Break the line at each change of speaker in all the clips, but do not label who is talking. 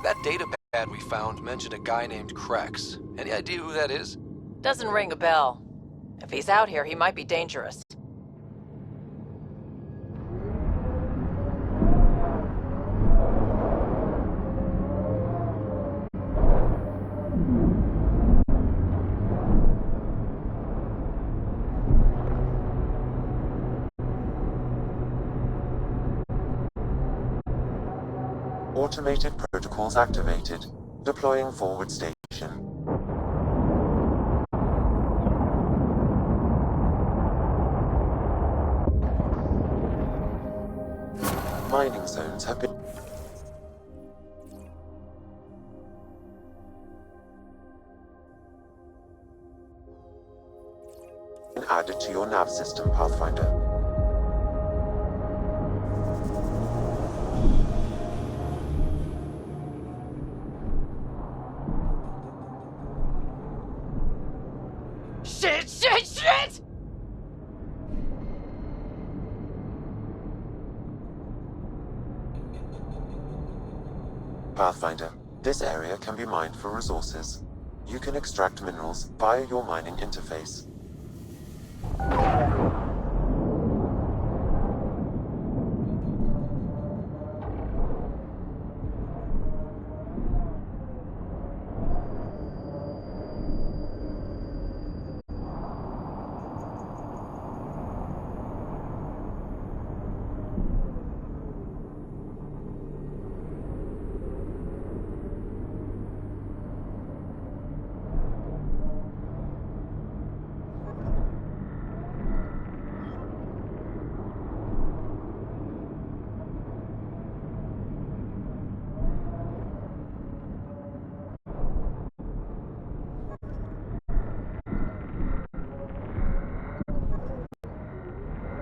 That data pad we found mentioned a guy named Krex. Any idea who that is?
Doesn't ring a bell. If he's out here, he might be dangerous.
Automated protocols activated. Deploying forward station. Mining zones have been added to your nav system, Pathfinder.
Shit!
Pathfinder, this area can be mined for resources. You can extract minerals via your mining interface.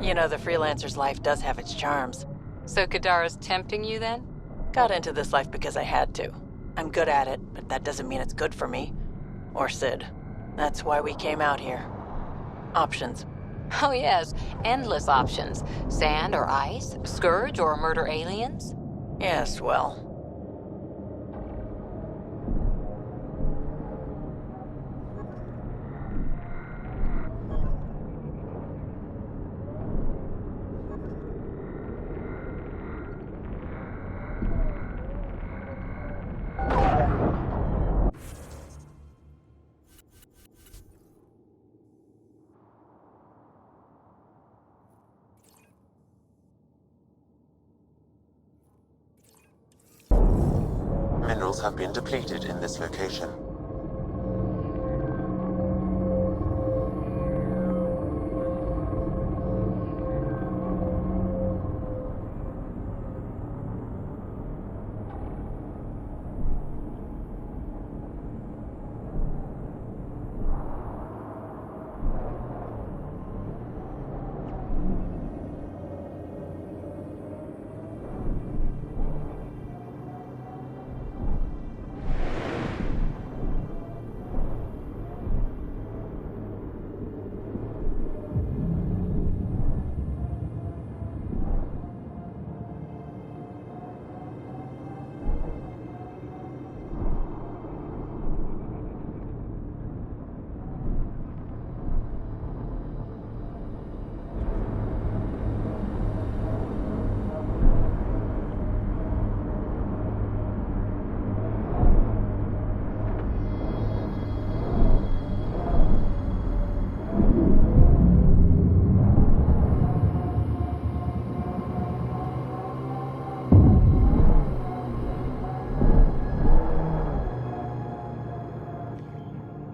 You know, the freelancer's life does have its charms.
So Kadara's tempting you then?
Got into this life because I had to. I'm good at it, but that doesn't mean it's good for me. Or Sid. That's why we came out here. Options.
Oh yes, endless options. Sand or ice, scourge or murder aliens?
Yes, well...
Minerals have been depleted in this location.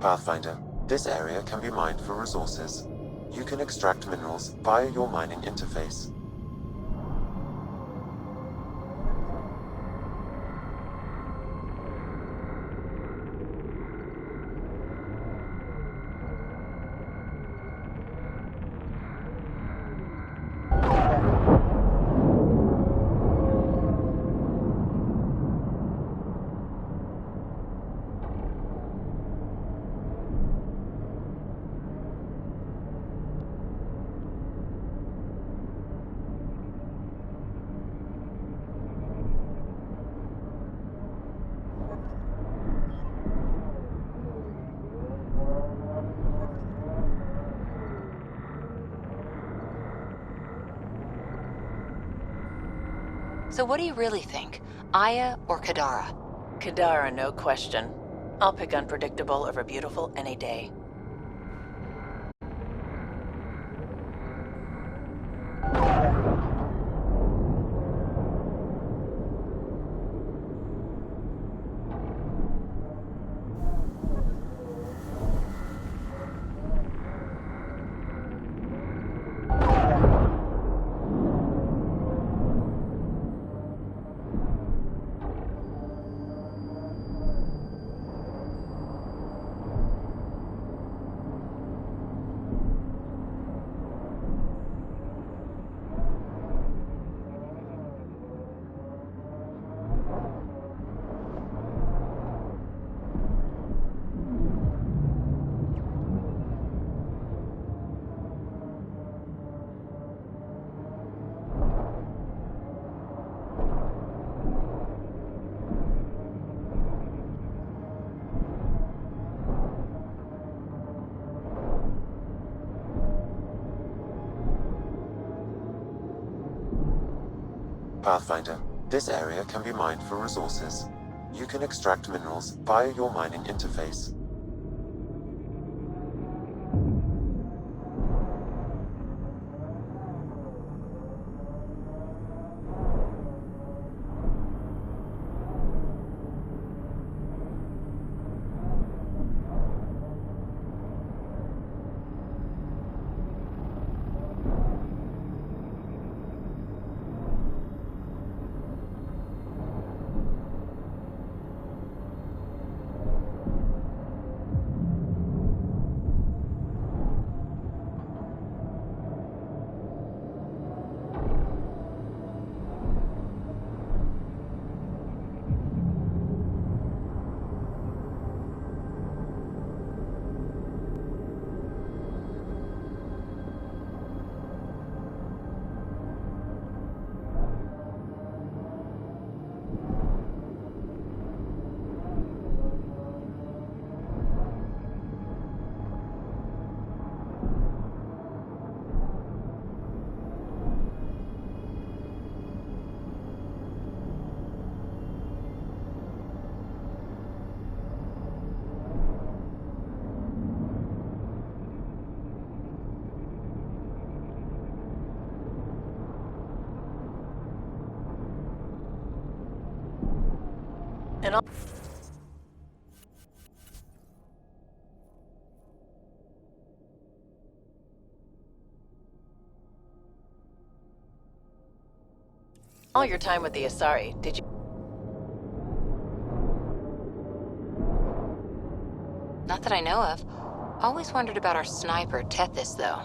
Pathfinder, this area can be mined for resources. You can extract minerals via your mining interface.
So what do you really think? Aya or Kadara?
Kadara, no question. I'll pick unpredictable over beautiful any day.
Pathfinder, this area can be mined for resources. You can extract minerals via your mining interface.
And I'll... All your time with the Asari, did you...
Not that I know of. Always wondered about our sniper, Tethys, though.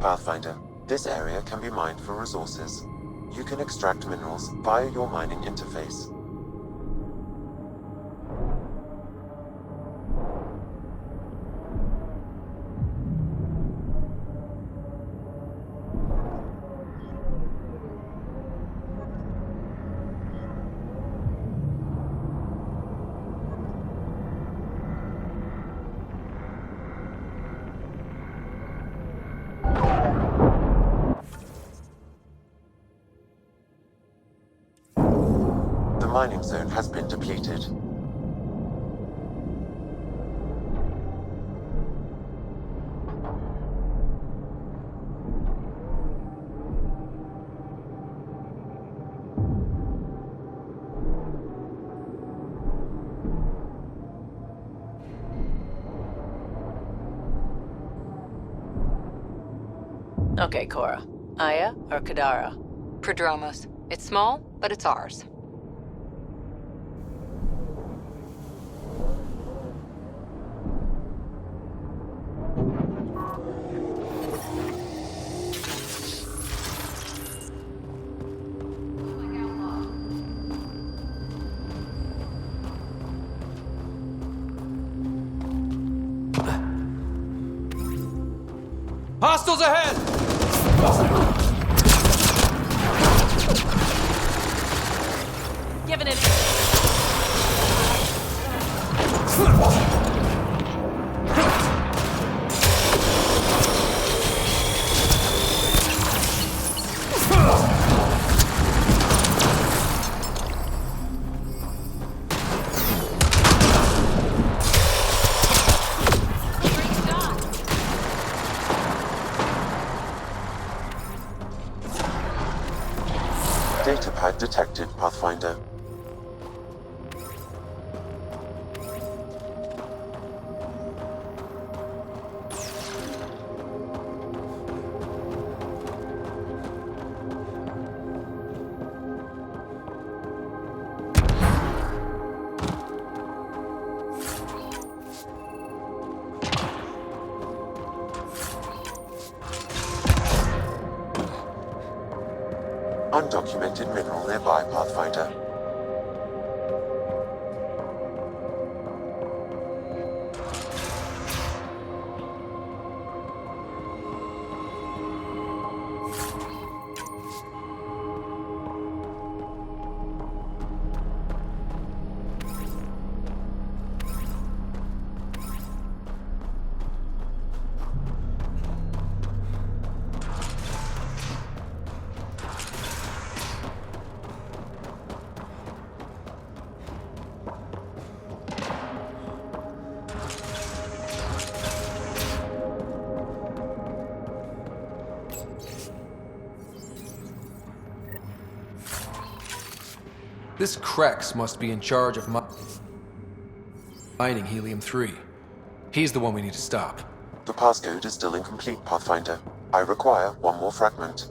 Pathfinder, this area can be mined for resources. You can extract minerals via your mining interface. The mining zone has been depleted.
Okay, Cora. Aya or Kadara?
Prodromos. It's small, but it's ours.
Hostiles ahead!
Giving it.
Datapad detected, Pathfinder. Undocumented mineral nearby, Pathfinder.
This Krex must be in charge of mining helium-3. He's the one we need to stop.
The passcode is still incomplete, Pathfinder. I require one more fragment.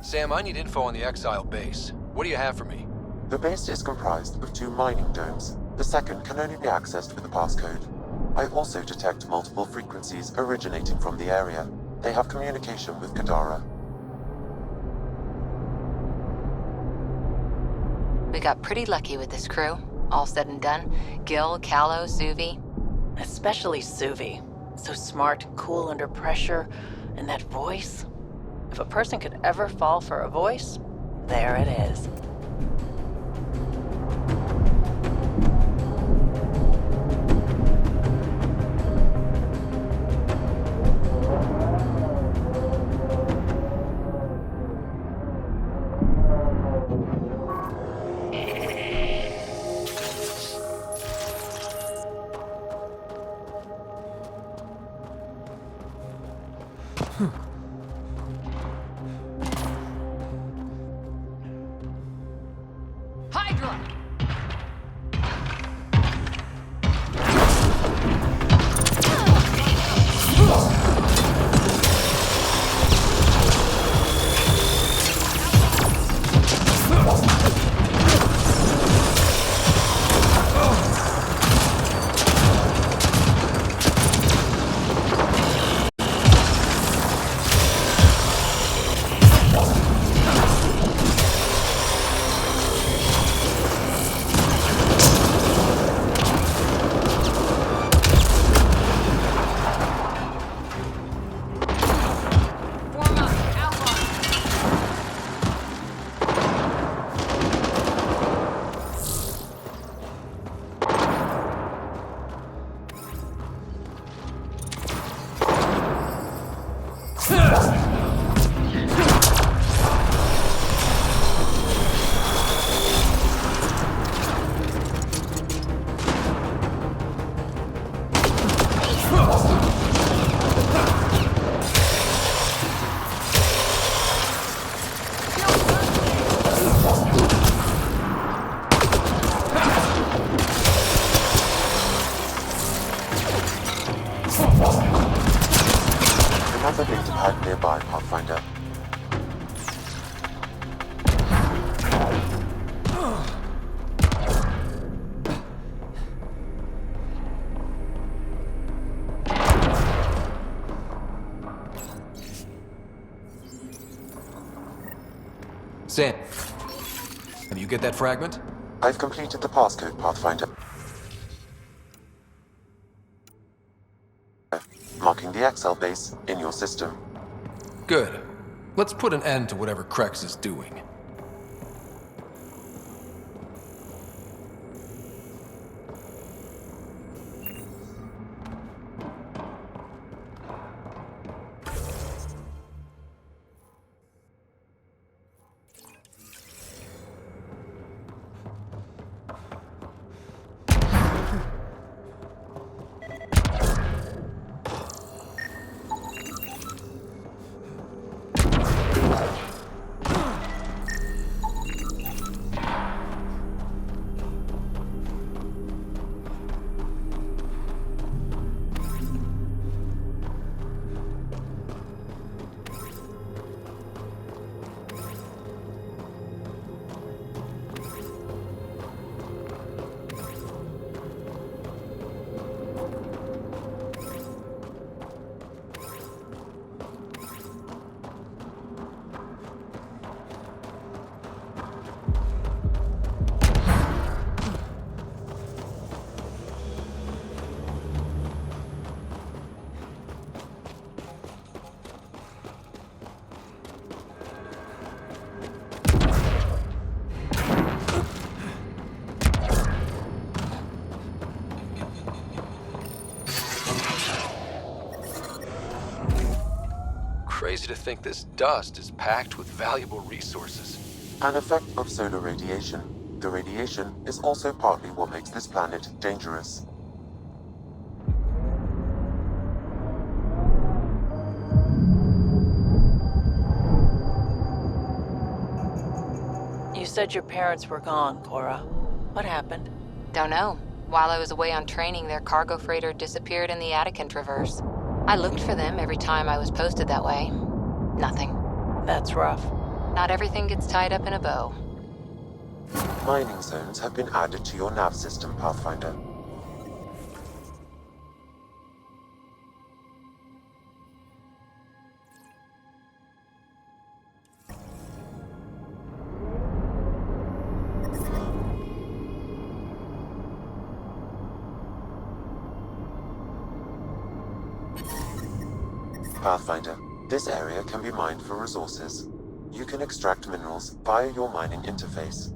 Sam, I need info on the Exile base. What do you have for me?
The base is comprised of 2 mining domes. The second can only be accessed with a passcode. I also detect multiple frequencies originating from the area. They have communication with Kadara.
We got pretty lucky with this crew. All said and done. Gil, Callow, Suvi.
Especially Suvi. So smart, cool under pressure, and that voice. If a person could ever fall for a voice, There it is.
Hydra! Form up, outline.
Another data pad nearby, Pathfinder.
Sam, have you get that fragment?
I've completed the passcode, Pathfinder. Marking the Excel base in your system.
Good. Let's put an end to whatever Krex is doing. Crazy to think this dust is packed with valuable resources.
An effect of solar radiation. The radiation is also partly what makes this planet dangerous.
You said your parents were gone, Cora. What happened?
Don't know. While I was away on training, their cargo freighter disappeared in the Attican Traverse. I looked for them every time I was posted that way. Nothing.
That's rough.
Not everything gets tied up in a bow.
Mining zones have been added to your nav system, Pathfinder. Pathfinder, this area can be mined for resources. you can extract minerals via your mining interface.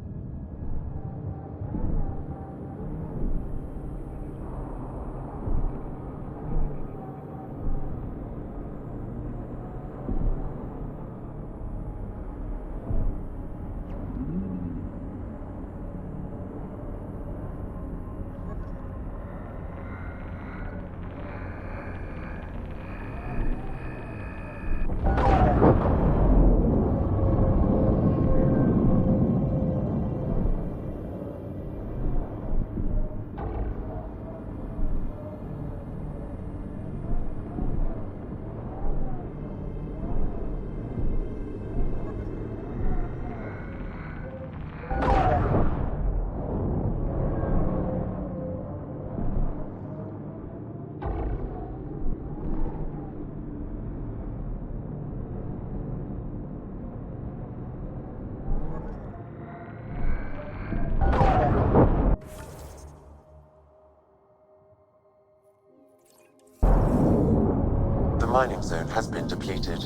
The mining zone has been depleted.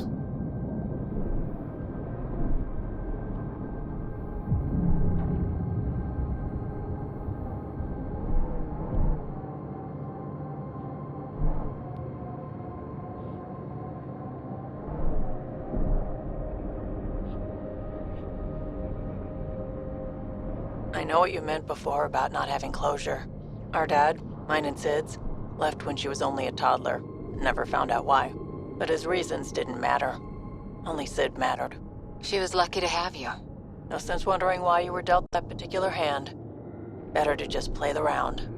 I know what you meant before about not having closure. Our dad, mine and Sid's, left when she was only a toddler. Never found out why. But his reasons didn't matter. Only Sid mattered.
She was lucky to have you.
No sense wondering why you were dealt that particular hand. Better to just play the round.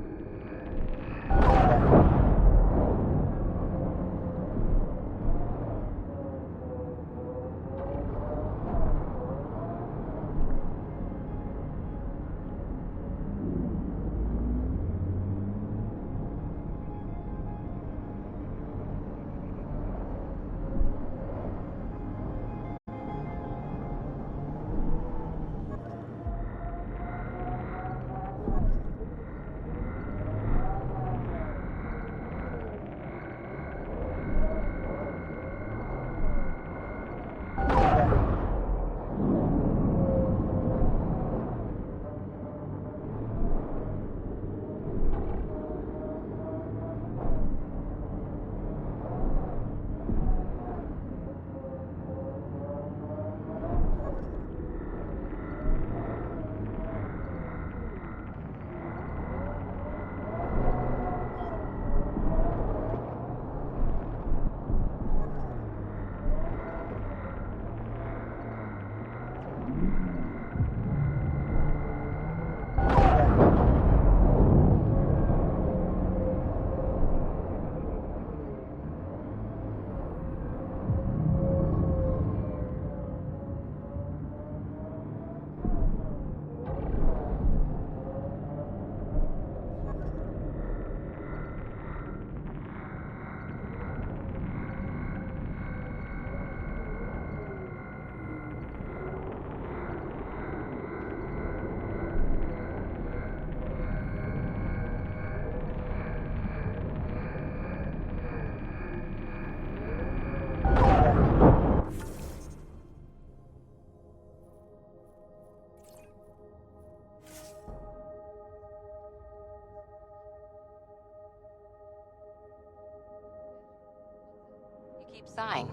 Keep sighing.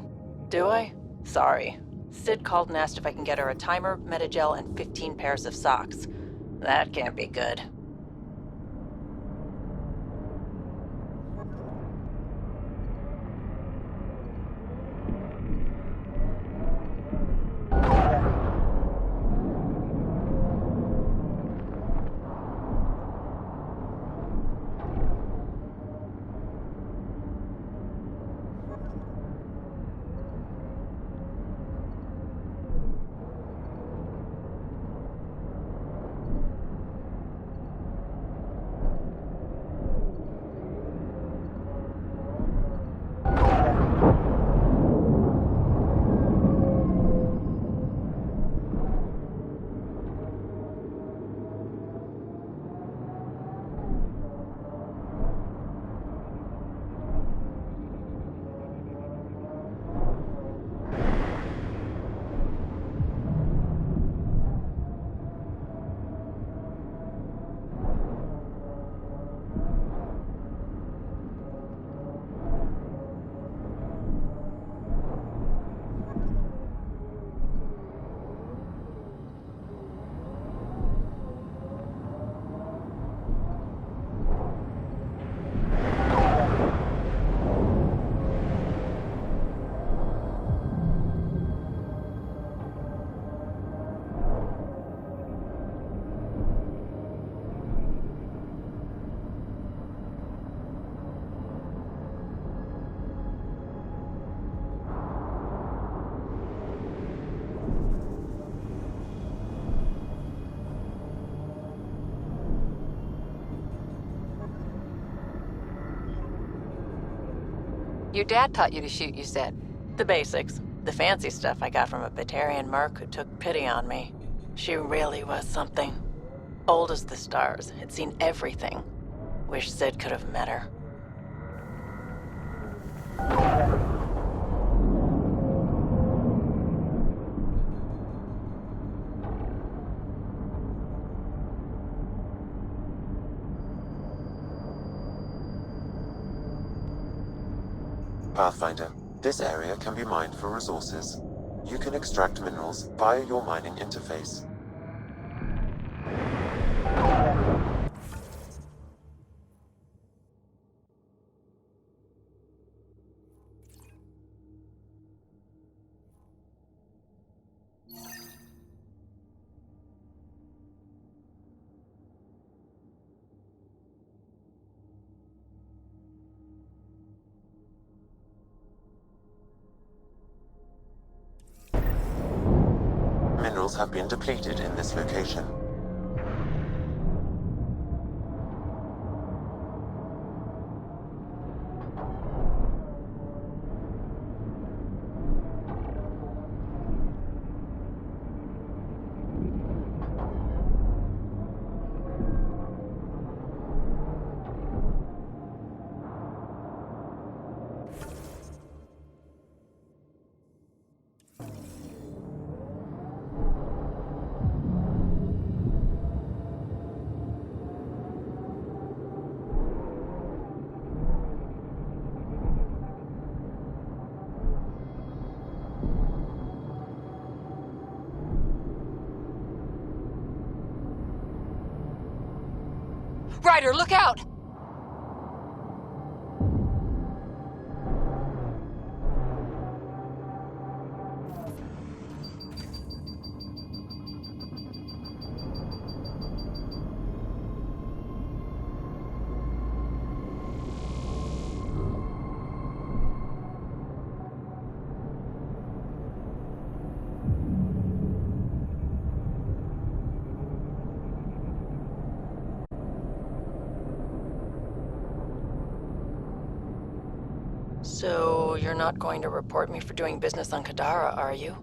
Do I? Sorry. Sid called and asked if I can get her a timer, metagel, and 15 pairs of socks. That can't be good.
Your dad taught you to shoot, you said.
The basics. The fancy stuff I got from a Batarian merc who took pity on me. She really was something. Old as the stars, had seen everything. Wish Sid could have met her.
Pathfinder, this area can be mined for resources. You can extract minerals via your mining interface. Minerals have been depleted in this location.
Ryder, look out!
So, you're not going to report me for doing business on Kadara, are you?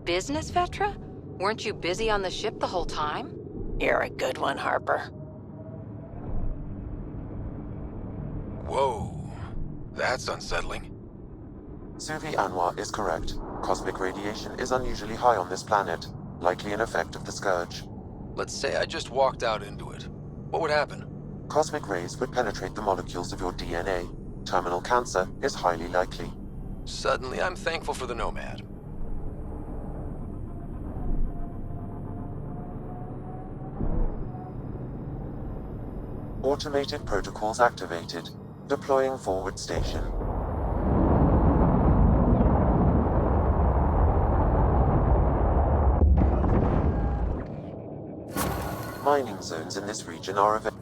Business, Vetra? Weren't you busy on the ship the whole time?
You're a good one, Harper.
Whoa. That's unsettling.
Suvi Anwar is correct. Cosmic radiation is unusually high on this planet, likely an effect of the Scourge.
Let's say I just walked out into it. What would happen?
Cosmic rays would penetrate the molecules of your DNA. Terminal cancer is highly likely.
Suddenly, I'm thankful for the Nomad.
Automated protocols activated. Deploying forward station. Mining zones in this region are available,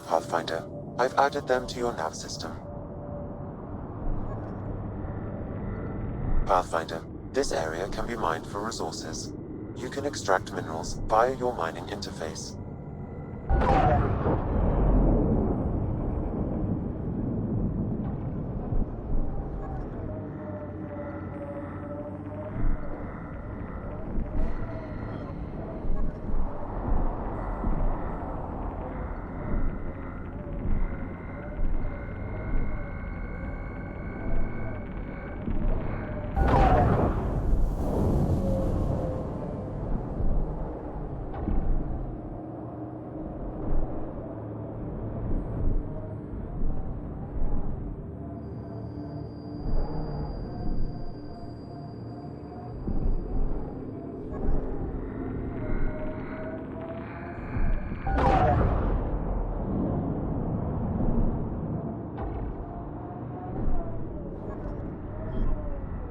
Pathfinder. I've added them to your nav system. Pathfinder, this area can be mined for resources. You can extract minerals via your mining interface.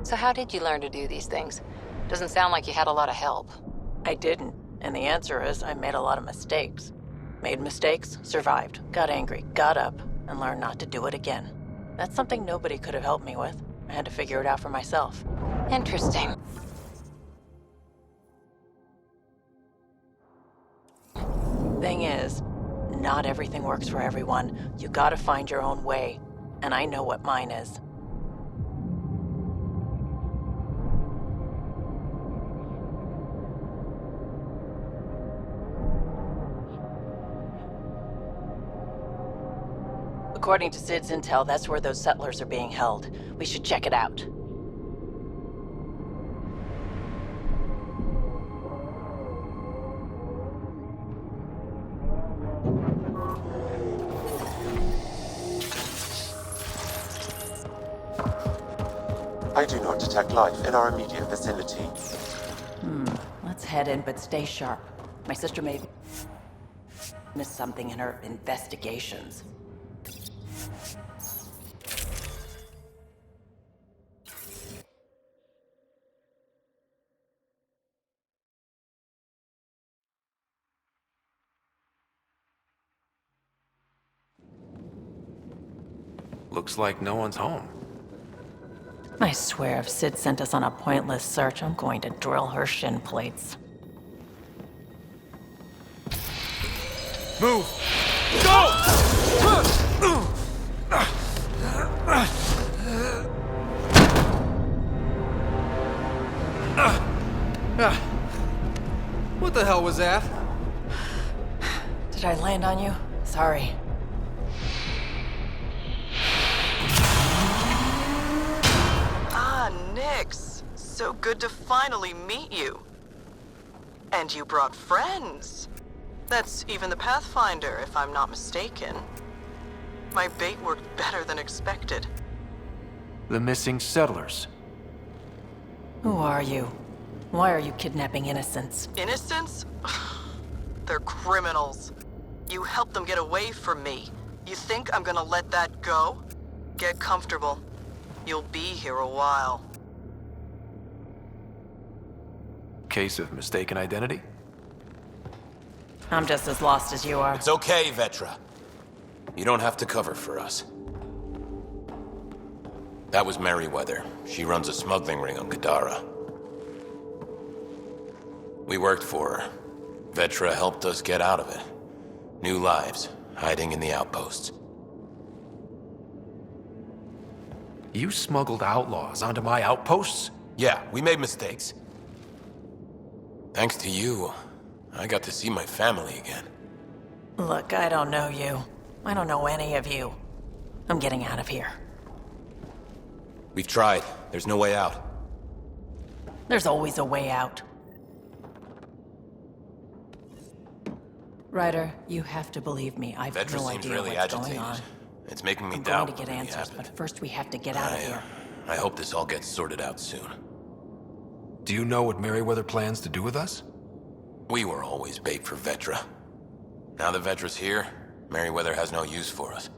So how did you learn to do these things? Doesn't sound like you had a lot of help.
I didn't, and the answer is I made a lot of mistakes. Made mistakes, survived, got angry, got up, and learned not to do it again. That's something nobody could have helped me with. I had to figure it out for myself.
Interesting.
Thing is, not everything works for everyone. You gotta find your own way, and I know what mine is. According to Sid's intel, that's where those settlers are being held. We should check it out.
I do not detect life in our immediate vicinity.
Let's head in, but stay sharp. My sister may miss something in her investigations.
Looks like no one's home.
I swear if Sid sent us on a pointless search, I'm going to drill her shin plates.
Move! Go! What the hell was that?
Did I land on you? Sorry.
Nix, so good to finally meet you. And you brought friends. That's even the Pathfinder, if I'm not mistaken. My bait worked better than expected.
The missing settlers.
Who are you? Why are you kidnapping innocents?
Innocents? They're criminals. You helped them get away from me. You think I'm gonna let that go? Get comfortable. You'll be here a while.
Case of mistaken identity?
I'm just as lost as you are.
It's okay, Vetra. You don't have to cover for us. That was Merryweather. She runs a smuggling ring on Gadara. We worked for her. Vetra helped us get out of it. New lives, hiding in the outposts.
You smuggled outlaws onto my outposts?
Yeah, we made mistakes. Thanks to you, I got to see my family again.
Look, I don't know you. I don't know any of you. I'm getting out of here.
We've tried. There's no way out.
There's always a way out. Ryder, you have to believe me. I've
Vetra
no
seems
idea
really
what's
agitated.
going on.
It's making me
I'm
doubt
going to get
what really
answers,
happened.
but first we have to get out of here.
I hope this all gets sorted out soon.
Do you know what Merryweather plans to do with us?
We were always bait for Vetra. Now that Vetra's here, Merryweather has no use for us.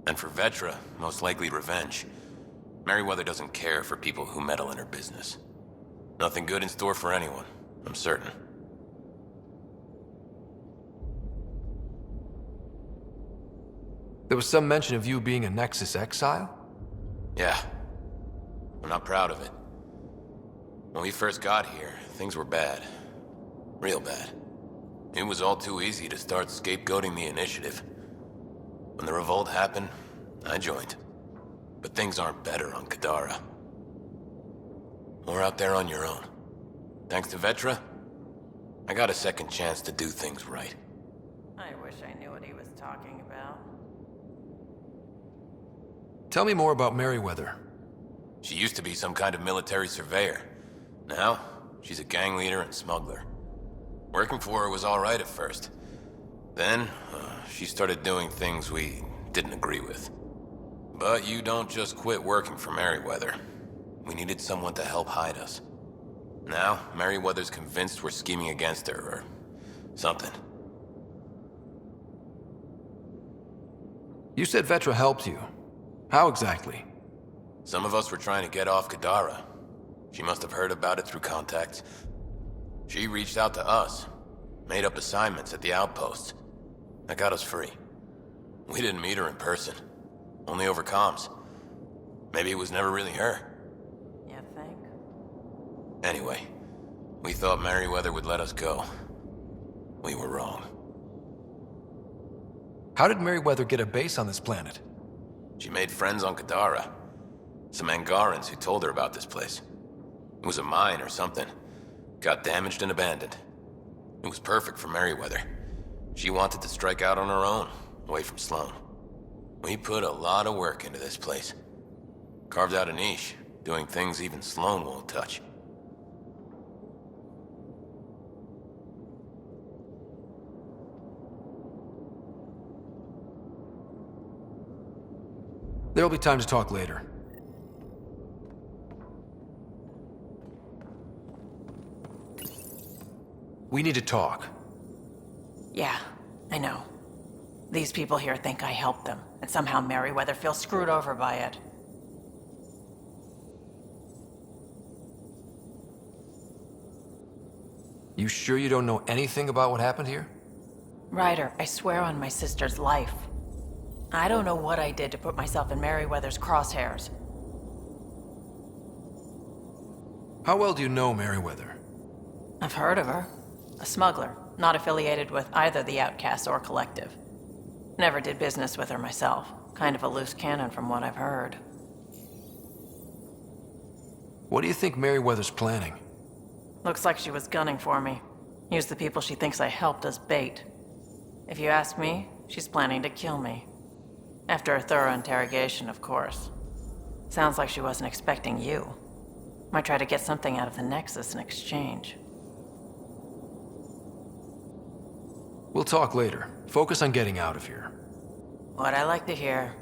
And for Vetra, most likely revenge. Merryweather doesn't care for people who meddle in her business. Nothing good in store for anyone, I'm certain.
There was some mention of you being a Nexus exile?
Yeah. I'm not proud of it. When we first got here, things were bad. Real bad. It was all too easy to start scapegoating the initiative. When the revolt happened, I joined. But things aren't better on Gadara. Or out there on your own. Thanks to Vetra, I got a second chance to do things right.
I wish I knew what he was talking about.
Tell me more about Merryweather.
She used to be some kind of military surveyor. Now, she's a gang leader and smuggler. Working for her was all right at first. Then, she started doing things we didn't agree with. But you don't just quit working for Merryweather. We needed someone to help hide us. Now, Merryweather's convinced we're scheming against her, or something.
You said Vetra helped you. How exactly?
Some of us were trying to get off Gadara. She must have heard about it through contacts. She reached out to us, made up assignments at the outposts. That got us free. We didn't meet her in person, only over comms. Maybe it was never really her.
You think?
Anyway, we thought Merryweather would let us go. We were wrong.
How did Merryweather get a base on this planet?
She made friends on Kadara. Some Angarans who told her about this place. It was a mine or something. Got damaged and abandoned. It was perfect for Merryweather. She wanted to strike out on her own, away from Sloan. We put a lot of work into this place. Carved out a niche, doing things even Sloan won't touch.
There'll be time to talk later. We need to talk.
Yeah, I know. These people here think I helped them, and somehow Merryweather feels screwed over by it.
You sure you don't know anything about what happened here?
Ryder, I swear on my sister's life. I don't know what I did to put myself in Merryweather's crosshairs.
How well do you know Merryweather?
I've heard of her. A smuggler, not affiliated with either the Outcasts or Collective. Never did business with her myself. Kind of a loose cannon from what I've heard.
What do you think Merryweather's planning?
Looks like she was gunning for me. Use the people she thinks I helped as bait. If you ask me, she's planning to kill me. After a thorough interrogation, of course. Sounds like she wasn't expecting you. Might try to get something out of the Nexus in exchange.
We'll talk later. Focus on getting out of here.
What I like to hear.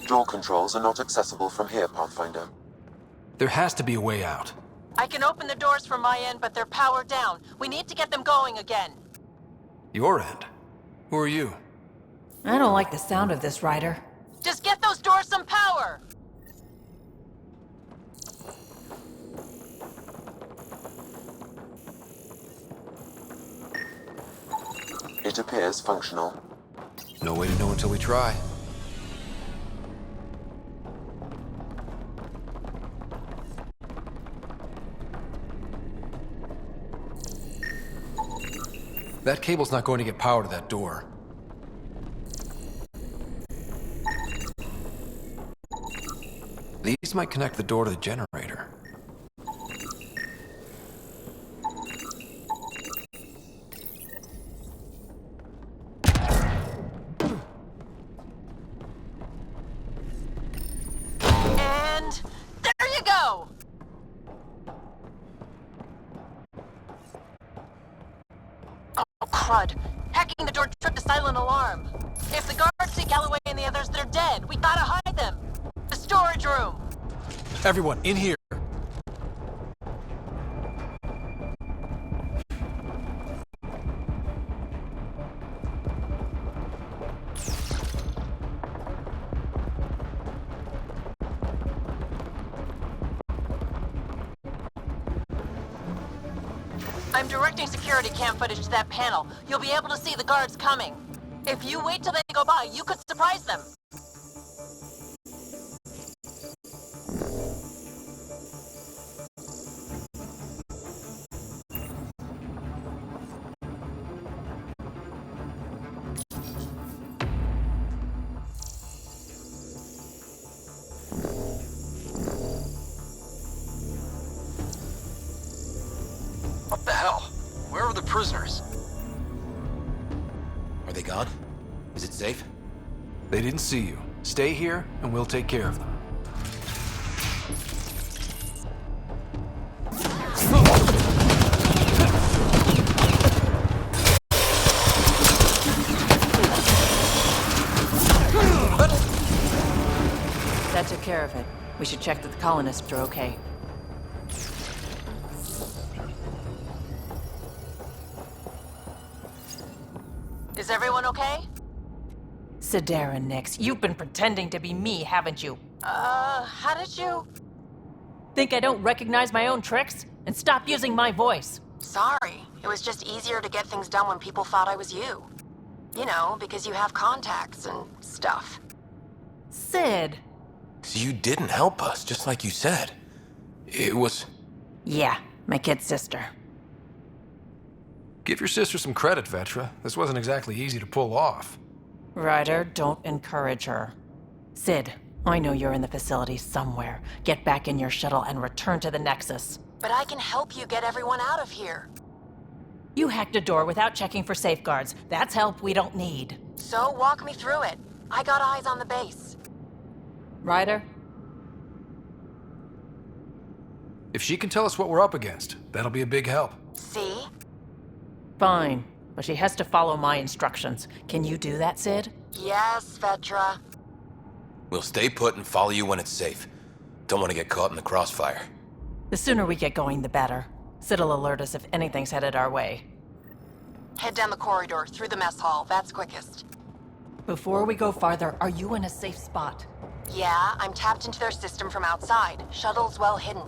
Door controls are not accessible from here, Pathfinder.
There has to be a way out.
I can open the doors from my end, but they're powered down. We need to get them going again.
Your end? Who are you?
I don't like the sound of this, Ryder. Just get those doors some power!
It appears functional.
No way to know until we try. That cable's not going to get power to that door. These might connect the door to the generator.
And there you go! Oh, crud. Hacking the door tripped a silent alarm. If the guards see Galloway and the others, they're dead. We gotta hide them. The storage room.
Everyone, in here!
I'm directing security cam footage to that panel. You'll be able to see the guards coming. If you wait till they go by, you could surprise them.
What the hell? Where are the prisoners?
Are they gone? Is it safe?
They didn't see you. Stay here, and we'll take care of them.
That took care of it. We should check that the colonists are okay. Is everyone okay? Sidera Nix, you've been pretending to be me, haven't you?
How did you...
Think I don't recognize my own tricks? And stop using my voice.
Sorry. It was just easier to get things done when people thought I was you. You know, because you have contacts and stuff.
Sid.
So you didn't help us, just like you said. It was...
Yeah, my kid's sister.
Give your sister some credit, Vetra. This wasn't exactly easy to pull off.
Ryder, don't encourage her. Sid, I know you're in the facility somewhere. Get back in your shuttle and return to the Nexus.
But I can help you get everyone out of here.
You hacked a door without checking for safeguards. That's help we don't need.
So walk me through it. I got eyes on the base.
Ryder?
If she can tell us what we're up against, that'll be a big help.
See?
Fine, but she has to follow my instructions. Can you do that, Sid?
Yes, Vetra.
We'll stay put and follow you when it's safe. Don't want to get caught in the crossfire.
The sooner we get going, the better. Sid'll alert us if anything's headed our way.
Head down the corridor, through the mess hall. That's quickest.
Before we go farther, are you in a safe spot?
Yeah, I'm tapped into their system from outside. Shuttle's well hidden.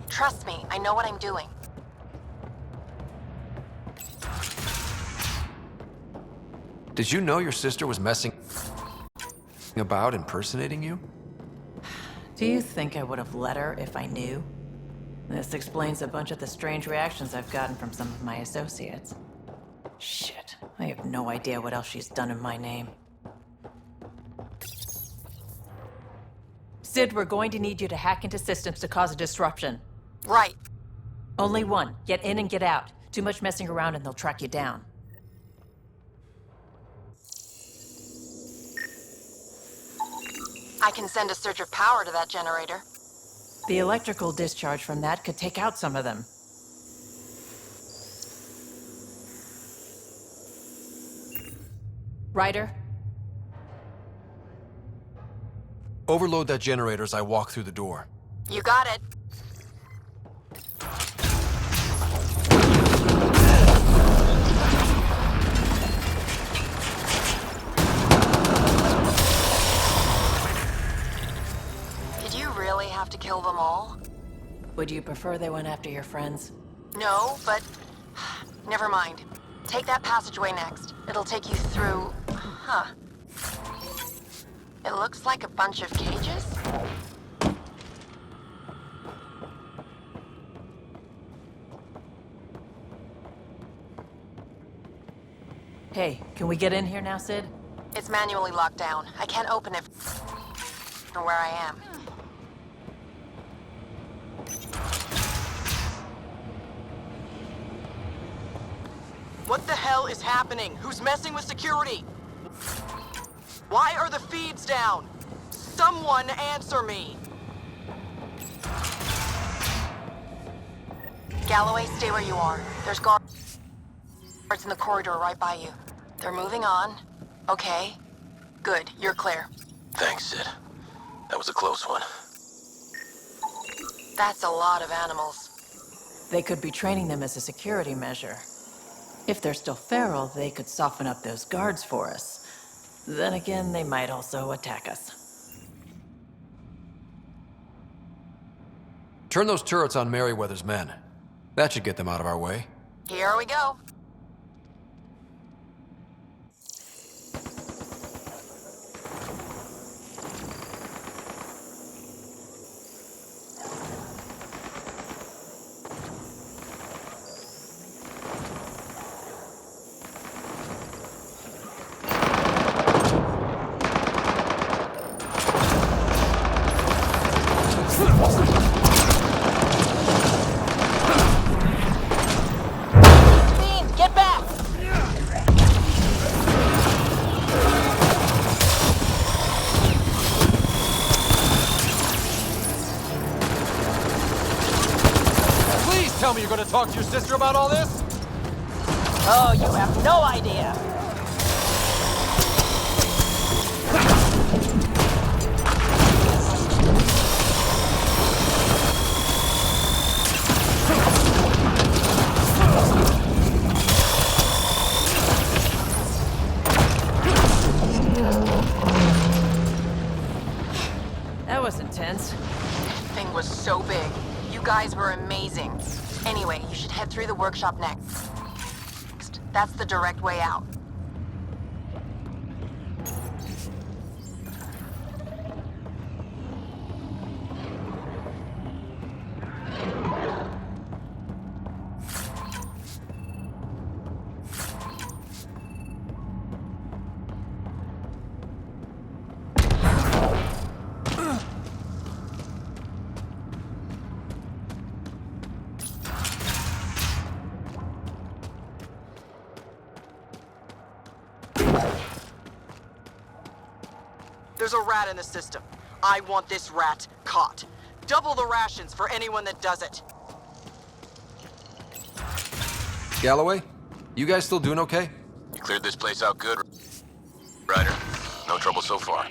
Trust me, I know what I'm doing.
Did you know your sister was messing about impersonating you?
Do you think I would have let her if I knew? This explains a bunch of the strange reactions I've gotten from some of my associates. Shit, I have no idea what else she's done in my name. Sid, we're going to need you to hack into systems to cause a disruption.
Right.
Only one. Get in and get out. Too much messing around and they'll track you down.
I can send a surge of power to that generator.
The electrical discharge from that could take out some of them. Ryder?
Overload that generator as I walk through the door.
You got it. Did you really have to kill them all?
Would you prefer they went after your friends?
No, but... Never mind. Take that passageway next. It'll take you through... Huh. It looks like a bunch of cages?
Hey, can we get in here now, Sid?
It's manually locked down. I can't open it from where I am.
What the hell is happening? Who's messing with security? Why are the feeds down? Someone answer me!
Galloway, stay where you are. There's guards in the corridor right by you. They're moving on. Okay. Good, you're clear.
Thanks, Sid. That was a close one.
That's a lot of animals.
They could be training them as a security measure. If they're still feral, they could soften up those guards for us. Then again, they might also attack us.
Turn those turrets on Merryweather's men. That should get them out of our way.
Here we go.
Get back!
Please tell me you're gonna talk to your sister about all this?
Oh, you have no idea. That was intense.
Thing was so big. You guys were amazing. Anyway, you should head through the workshop next. That's the direct way out.
There's a rat in the system. I want this rat caught. Double the rations for anyone that does it.
Galloway, you guys still doing okay?
You cleared this place out good, Ryder. No trouble so far.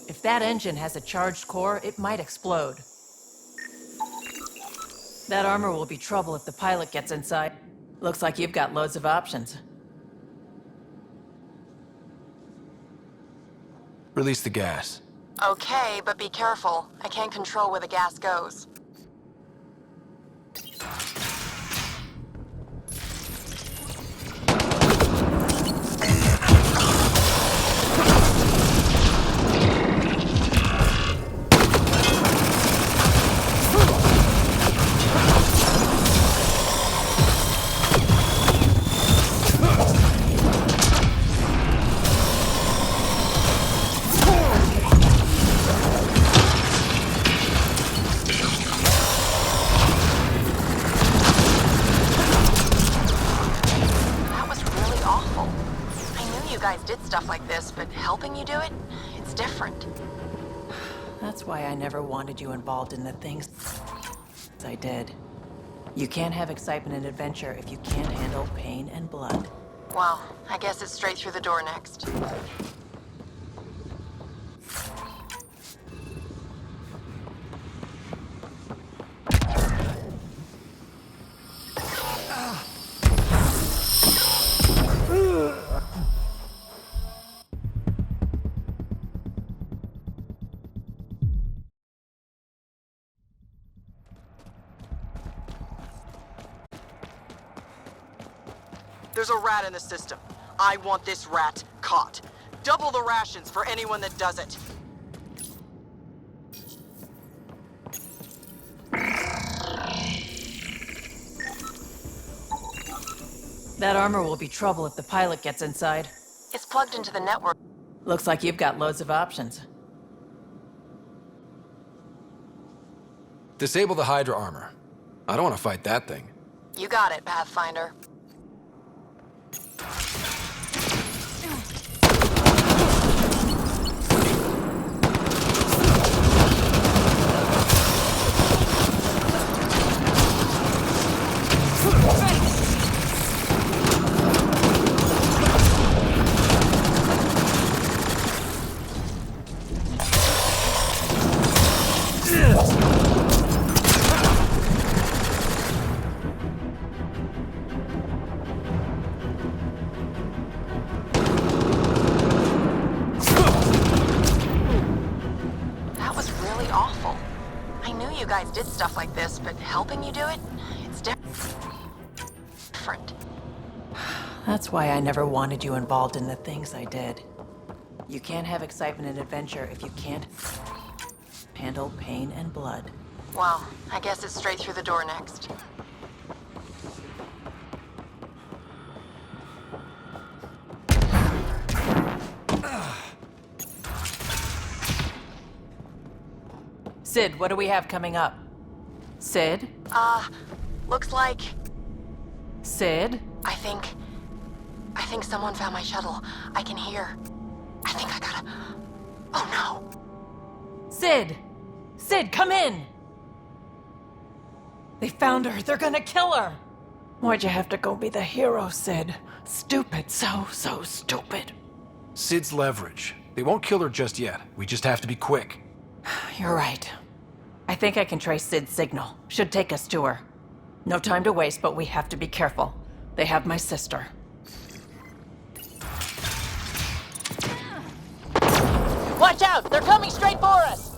If that engine has a charged core, it might explode. That armor will be trouble if the pilot gets inside. Looks like you've got loads of options.
Release the gas.
Okay, but be careful. I can't control where the gas goes. Stuff like this, but helping you do it, it's different.
That's why I never wanted you involved in the things I did. You can't have excitement and adventure if you can't handle pain and blood.
Well, I guess it's straight through the door next.
There's a rat in the system. I want this rat caught. Double the rations for anyone that does it.
That armor will be trouble if the pilot gets inside.
It's plugged into the network.
Looks like you've got loads of options.
Disable the Hydra armor. I don't want to fight that thing.
You got it, Pathfinder. You guys did stuff like this, but helping you do it, it's different.
That's why I never wanted you involved in the things I did. You can't have excitement and adventure if you can't handle pain and blood.
Well, I guess it's straight through the door next.
Sid, what do we have coming up? Sid?
Looks like...
Sid?
I think someone found my shuttle. I can hear. I think I gotta... Oh no!
Sid! Sid, come in! They found her. They're gonna kill her! Why'd you have to go be the hero, Sid? Stupid. So stupid.
Sid's leverage. They won't kill her just yet. We just have to be quick.
You're right. I think I can trace Sid's signal. Should take us to her. No time to waste, but we have to be careful. They have my sister.
Watch out! They're coming straight for us!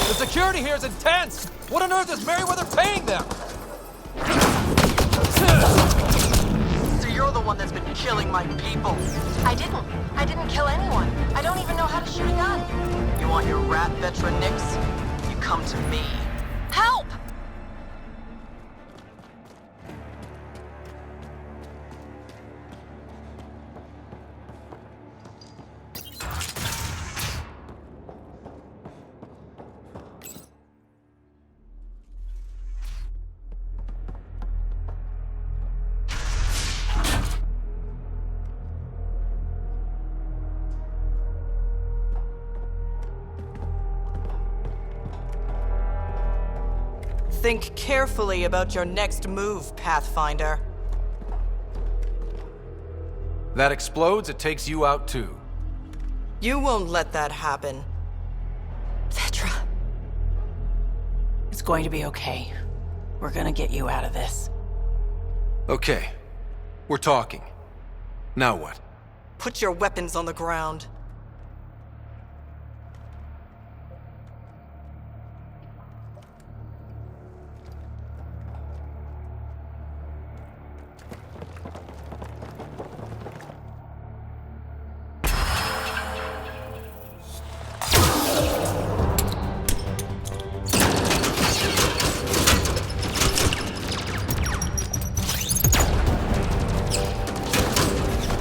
The security here is intense! What on earth is Merryweather paying them?
So you're the one that's been killing my people.
I didn't kill anyone. I don't even know how to shoot a gun.
You want your rat veteran nicks? You come to me.
Help!
Think carefully about your next move, Pathfinder.
That explodes, it takes you out too.
You won't let that happen.
Vetra.
It's going to be okay. We're gonna get you out of this.
Okay. We're talking. Now what?
Put your weapons on the ground.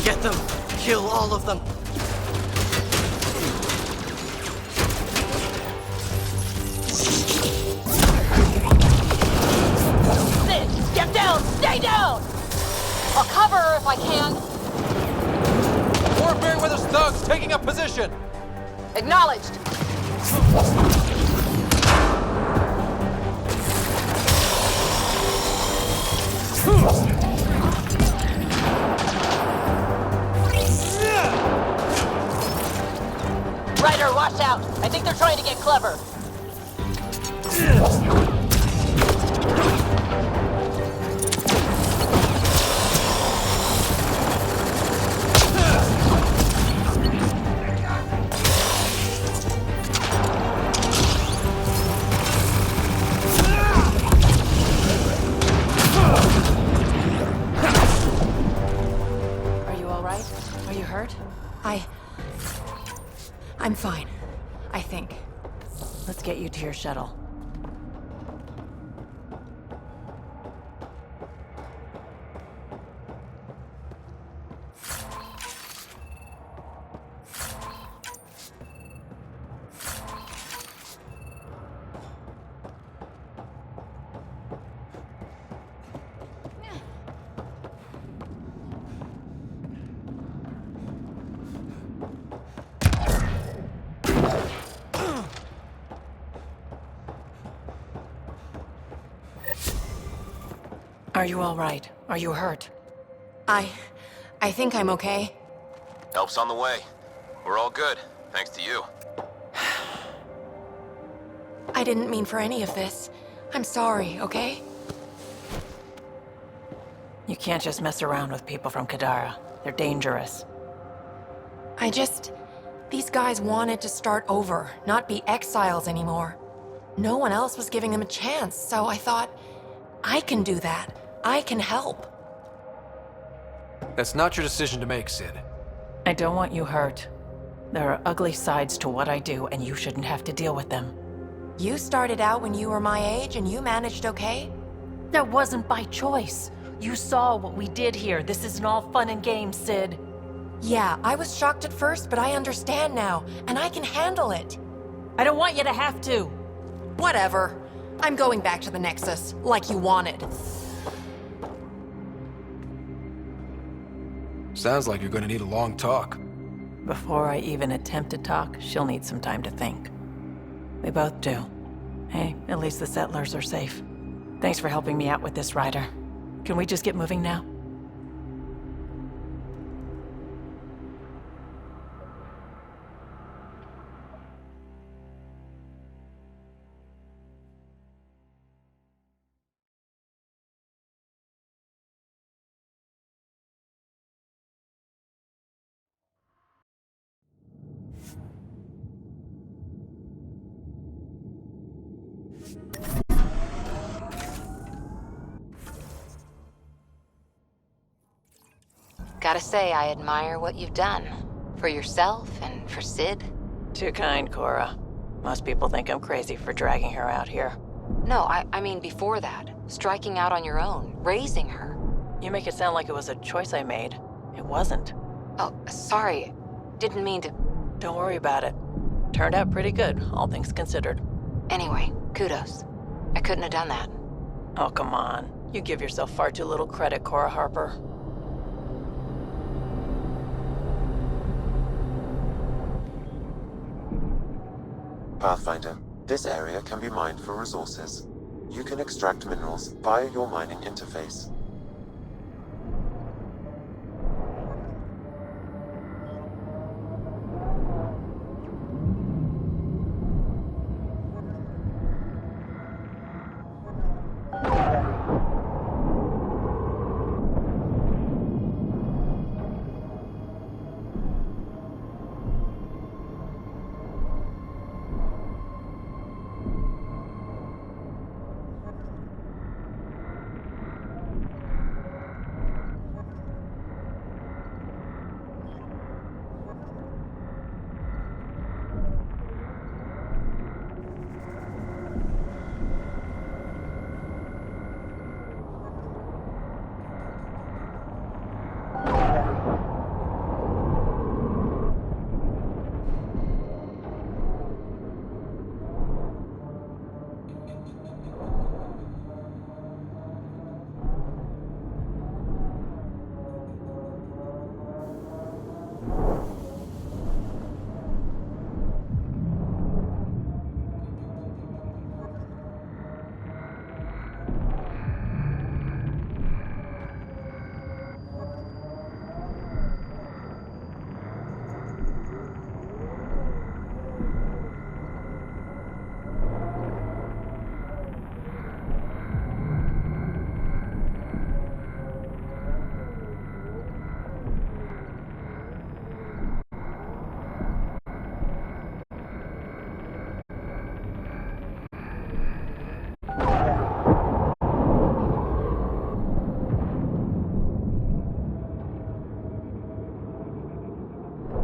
Get them! Kill all of them!
Sid, get down! Stay down! I'll cover her if I can.
More of Merryweather's thugs taking up position!
Acknowledged. Ryder, watch out! I think they're trying to get clever.
Are you all right? Are you hurt?
I'm fine. I think.
Let's get you to your shuttle. Are you all right? Are you hurt?
I think I'm okay.
Help's on the way. We're all good, thanks to you.
I didn't mean for any of this. I'm sorry, okay?
You can't just mess around with people from Kadara. They're dangerous.
These guys wanted to start over, not be exiles anymore. No one else was giving them a chance, so I thought, I can do that. I can help.
That's not your decision to make, Sid.
I don't want you hurt. There are ugly sides to what I do, and you shouldn't have to deal with them.
You started out when you were my age and you managed okay?
That wasn't by choice. You saw what we did here. This isn't all fun and games, Sid.
Yeah, I was shocked at first, but I understand now, and I can handle it.
I don't want you to have to.
Whatever. I'm going back to the Nexus, like you wanted.
Sounds like you're gonna need a long talk.
Before I even attempt to talk, she'll need some time to think. We both do. Hey, At least the settlers are safe. Thanks for helping me out with this, Ryder. Can we just get moving now?
Gotta say, I admire what you've done. For yourself and for Sid.
Too kind, Cora. Most people think I'm crazy for dragging her out here.
No, I mean before that. Striking out on your own. Raising her.
You make it sound like it was a choice I made. It wasn't.
Oh, sorry. Didn't mean to...
Don't worry about it. Turned out pretty good, all things considered.
Anyway, kudos. I couldn't have done that.
Oh, come on. You give yourself far too little credit, Cora Harper.
Pathfinder, this area can be mined for resources. You can extract minerals via your mining interface.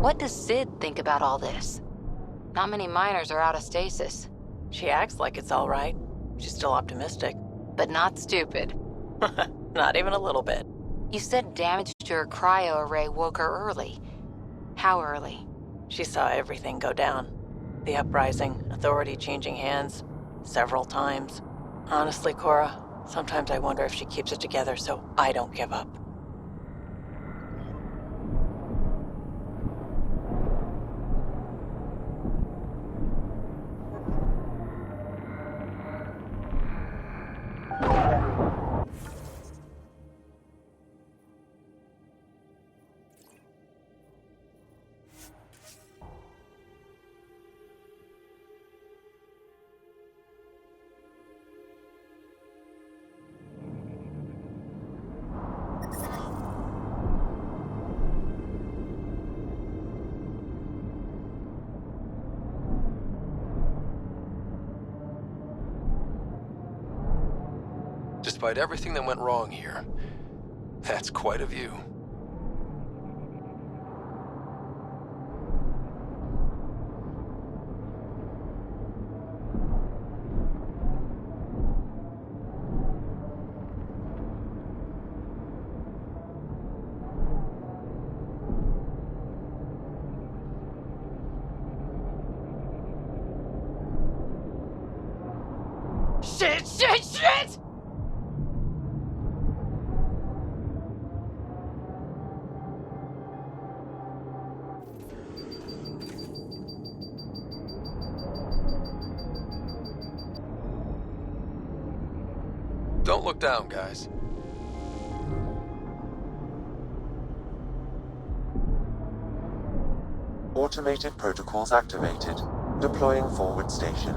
What does Sid think about all this? Not many miners are out of stasis.
She acts like it's all right. She's still optimistic.
But not stupid.
Not even a little bit.
You said damage to her cryo array woke her early. How early?
She saw everything go down. The uprising, authority changing hands, several times. Honestly, Cora, sometimes I wonder if she keeps it together so I don't give up.
Despite everything that went wrong here, that's quite a view.
Shit!
Don't look down, guys.
Automated protocols activated. Deploying forward station.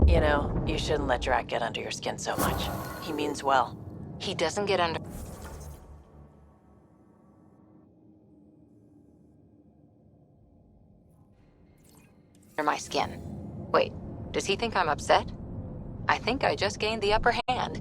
You know, you shouldn't let Drac get under your skin so much. He means well.
He doesn't get under my skin. Wait, does he think I'm upset? I think I just gained the upper hand.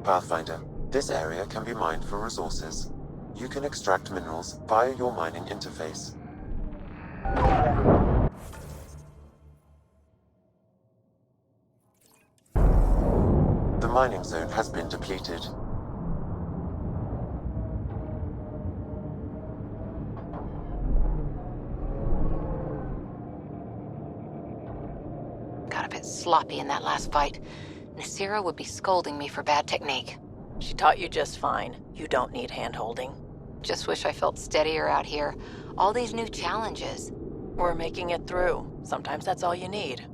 Pathfinder, this area can be mined for resources. You can extract minerals via your mining interface. The mining zone has been depleted.
Got a bit sloppy in that last fight. Nasira would be scolding me for bad technique.
She taught you just fine. You don't need hand-holding.
Just wish I felt steadier out here. All these new challenges.
We're making it through. Sometimes that's all you need.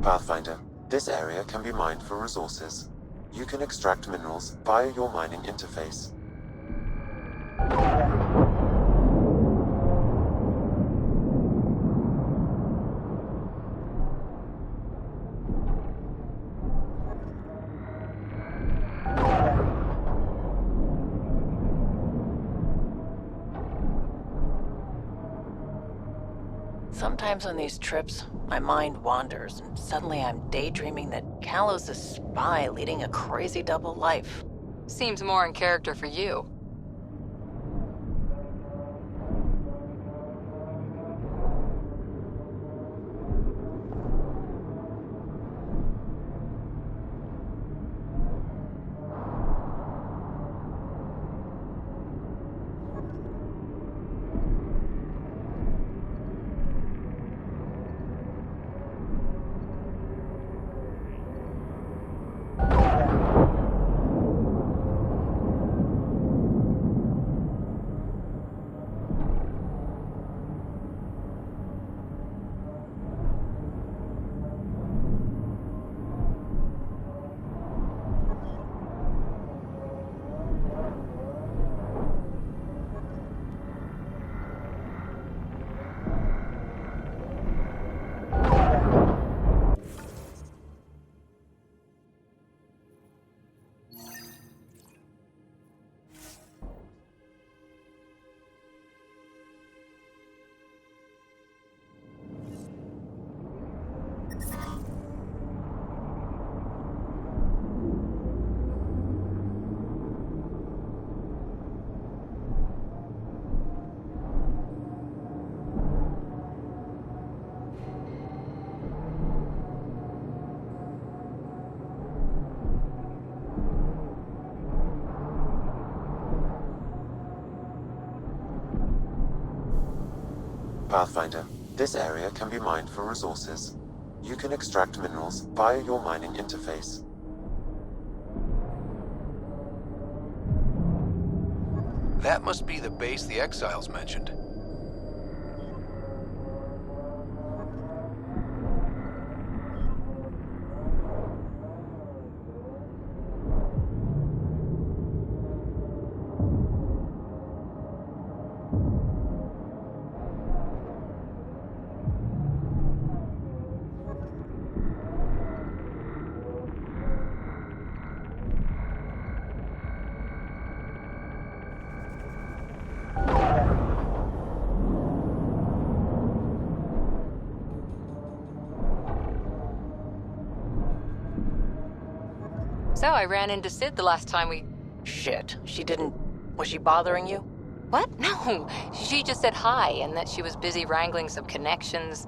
Pathfinder, this area can be mined for resources. You can extract minerals via your mining interface.
Sometimes on these trips, my mind wanders, and suddenly I'm daydreaming that Callow's a spy leading a crazy double life.
Seems more in character for you.
Pathfinder, this area can be mined for resources. You can extract minerals via your mining interface.
That must be the base the Exiles mentioned.
So I ran into Sid the last time we...
Shit, she didn't... Was she bothering you?
What? No. She just said hi and that she was busy wrangling some connections.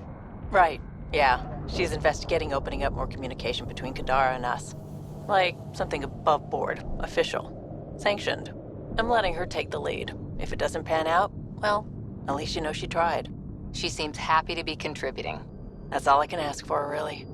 Right, yeah. She's investigating opening up more communication between Kadara and us. Like, something above board, official, sanctioned. I'm letting her take the lead. If it doesn't pan out, well, at least you know she tried.
She seems happy to be contributing.
That's all I can ask for, really.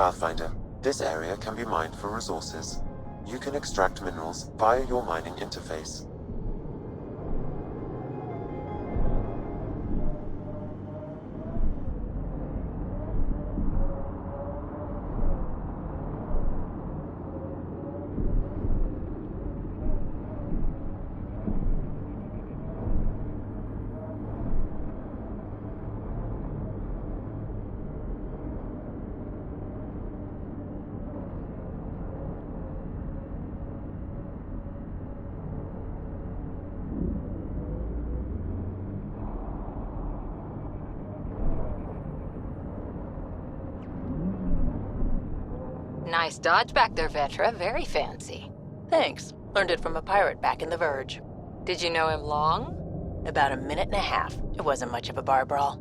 Pathfinder, this area can be mined for resources. You can extract minerals via your mining interface.
Nice dodge back there, Vetra. Very fancy.
Thanks. Learned it from a pirate back in the Verge.
Did you know him long?
About a minute and a half. It wasn't much of a bar brawl.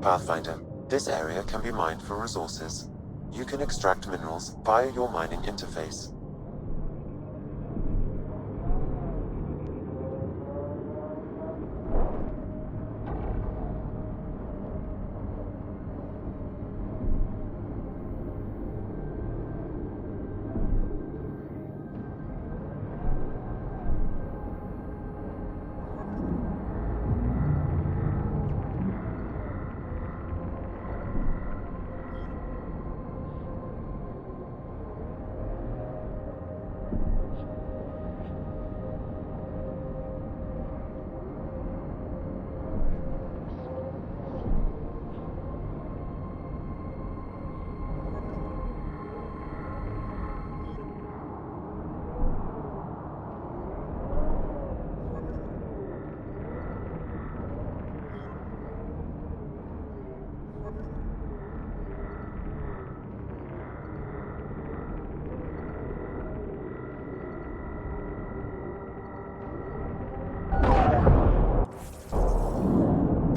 Pathfinder, this area can be mined for resources. You can extract minerals via your mining interface.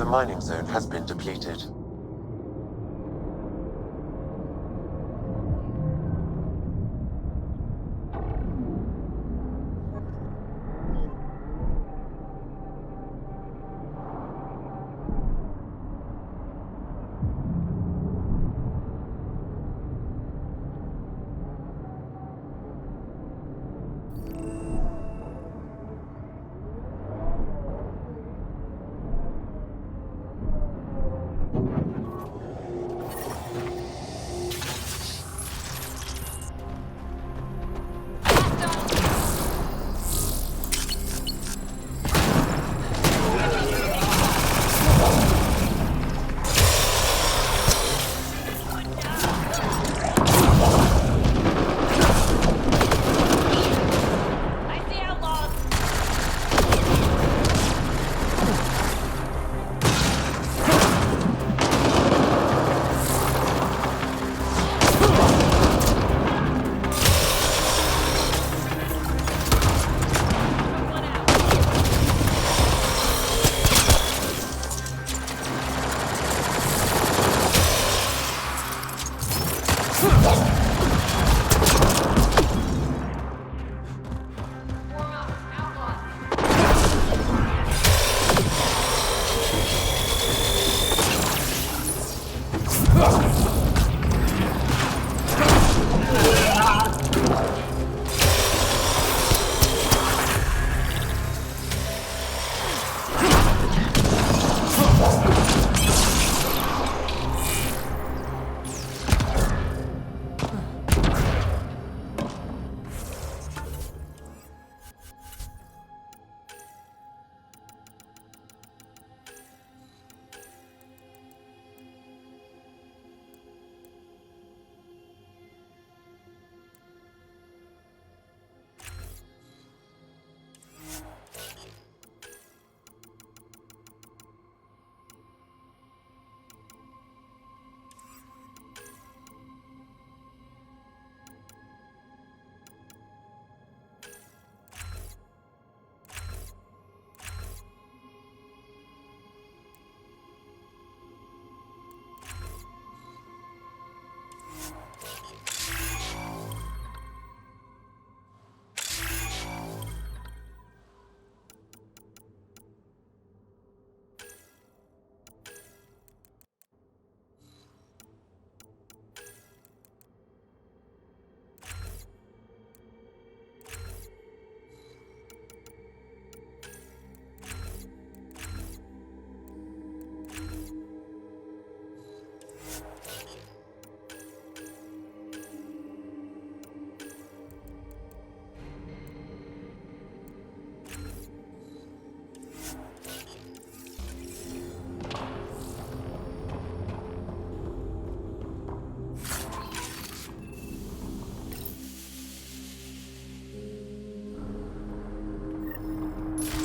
mining zone has been depleted.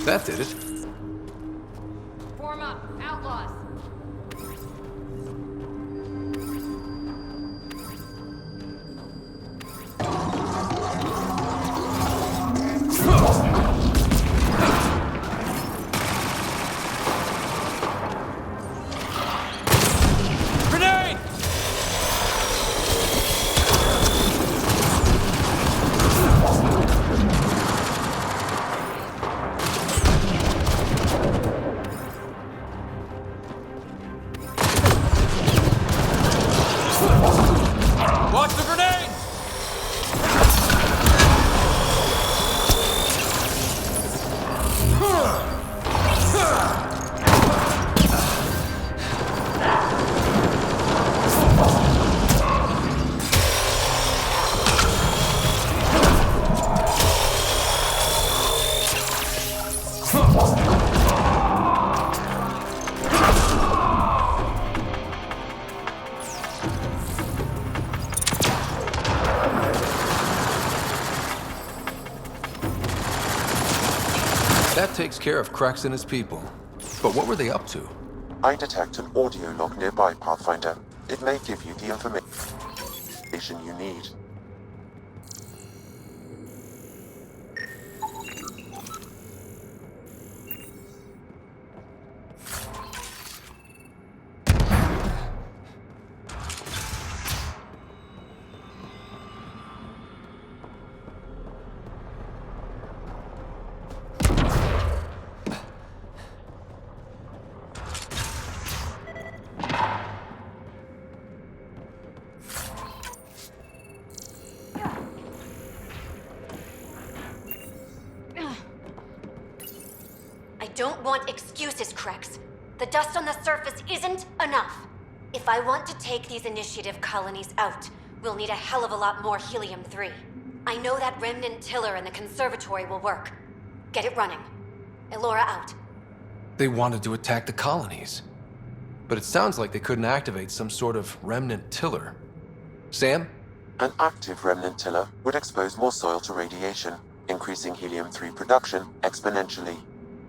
That did it.
Form up, outlaws.
Grenade! Watch the grenade! That takes care of Cracks and his people. But what were they up to?
I detect an audio log nearby, Pathfinder. It may give you the information you need.
don't want excuses, Krex. The dust on the surface isn't enough. If I want to take these initiative colonies out, we'll need a hell of a lot more helium-3. I know that remnant tiller in the conservatory will work. Get it running. Elora out.
They wanted to attack the colonies. But it sounds like they couldn't activate some sort of remnant tiller. Sam?
An active remnant tiller would expose more soil to radiation, increasing helium-3 production exponentially.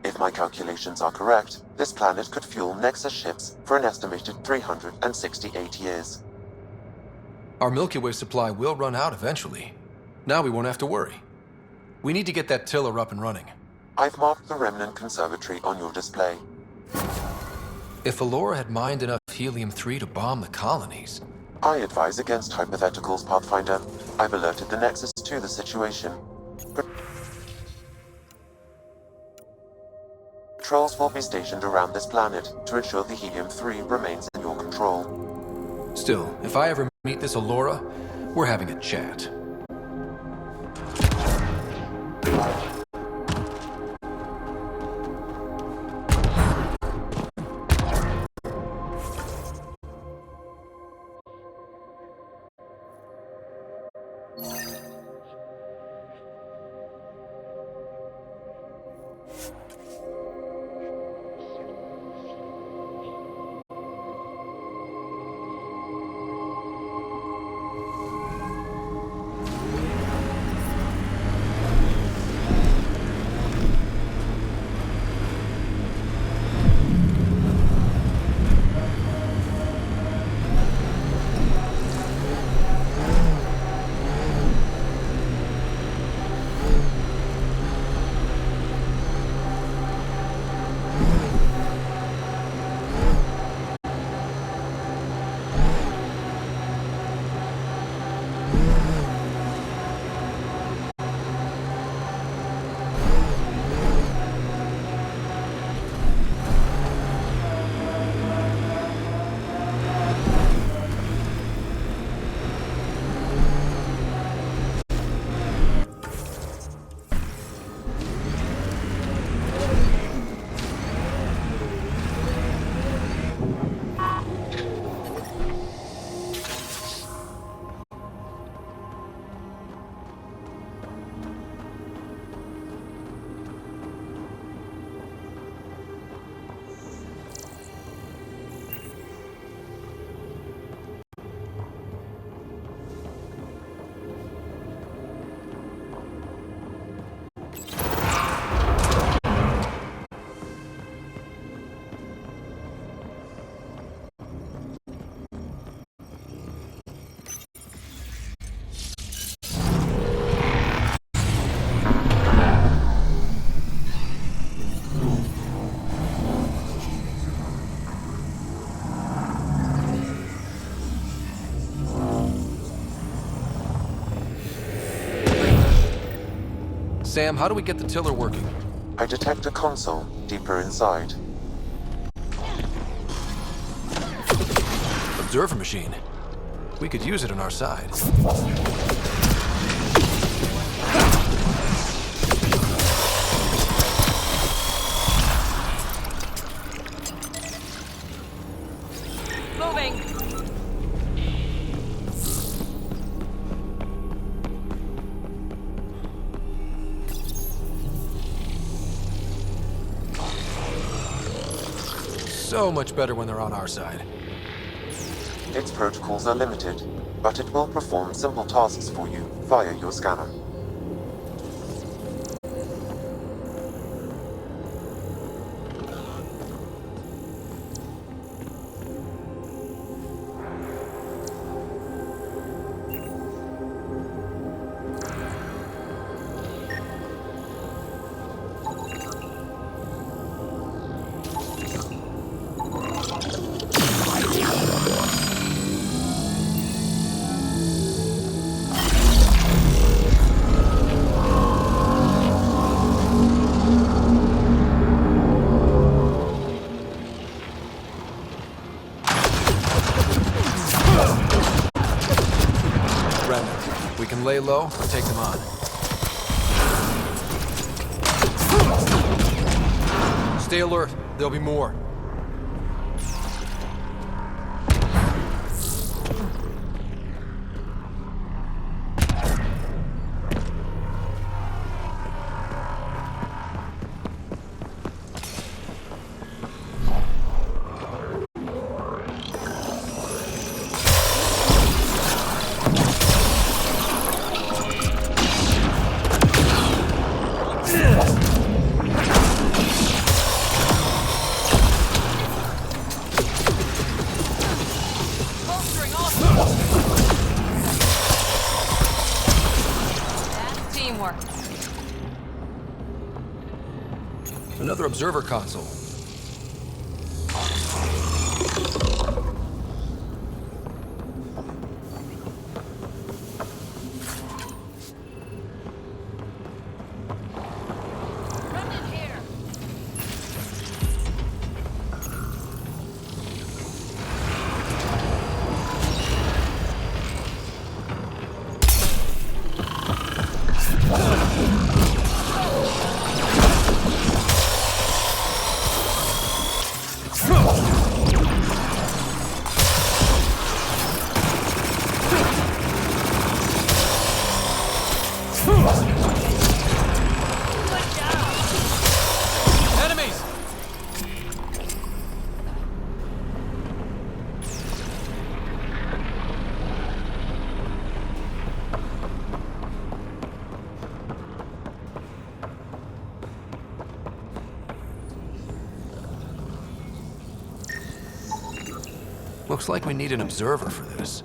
If my calculations are correct, this planet could fuel Nexus ships for an estimated 368 years.
Our Milky Way supply will run out eventually. Now we won't have to worry. We need to get that tiller up and running.
I've marked the remnant conservatory on your display.
If Elora had mined enough helium-3 to bomb the colonies...
I advise against hypotheticals, Pathfinder. I've alerted the Nexus to the situation. Patrols will be stationed around this planet to ensure the helium-3 remains in your control.
Still, if I ever meet this Elora, we're having a chat. Sam, how do we get the tiller working?
I detect a console deeper inside.
Observer machine. We could use it on our side.
Moving.
So much better when they're on our side.
Its protocols are limited, but it will perform simple tasks for you via your scanner.
We can lay low or take them on. Stay alert. There'll be more.
Teamwork.
Another observer console. Enemies! Looks like we need an observer for this.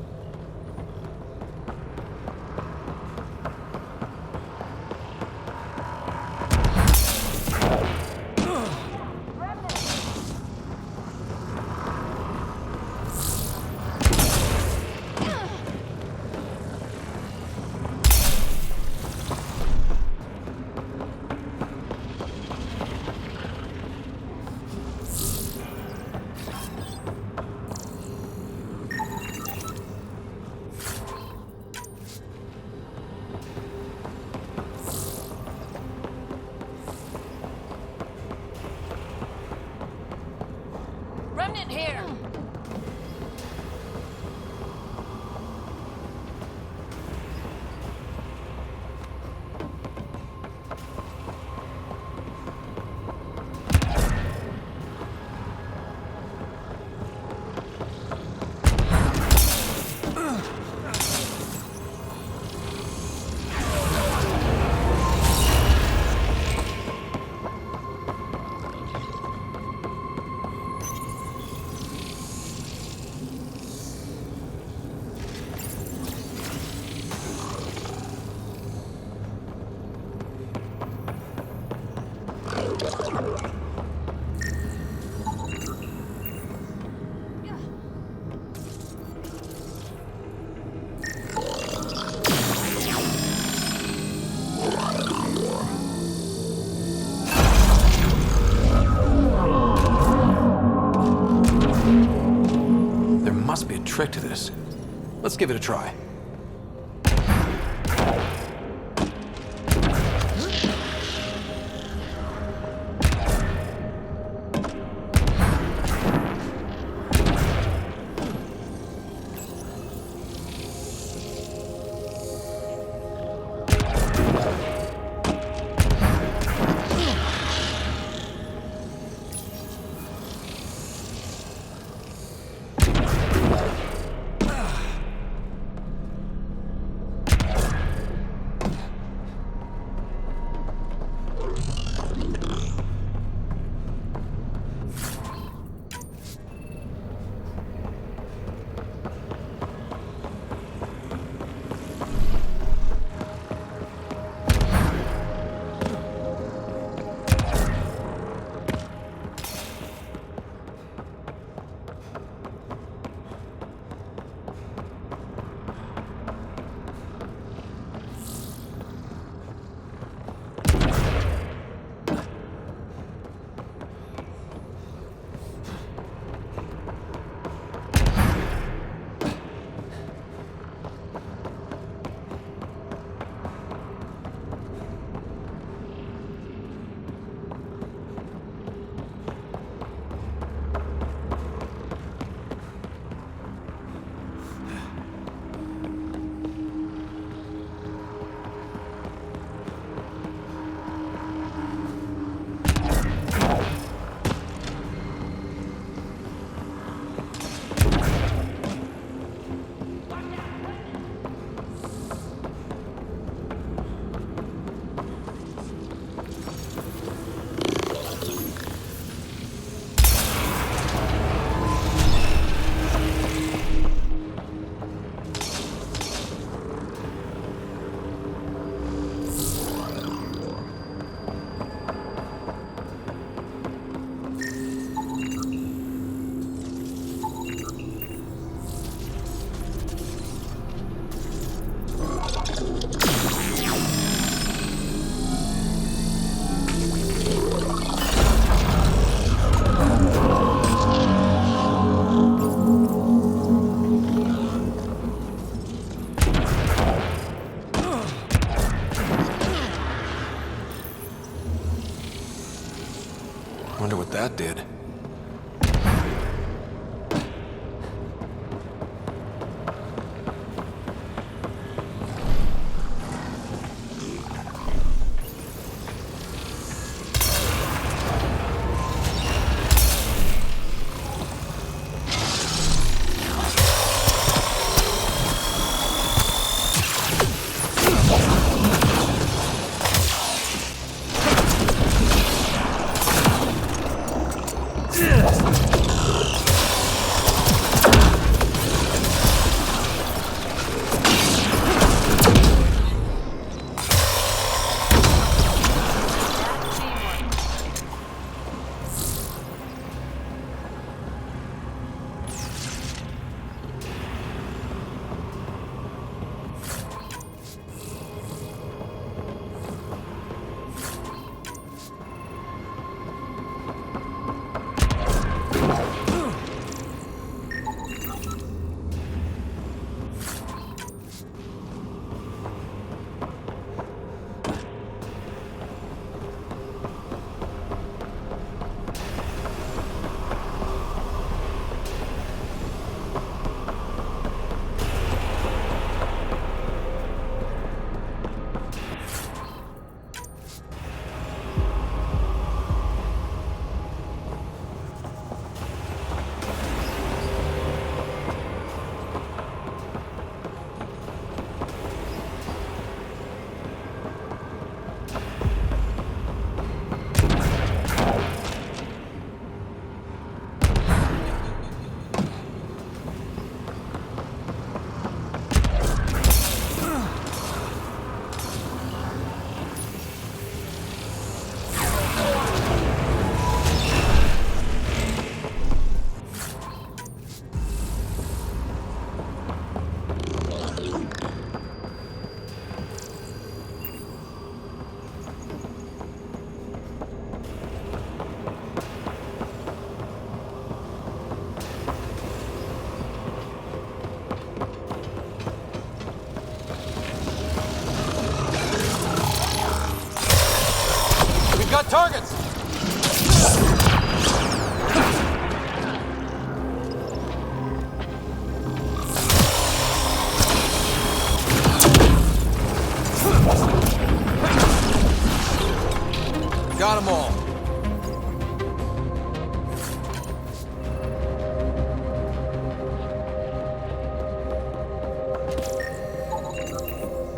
Remnant here! There must be a trick to this. Let's give it a try.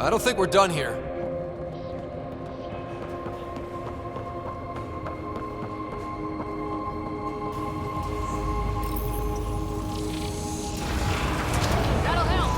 I don't think we're done here.
That'll help.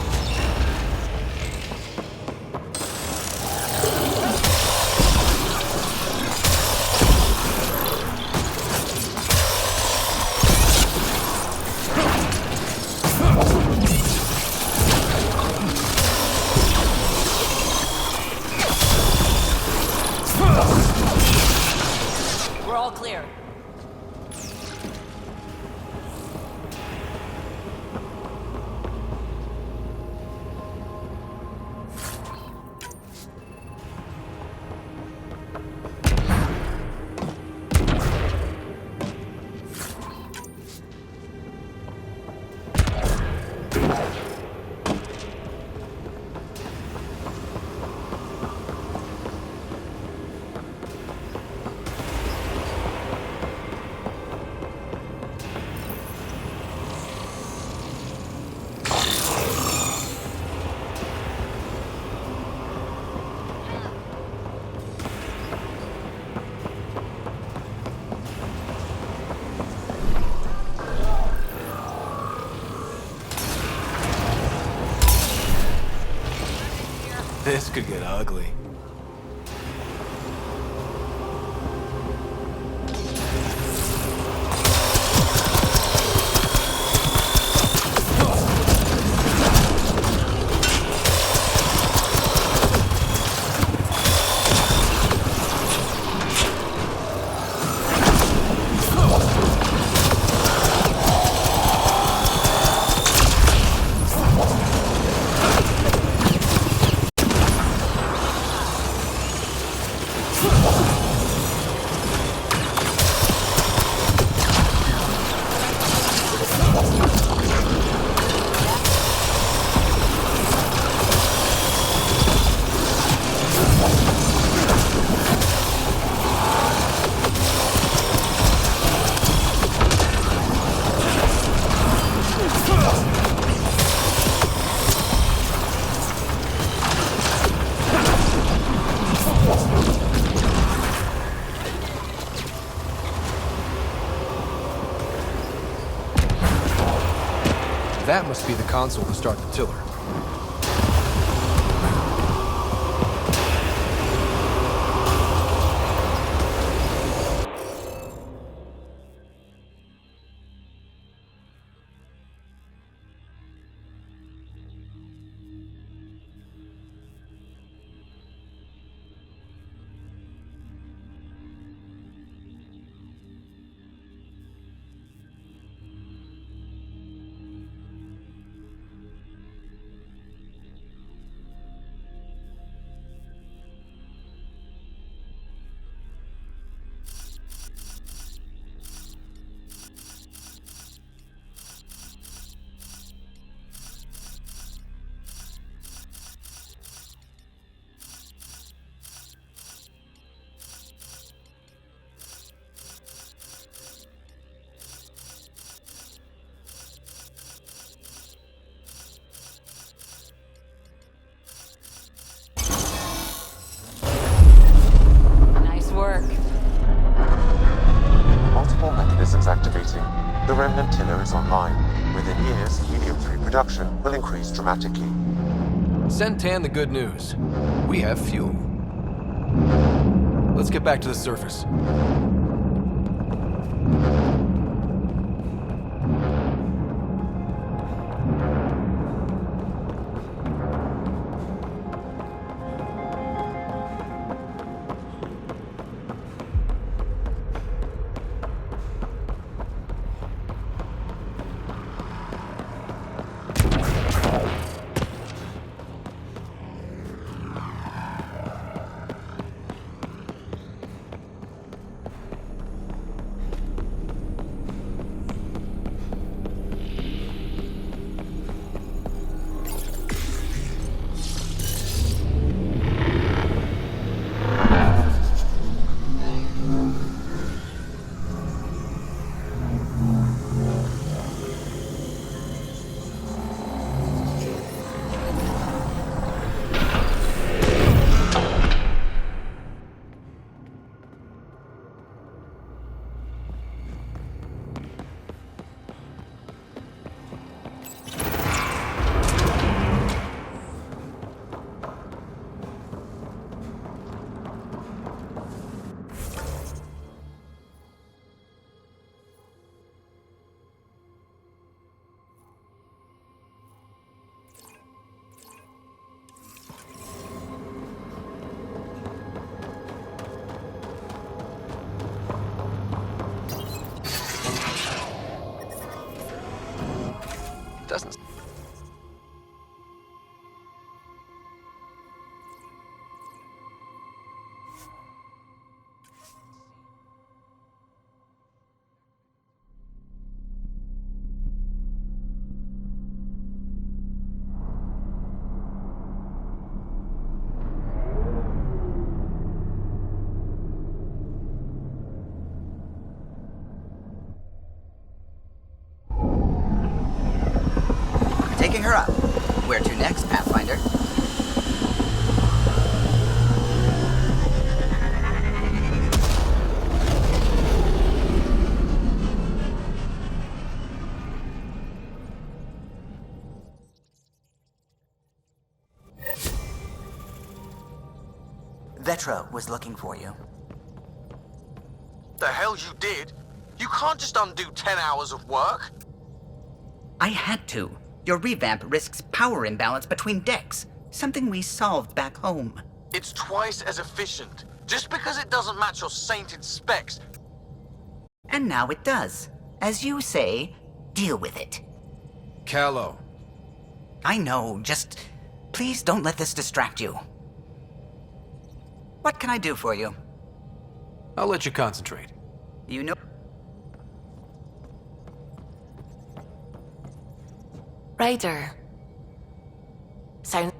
We're all clear.
This could get ugly. That must be the console to start the tiller.
Nice work.
Multiple mechanisms activating. The remnant tiller is online. Within years, helium-3 production will increase dramatically.
Send Tan the good news. We have fuel. Let's get back to the surface. Doesn't.
Taking her up. Where to next, Pathfinder? Vetra was looking for you.
The hell you did? You can't just undo 10 hours of work.
I had to. Your revamp risks power imbalance between decks, something we solved back home.
It's twice as efficient. Just because it doesn't match your sainted specs.
And now it does. As you say, deal with it.
Callow.
I know, just please don't let this distract you. What can I do for you?
I'll let you concentrate.
You know...
Ryder. Sound.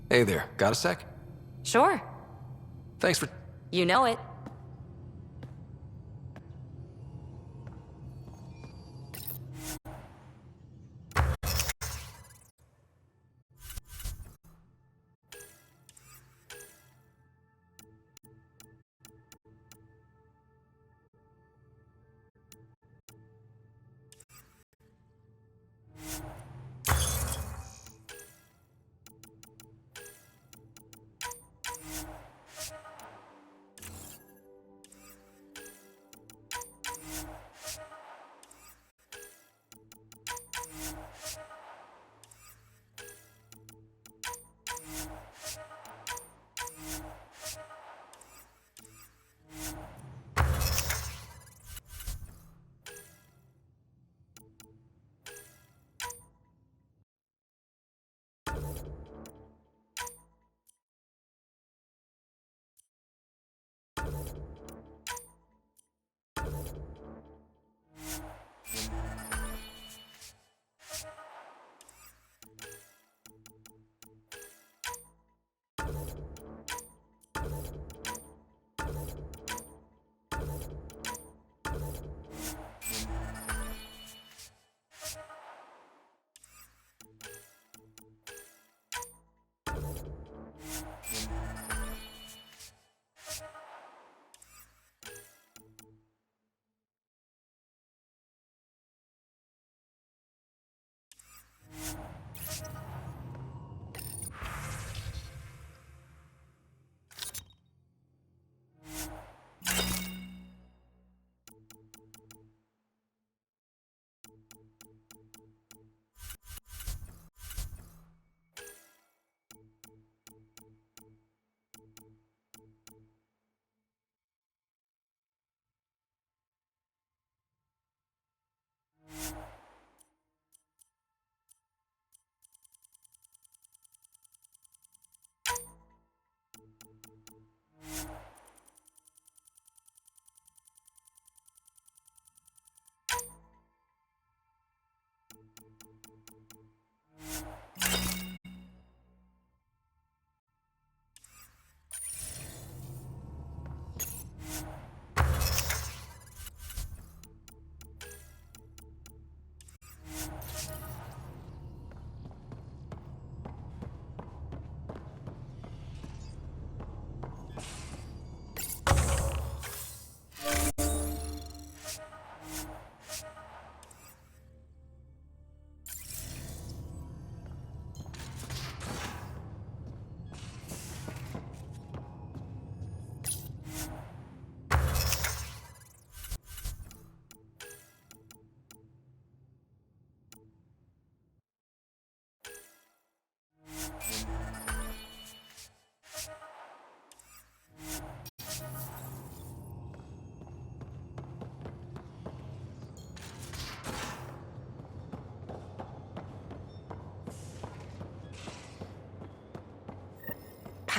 Hey there, got a sec?
Sure.
Thanks for...
You know it.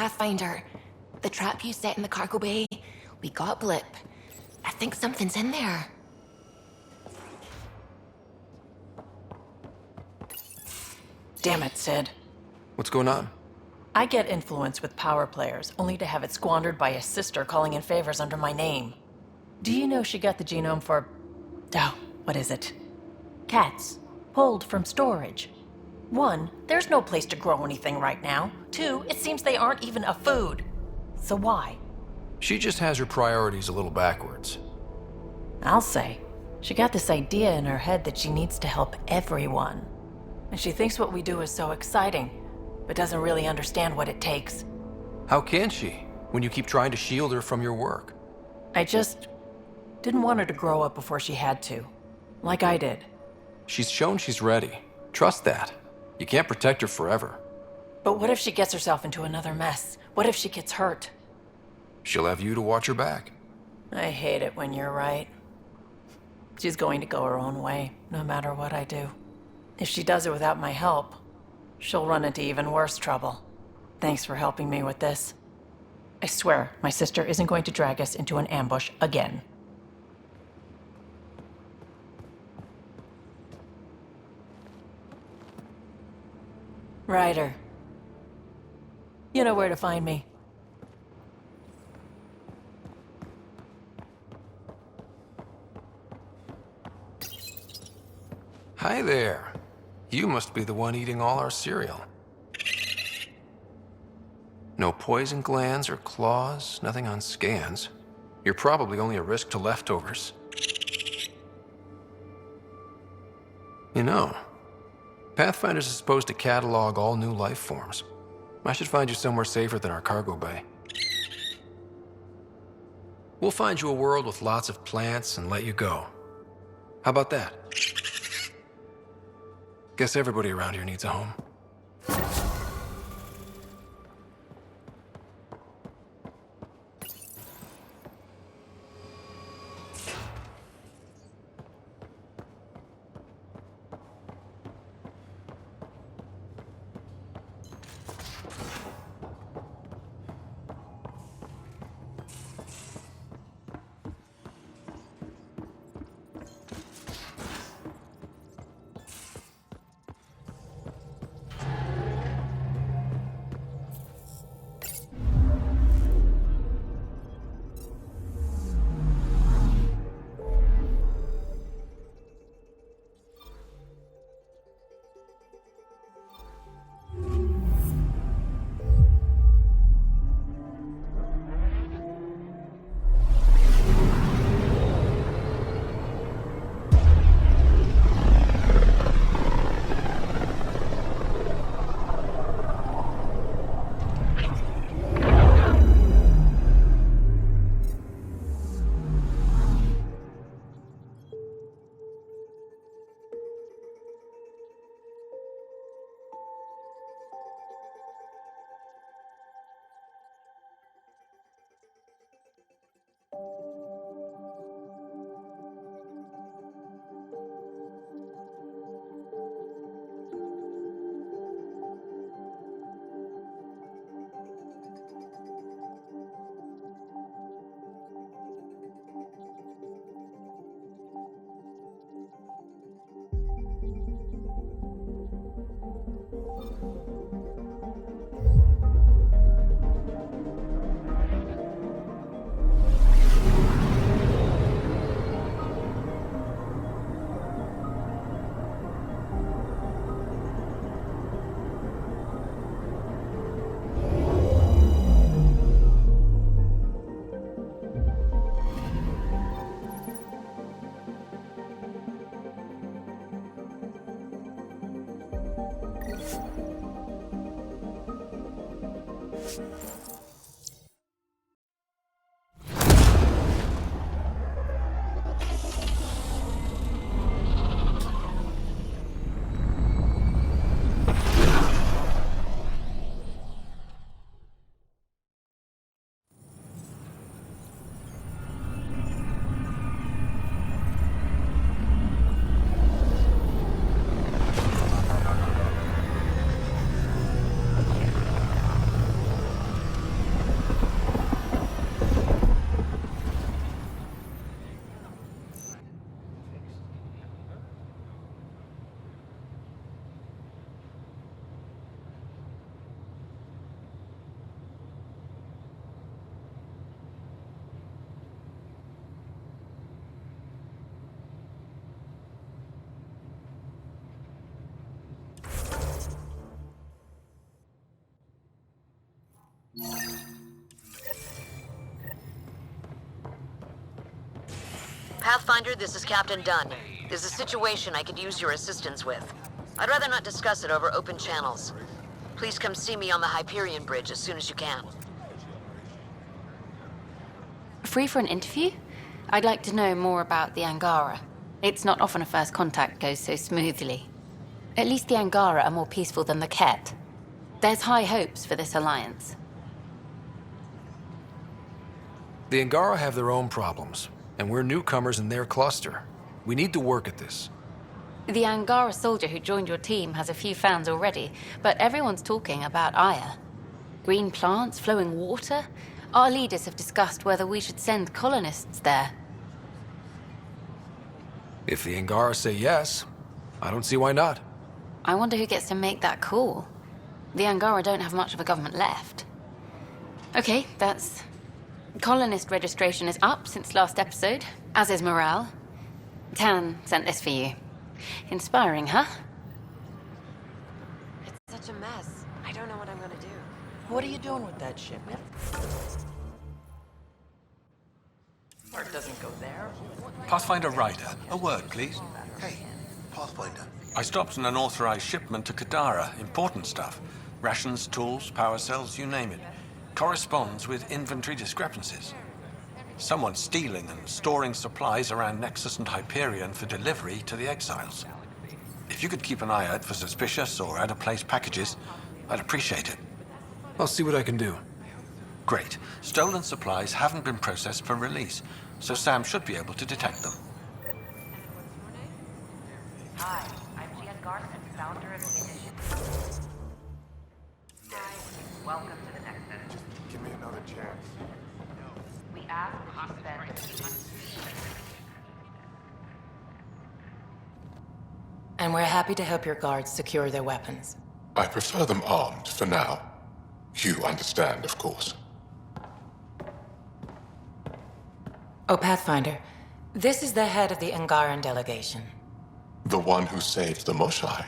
Pathfinder. The trap you set in the cargo bay, we got Blip. I think something's in there.
Damn it, Sid.
What's going on?
I get influence with power players, only to have it squandered by a sister calling in favors under my name. Do you know she got the genome for... oh, what is it? Cats. Pulled from storage. 1, there's no place to grow anything right now. 2, it seems they aren't even a food. So why?
She just has her priorities a little backwards.
I'll say. She got this idea in her head that she needs to help everyone. And she thinks what we do is so exciting, but doesn't really understand what it takes.
How can she, when you keep trying to shield her from your work?
I just didn't want her to grow up before she had to. Like I did.
She's shown she's ready. Trust that. You can't protect her forever.
But what if she gets herself into another mess? What if she gets hurt?
She'll have you to watch her back.
I hate it when you're right. She's going to go her own way, no matter what I do. If she does it without my help, she'll run into even worse trouble. Thanks for helping me with this. I swear, my sister isn't going to drag us into an ambush again. Ryder. You know where to find me.
Hi there. You must be the one eating all our cereal. No poison glands or claws, nothing on scans. You're probably only a risk to leftovers. You know, Pathfinders is supposed to catalog all new life forms. I should find you somewhere safer than our cargo bay. We'll find you a world with lots of plants and let you go. How about that? Guess everybody around here needs a home.
Pathfinder, this is Captain Dunn. There's a situation I could use your assistance with. I'd rather not discuss it over open channels. Please come see me on the Hyperion Bridge as soon as you can.
Free for an interview? I'd like to know more about the Angara. It's not often a first contact goes so smoothly. At least the Angara are more peaceful than the Ket. There's high hopes for this alliance.
The Angara have their own problems, and we're newcomers in their cluster. We need to work at this.
The Angara soldier who joined your team has a few fans already, but everyone's talking about Aya. Green plants, flowing water. Our leaders have discussed whether we should send colonists there.
If the Angara say yes, I don't see why not.
I wonder who gets to make that call. The Angara don't have much of a government left. Okay, that's... Colonist registration is up since last episode, as is morale. Tan sent this for you. Inspiring, huh?
It's such a mess. I don't know what I'm gonna do. What are you doing with that ship? Or it doesn't go there?
Pathfinder Ryder, a word, please.
Hey, Pathfinder.
I stopped an unauthorized shipment to Kadara. Important stuff. Rations, tools, power cells, you name it. Corresponds with inventory discrepancies. Someone's stealing and storing supplies around Nexus and Hyperion for delivery to the exiles. If you could keep an eye out for suspicious or out-of-place packages, I'd appreciate it.
I'll see what I can do.
Great. Stolen supplies haven't been processed for release, so Sam should be able to detect them.
Hi, I'm Jan Garson, founder of the initiative. Welcome to the Nexus.
Just give me another chance.
We ask that you spend
And we're happy to help your guards secure their weapons.
I prefer them armed for now. You understand, of course.
Oh, Pathfinder, this is the head of the Angaran delegation.
The one who saved the Moshai.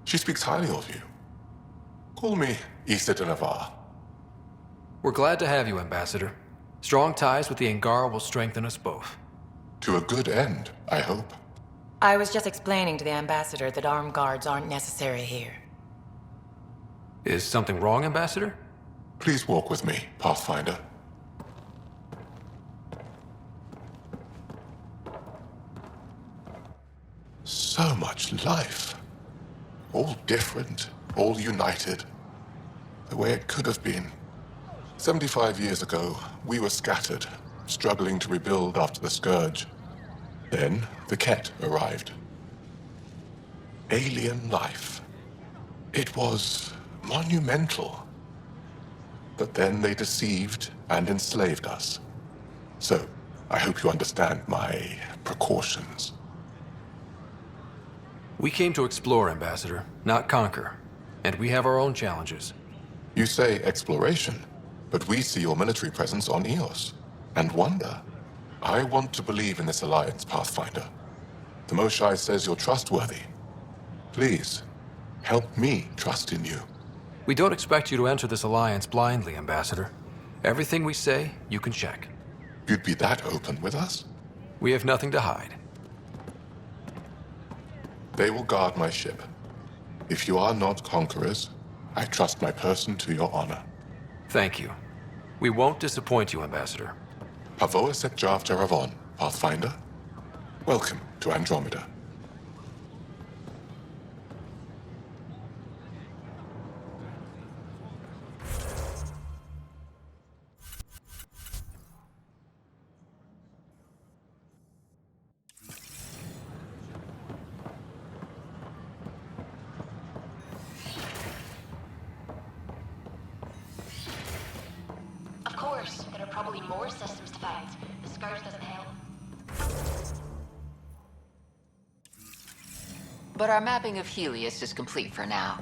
She speaks highly of you. Call me Issa de Navarre.
We're glad to have you, Ambassador. Strong ties with the Angara will strengthen us both.
To a good end, I hope.
I was just explaining to the Ambassador that armed guards aren't necessary here.
Is something wrong, Ambassador?
Please walk with me, Pathfinder. So much life. All different, all united. The way it could have been. 75 years ago, we were scattered, struggling to rebuild after the Scourge. Then, the Ket arrived. Alien life. It was monumental. But then they deceived and enslaved us. So, I hope you understand my precautions.
We came to explore, Ambassador, not conquer. And we have our own challenges.
You say exploration, but we see your military presence on Eos, and wonder. I want to believe in this alliance, Pathfinder. The Moshai says you're trustworthy. Please, help me trust in you.
We don't expect you to enter this alliance blindly, Ambassador. Everything we say, you can check.
You'd be that open with us?
We have nothing to hide.
They will guard my ship. If you are not conquerors, I trust my person to your honor.
Thank you. We won't disappoint you, Ambassador.
Pavoa set Jav Teravon, Pathfinder. Welcome to Andromeda.
Of course, there are probably more systems to find. The Scourge doesn't help.
But our mapping of Helios is complete for now.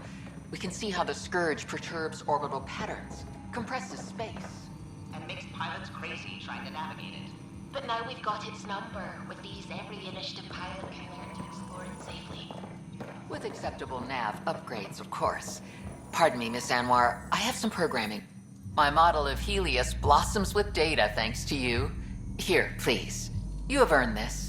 We can see how the Scourge perturbs orbital patterns, compresses space,
and makes pilots crazy trying to navigate it.
But now we've got its number. With these, every initiative pilot can learn to explore it safely.
with acceptable nav upgrades, of course. Pardon me, Miss Anwar, I have some programming. My model of Helios blossoms with data thanks to you. Here, please. You have earned this.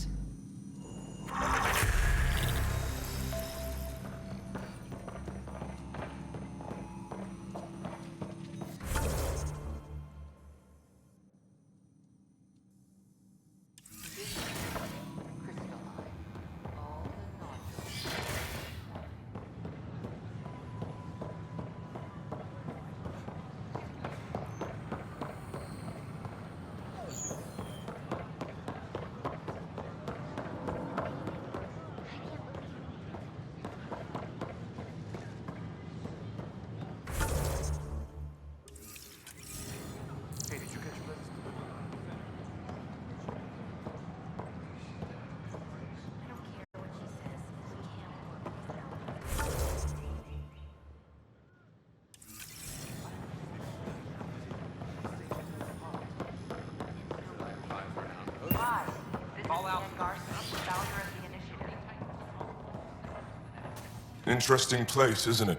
Interesting place, isn't it?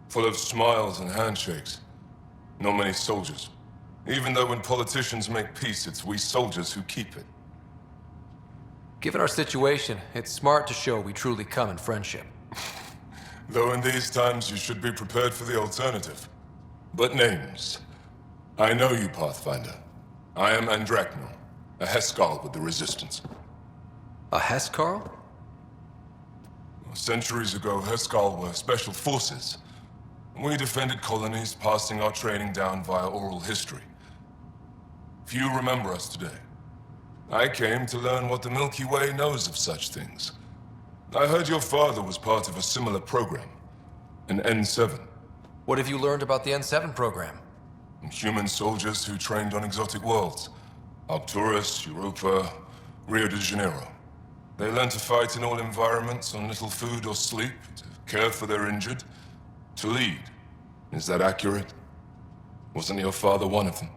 Full of smiles and handshakes. Not many soldiers. Even though when politicians make peace, it's we soldiers who keep it.
Given our situation, it's smart to show we truly come in friendship.
Though in these times you should be prepared for the alternative. But names. I know you, Pathfinder. I am Andromeda, a Heskal with the Resistance.
A Heskal?
Centuries ago, Heskal were special forces. We defended colonies, passing our training down via oral history. Few remember us today. I came to learn what the Milky Way knows of such things. I heard your father was part of a similar program, an N7.
What have you learned about the N7 program?
Human soldiers who trained on exotic worlds. Arcturus, Europa, Rio de Janeiro. They learn to fight in all environments on little food or sleep, to care for their injured, to lead. Is that accurate? Wasn't your father one of them?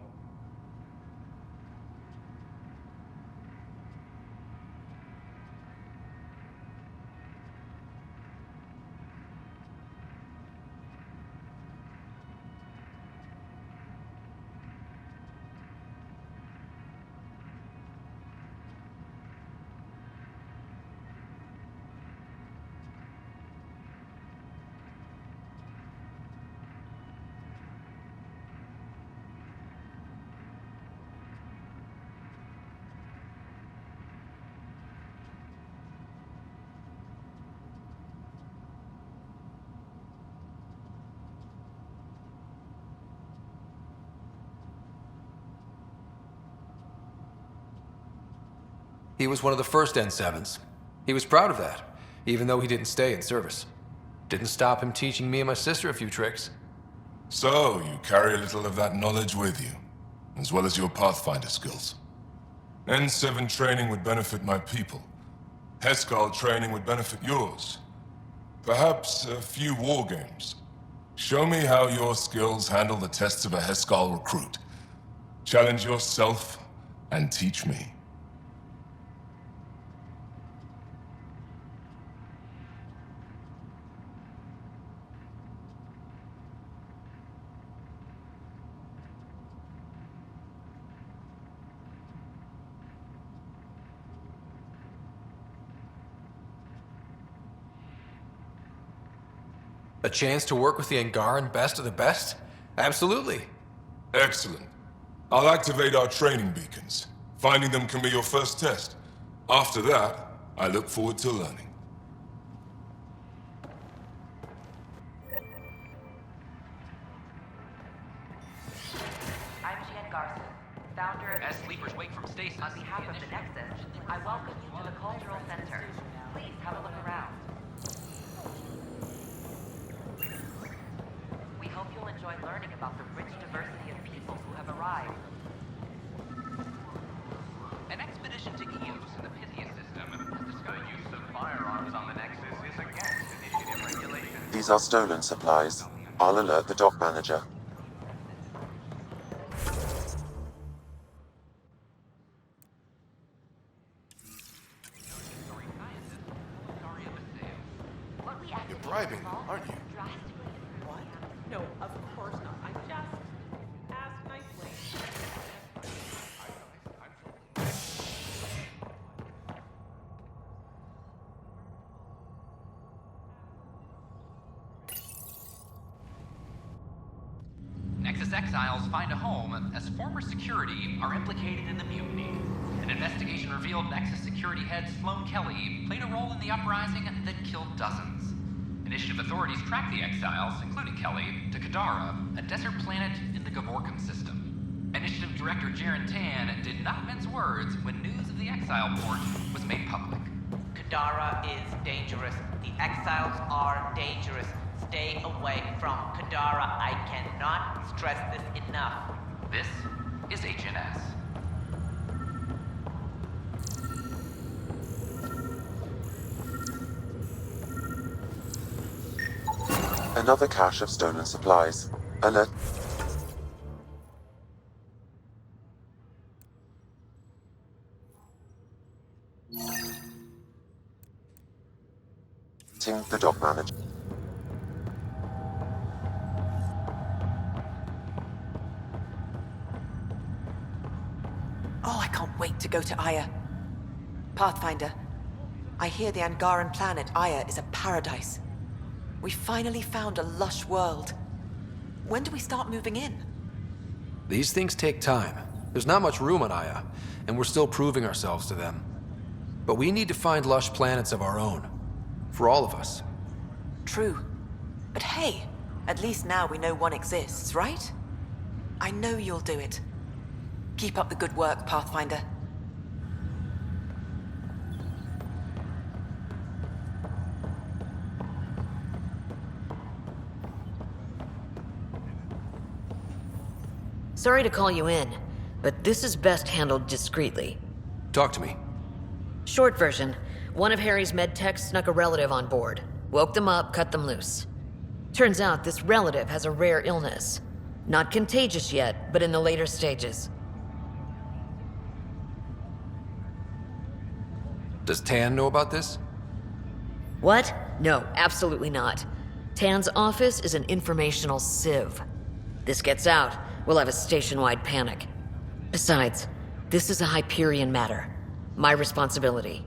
He was one of the first N7s. He was proud of that, even though he didn't stay in service. Didn't stop him teaching me and my sister a few tricks.
So, you carry a little of that knowledge with you, as well as your Pathfinder skills. N7 training would benefit my people. Heskal training would benefit yours. Perhaps a few war games. Show me how your skills handle the tests of a Heskal recruit. Challenge yourself and teach me.
A chance to work with the Angaran best of the best? Absolutely.
Excellent. I'll activate our training beacons. Finding them can be your first test. After that, I look forward to learning.
I'm Jan Garson, founder of...
As sleepers wake from stasis.
On behalf of the Nexus, I welcome you to the Cultural Center. Please have a look around. We hope you'll enjoy learning about the rich diversity of people who have arrived.
An expedition to Eos in the Pythia system has discovered use of firearms on the Nexus is against initiative regulations.
These are stolen supplies. I'll alert the dock manager.
You're bribing them, aren't you?
What? No, of course not. I just asked nicely.
Nexus exiles find a home, as former security are implicated in the mutiny. An investigation revealed Nexus security head Sloan Kelly played a role in the uprising that killed dozens. Initiative authorities tracked the exiles, including Kelly, to Kadara, a desert planet in the Gavorkan system. Initiative Director Jaren Tan did not mince words when news of the exile port was made public.
Kadara is dangerous. The exiles are dangerous. Stay away from Kadara. I cannot stress this enough.
This is HNS.
Another cache of stolen supplies. Alert. The dock manager.
Oh, I can't wait to go to Aya. Pathfinder, I hear the Angaran planet Aya is a paradise. We finally found a lush world. When do we start moving in?
These things take time. There's not much room on Aya, and we're still proving ourselves to them. But we need to find lush planets of our own. For all of us.
True. But hey, at least now we know one exists, right? I know you'll do it. Keep up the good work, Pathfinder.
Sorry to call you in, but this is best handled discreetly.
Talk to me.
Short version, one of Harry's medtechs snuck a relative on board. Woke them up, cut them loose. Turns out this relative has a rare illness. Not contagious yet, but in the later stages.
Does Tan know about this?
What? No, absolutely not. Tan's office is an informational sieve. This gets out, we'll have a station-wide panic. Besides, this is a Hyperion matter. My responsibility.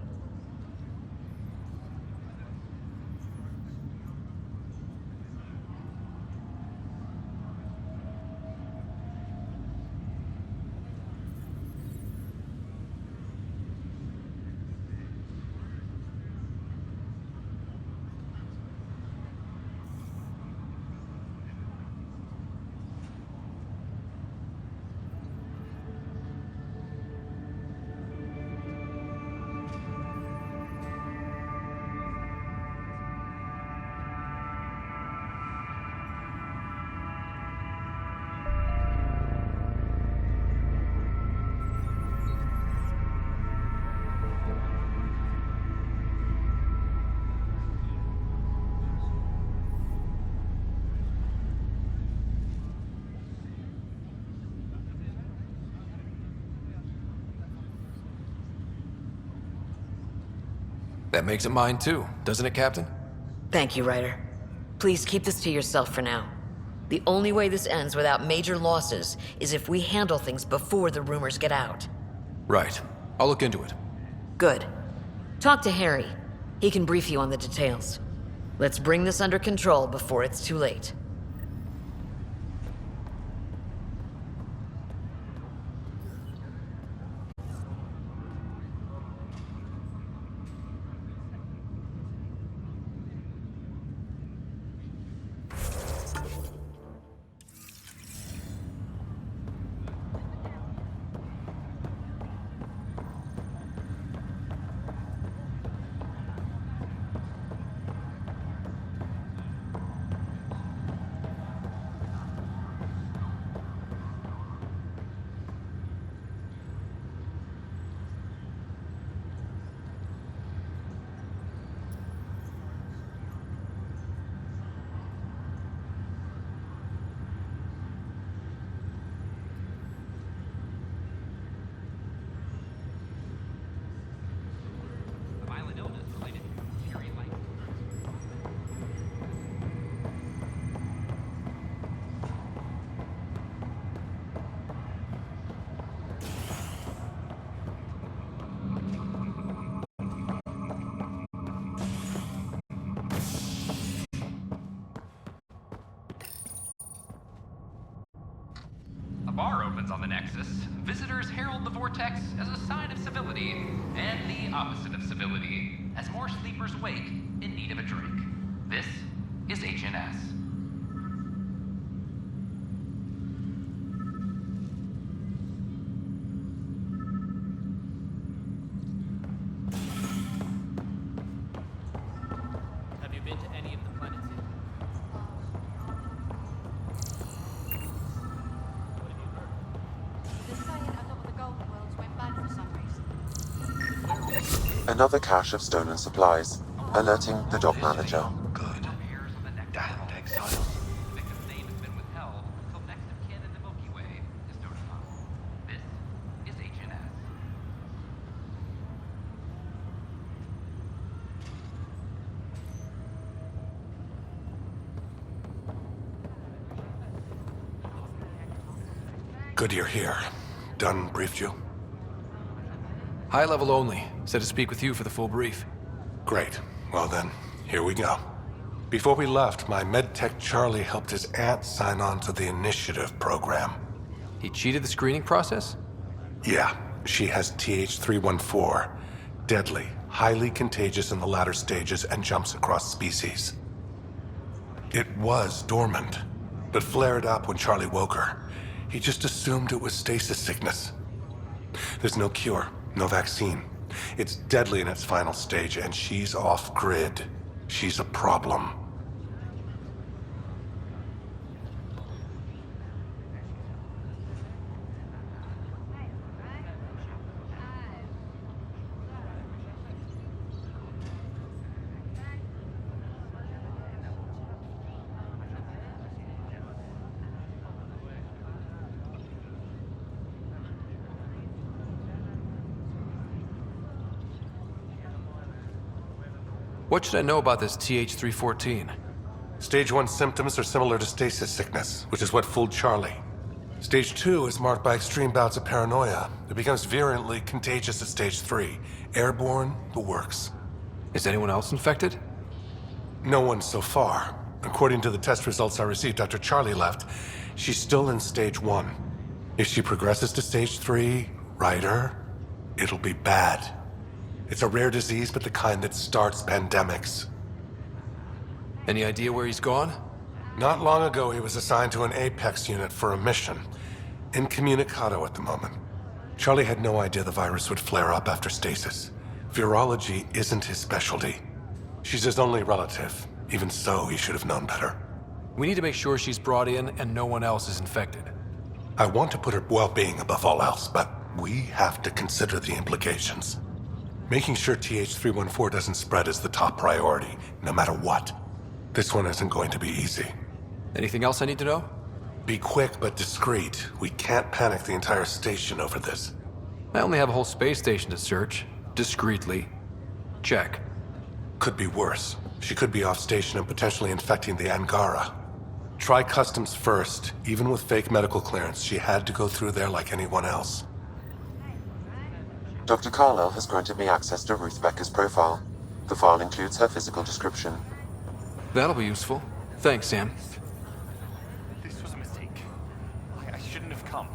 That makes it mine too, doesn't it, Captain?
Thank you, Ryder. Please keep this to yourself for now. The only way this ends without major losses is if we handle things before the rumors get out.
Right. I'll look into it.
Good. Talk to Harry. He can brief you on the details. Let's bring this under control before it's too late.
bar opens on the Nexus, visitors herald the vortex as a sign of civility, and the opposite of civility, as more sleepers wake in need of a drink. This is HNS.
Have you been to any of the planets yet? What have you heard?
They're saying a lot of the golden worlds went bad for some reason.
Another cache of stolen supplies, alerting the dock manager.
Damned exiles. The victim's name has been withheld until next of kin in the Milky Way is notified. This is HNS.
Good you're here. Dunn briefed you?
High level only. Said to speak with you for the full brief.
Great. Well then, here we go. Before we left, my medtech Charlie helped his aunt sign on to the initiative program.
He cheated the screening process?
Yeah, she has TH314. Deadly, highly contagious in the latter stages, and jumps across species. It was dormant, but flared up when Charlie woke her. He just assumed it was stasis sickness. There's no cure, no vaccine. It's deadly in its final stage, and she's off-grid. She's a problem.
What should I know about this TH314?
Stage 1 symptoms are similar to stasis sickness, which is what fooled Charlie. Stage 2 is marked by extreme bouts of paranoia. It becomes virulently contagious at Stage 3. Airborne, the works.
Is anyone else infected?
No one so far. According to the test results I received after Charlie left, she's still in Stage 1. If she progresses to Stage 3, Ryder, it'll be bad. It's a rare disease, but the kind that starts pandemics.
Any idea where he's gone?
Not long ago, he was assigned to an Apex unit for a mission. Incommunicado at the moment. Charlie had no idea the virus would flare up after stasis. Virology isn't his specialty. She's his only relative. Even so, he should have known better.
We need to make sure she's brought in and no one else is infected.
I want to put her well-being above all else, but we have to consider the implications. Making sure TH314 doesn't spread is the top priority, no matter what. This one isn't going to be easy.
Anything else I need to know?
Be quick but discreet. We can't panic the entire station over this.
I only have a whole space station to search. Discreetly. Check.
Could be worse. She could be off station and potentially infecting the Angara. Try customs first. Even with fake medical clearance, she had to go through there like anyone else.
Dr. Carlyle has granted me access to Ruth Becker's profile. The file includes her physical description.
That'll be useful. Thanks, Sam.
This was a mistake. I shouldn't have come.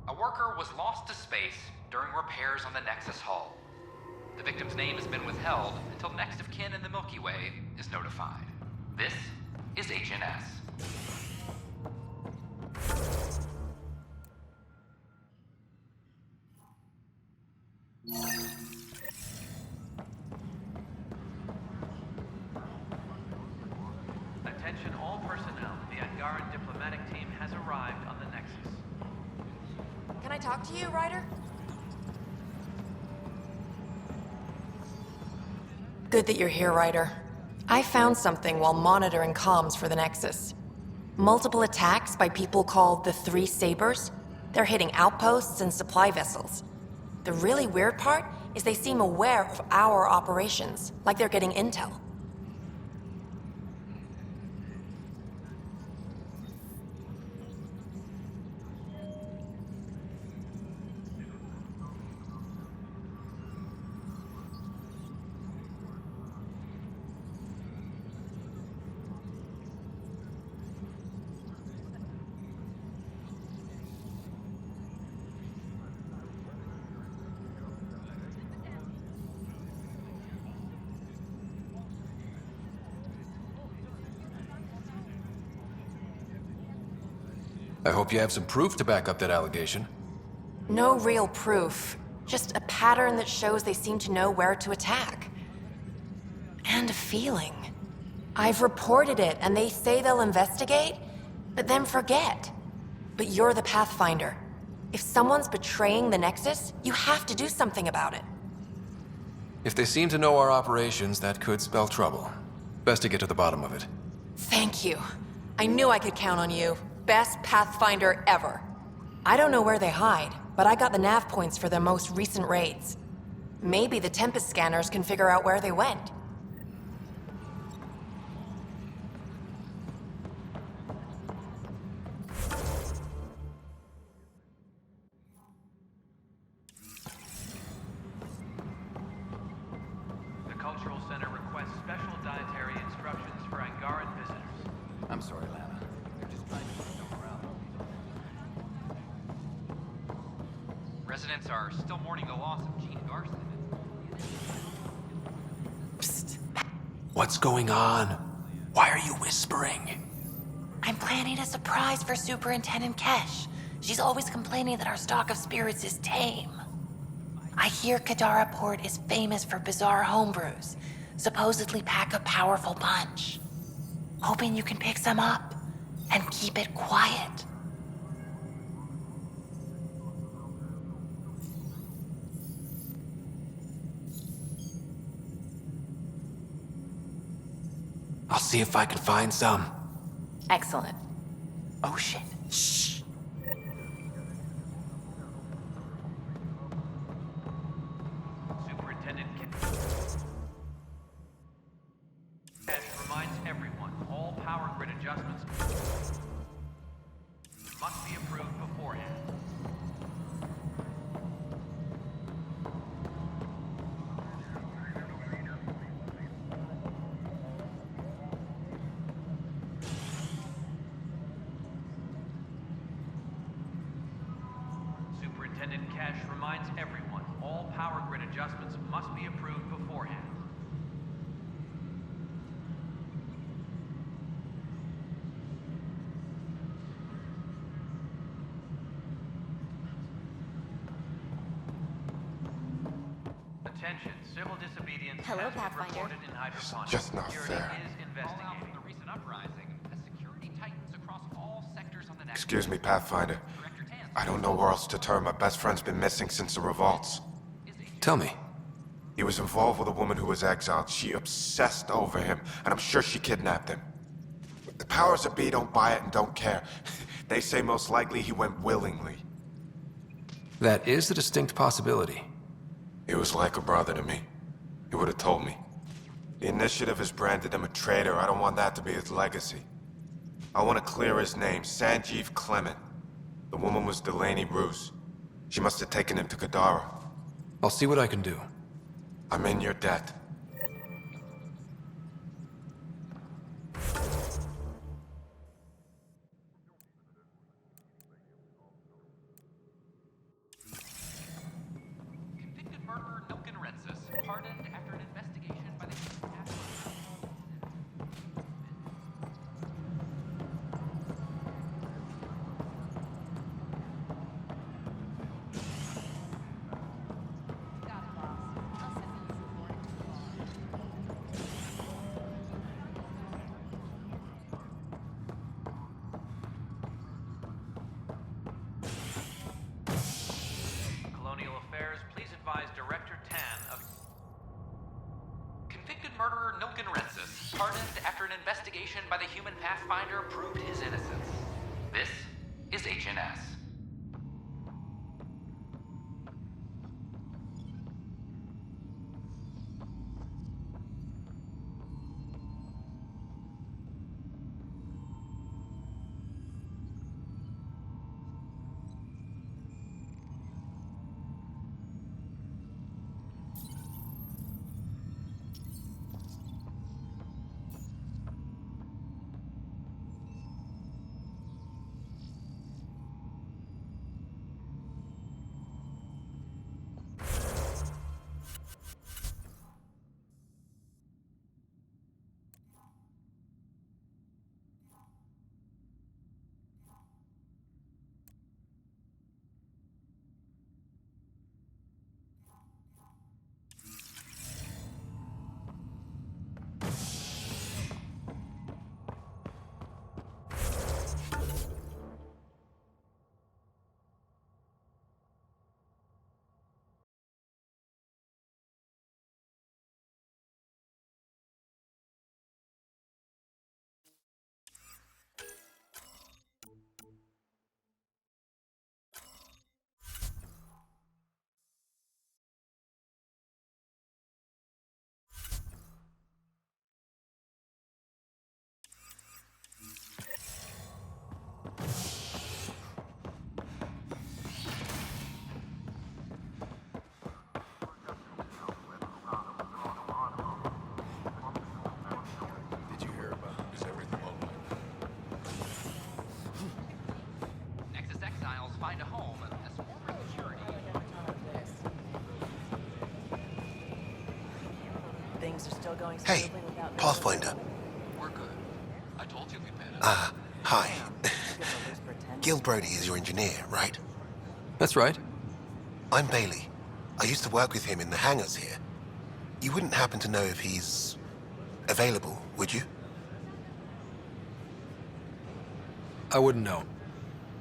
A worker was lost to space during repairs on the Nexus hull. The victim's name has been withheld until next of kin in the Milky Way is notified. This is HNS.
Attention all personnel. The Angaran diplomatic team has arrived on the Nexus.
Can I talk to you, Ryder? Good that you're here, Ryder. I found something while monitoring comms for the Nexus. Multiple attacks by people called the Three Sabers. They're hitting outposts and supply vessels. The really weird part is they seem aware of our operations, like they're getting intel.
I hope you have some proof to back up that allegation.
No real proof, just a pattern that shows they seem to know where to attack. And a feeling. I've reported it, and they say they'll investigate, but then forget. But you're the Pathfinder. If someone's betraying the Nexus, you have to do something about it.
If they seem to know our operations, that could spell trouble. Best to get to the bottom of it.
Thank you. I knew I could count on you. Best Pathfinder ever. I don't know where they hide, but I got the nav points for their most recent raids. Maybe the Tempest scanners can figure out where they went.
The Cultural Center requests special dietary instructions for Angaran visitors.
I'm sorry, Lana. They're just trying to keep the morale.
Residents are still mourning the loss of Gene Garson.
What's going on? Why are you whispering?
I'm planning a surprise for Superintendent Kesh. She's always complaining that our stock of spirits is tame. I hear Kadara Port is famous for bizarre homebrews, supposedly pack a powerful punch. Hoping you can pick some up and keep it quiet.
I'll see if I can find some.
Excellent. Oh shit. Shh.
Superintendent Kesh reminds everyone all power grid adjustments must be approved beforehand. Superintendent Kesh reminds everyone all power grid adjustments must be approved beforehand. Attention, civil disobedience
Hello,
has been
Pathfinder.
reported in hydroponics.
Just not
Security
fair.
is investigating. The recent uprising as security tightens across all sectors on the network.
Excuse me, Pathfinder. I don't know where else to turn. My best friend's been missing since the revolts.
Tell me.
He was involved with a woman who was exiled. She obsessed over him, and I'm sure she kidnapped him. The powers that be don't buy it and don't care. They say most likely he went willingly.
That is a distinct possibility.
He was like a brother to me. He would have told me. The Initiative has branded him a traitor. I don't want that to be his legacy. I want to clear his name, Sanjeev Clement. The woman was Delaney Roos. She must have taken him to Kadara.
I'll see what I can do.
I'm in your debt.
Convicted murderer Nilkin Rensis, pardoned after an investigation by the Colonial Affairs, please advise Director Tan of... Convicted murderer Nilkin Rensis, pardoned after an investigation by the human Pathfinder proved his innocence. This is HNS.
Hey, Pathfinder.
We're good. I told you we'd manage.
Hi. Gil Brody is your engineer, right?
That's right.
I'm Bailey. I used to work with him in the hangars here. You wouldn't happen to know if he's available, would you?
I wouldn't know.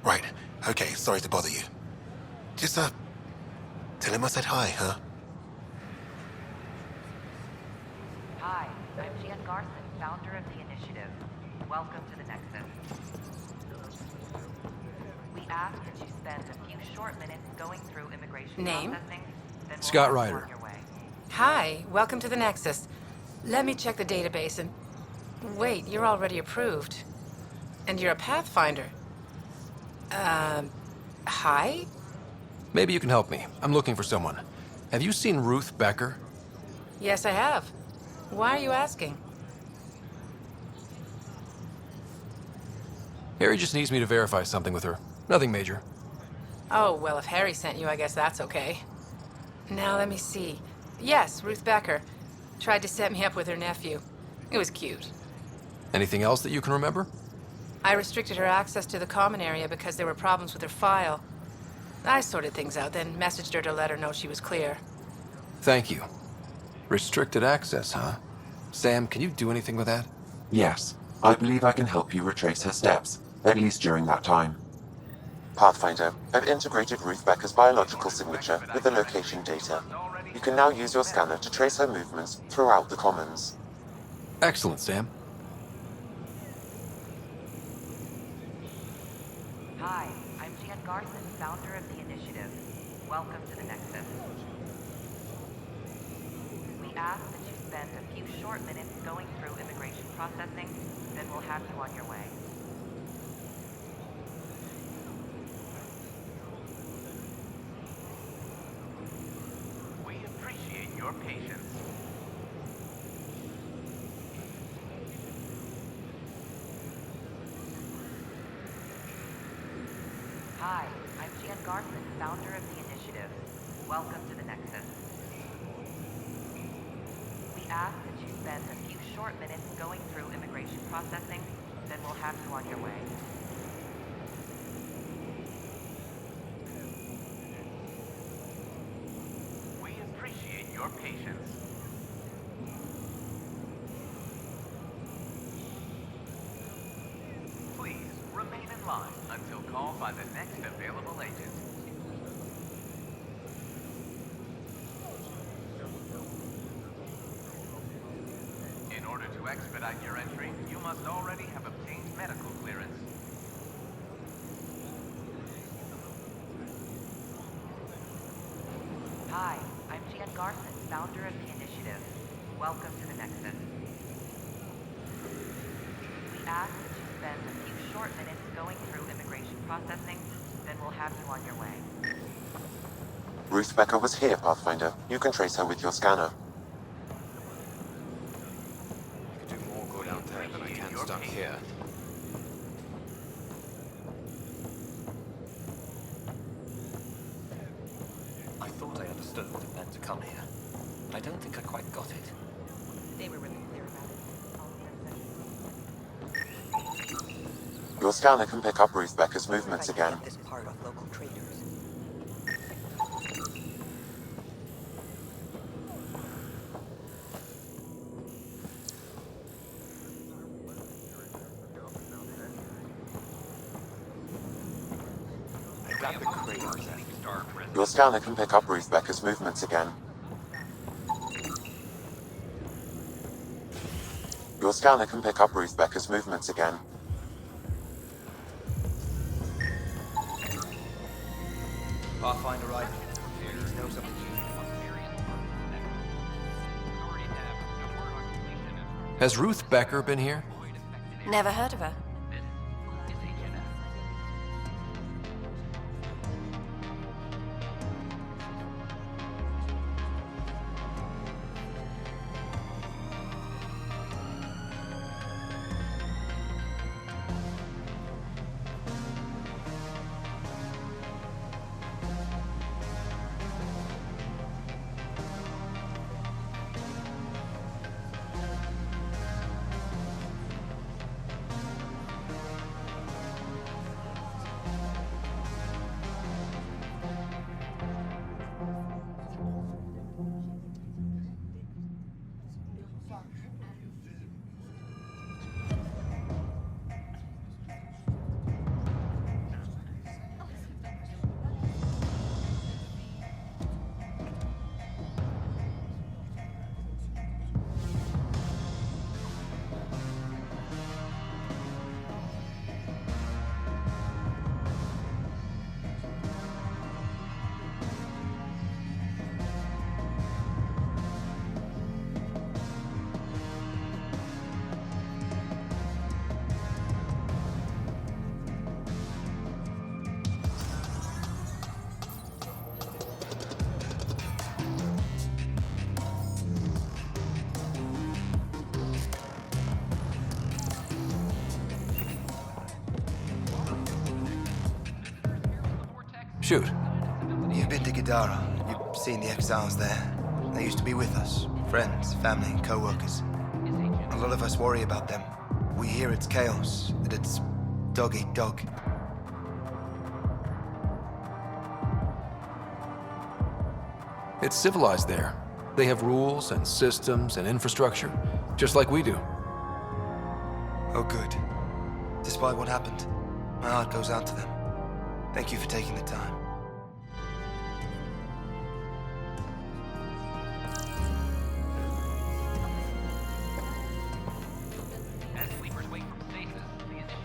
Right. Okay, sorry to bother you. Just, tell him I said hi, huh?
Hi, I'm Jan Garson, founder of the initiative. Welcome to the Nexus. We ask that you spend a few short minutes going through immigration
Name?
processing, then we'll
Scott
have you
Ryder.
on your way.
Hi, welcome to the Nexus. Let me check the database and... Wait, you're already approved. And you're a Pathfinder. Hi?
Maybe you can help me. I'm looking for someone. Have you seen Ruth Becker?
Yes, I have. Why are you asking?
Harry just needs me to verify something with her. Nothing major.
Oh, well, if Harry sent you, I guess that's okay. Now, let me see. Yes, Ruth Becker. Tried to set me up with her nephew. It was cute.
Anything else that you can remember?
I restricted her access to the common area because there were problems with her file. I sorted things out, then messaged her to let her know she was clear.
Thank you. Restricted access, huh? Sam, can you do anything with that?
Yes, I believe I can help you retrace her steps, at least during that time. Pathfinder, I've integrated Ruth Becker's biological signature with the location data. You can now use your scanner to trace her movements throughout the Commons.
Excellent, Sam.
Hi, I'm Jan Garson, founder of the initiative. Welcome to the Nexus. We ask that you spend a few short minutes going through immigration processing, then we'll have you on your way.
We appreciate your patience.
Hi, I'm Jan Garson, founder of the initiative. Welcome to the Nexus. We ask that you spend a few short minutes going through immigration processing, then we'll have you on your way.
We appreciate your patience. Please remain in line until called by the next available agent. In order to expedite your entry, you must already have obtained medical clearance.
Hi, I'm Jan Garson, founder of the initiative. Welcome to the Nexus. We ask that you spend a few short minutes going through immigration processing, then we'll have you on your way.
Ruth Becker was here, Pathfinder. You can trace her with your scanner.
I could do more good out there than I can stuck here. I thought I understood what it meant to come here, but I don't think I quite got it.
They were really clear about it.
Your scanner can pick up Ruth Becker's movements again.
This part off local traders.
Your scanner can pick up Ruth Becker's movements again. Your scanner can pick up Ruth Becker's movements again.
Pathfinder, right? Please know something.
Has Ruth Becker been here?
Never heard of her.
Shoot.
You've been to Gadara. You've seen the exiles there. They used to be with us. Friends, family, co-workers. A lot of us worry about them. We hear it's chaos, that it's dog eat dog.
It's civilized there. They have rules and systems and infrastructure, just like we do.
Oh, good. Despite what happened, my heart goes out to them. Thank you for taking the time.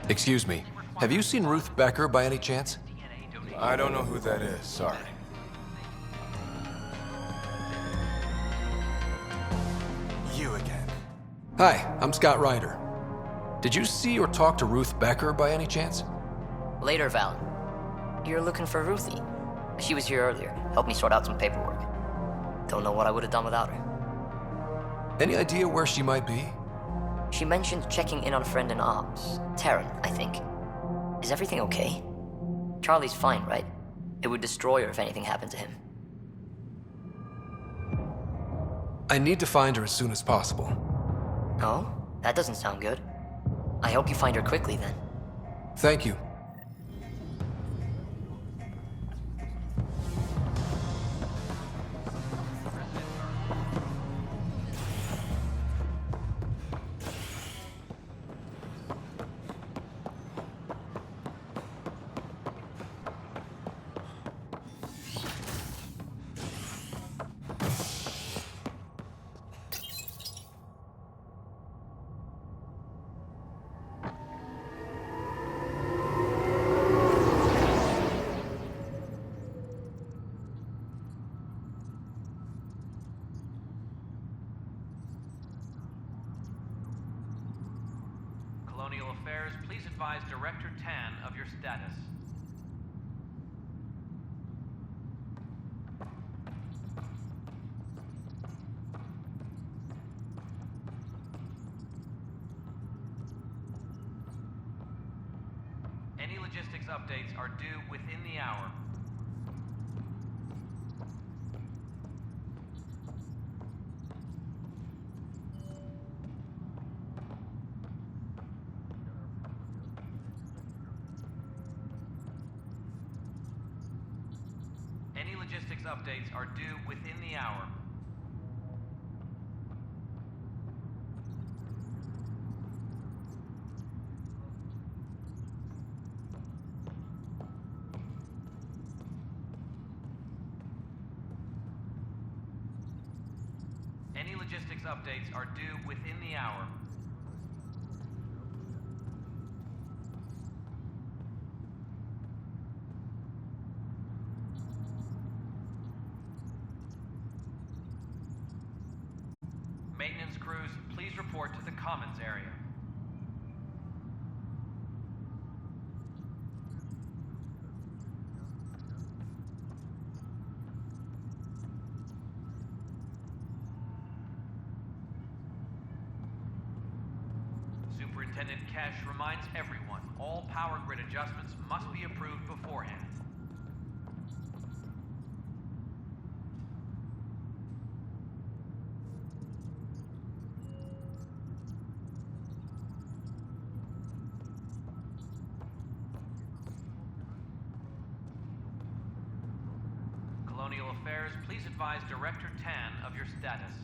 Excuse me, have you seen Ruth Becker by any chance?
I don't know who that is, sorry.
You again.
Hi, I'm Scott Ryder. Did you see or talk to Ruth Becker by any chance?
Later, Valen. You're looking for Ruthie. She was here earlier, helped me sort out some paperwork. Don't know what I would have done without her.
Any idea where she might be?
She mentioned checking in on a friend in ops. Taryn, I think. Is everything okay? Charlie's fine, right? It would destroy her if anything happened to him.
I need to find her as soon as possible.
Oh? That doesn't sound good. I hope you find her quickly, then.
Thank you.
Colonial Affairs, please advise Director Tan of your status. Any logistics updates are due within the hour. Any logistics updates are due within the hour. Any logistics updates are due within the hour. Maintenance crews, please report to the commons area. Superintendent Kesh reminds everyone, all power grid adjustments must be approved beforehand. Colonial Affairs, please advise Director Tan of your status.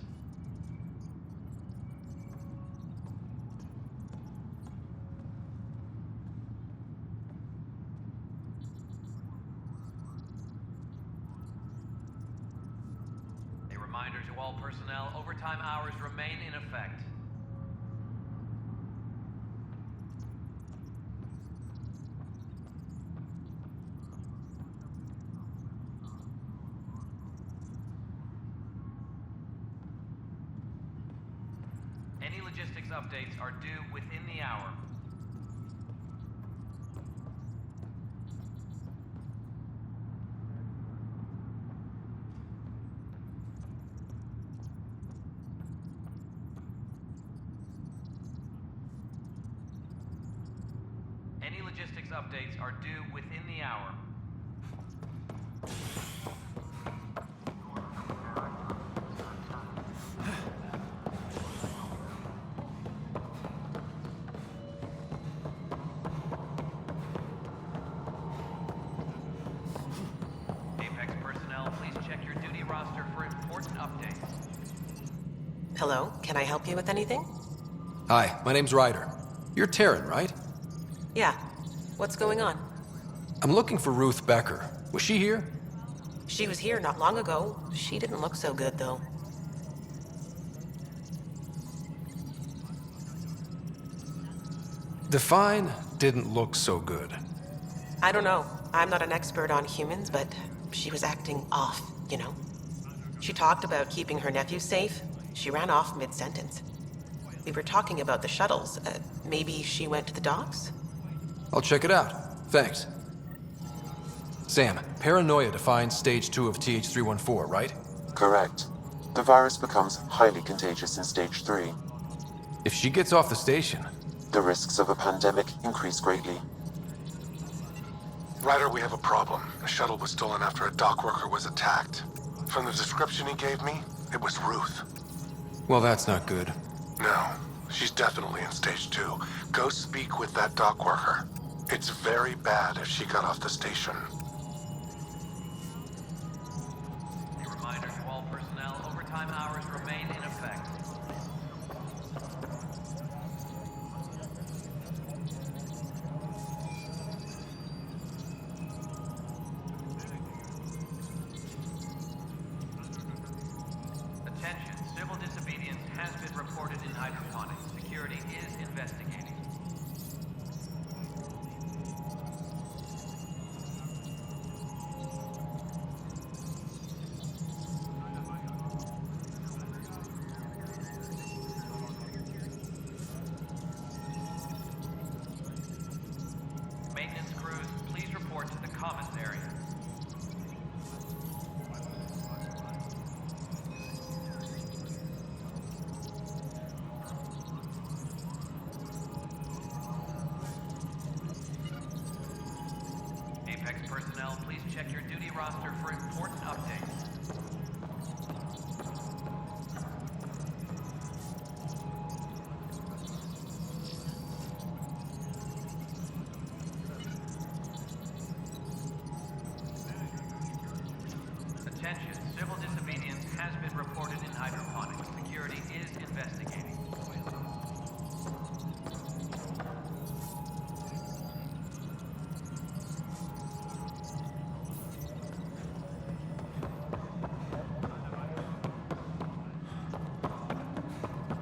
A reminder to all personnel, overtime hours remain in effect. Any logistics updates are due within the hour. Any logistics updates are due within the hour.
Apex personnel, please check your duty roster for important updates.
Hello, can I help you with anything?
Hi, my name's Ryder. You're Terran, right?
Yeah. What's going on?
I'm looking for Ruth Becker. Was she here?
She was here not long ago. She didn't look so good, though.
Define didn't look so good.
I don't know. I'm not an expert on humans, but she was acting off, you know? She talked about keeping her nephew safe. She ran off mid-sentence. We were talking about the shuttles. Maybe she went to the docks?
I'll check it out. Thanks. Sam, paranoia defines stage 2 of TH314, right?
Correct. The virus becomes highly contagious in stage 3.
If she gets off the station...
The risks of a pandemic increase greatly.
Ryder, we have a problem. A shuttle was stolen after a dock worker was attacked. From the description he gave me, it was Ruth.
Well, that's not good.
No, she's definitely in stage 2. Go speak with that dock worker. It's very bad if she got off the station.
A reminder to all personnel, overtime hours remain in effect. Attention, civil disobedience has been reported in hydroponics. Security is investigating. Maintenance crews, please report to the commons area. Apex personnel, please check your duty roster for important updates. Attention, civil disobedience has been reported in hydroponics. Security is investigating.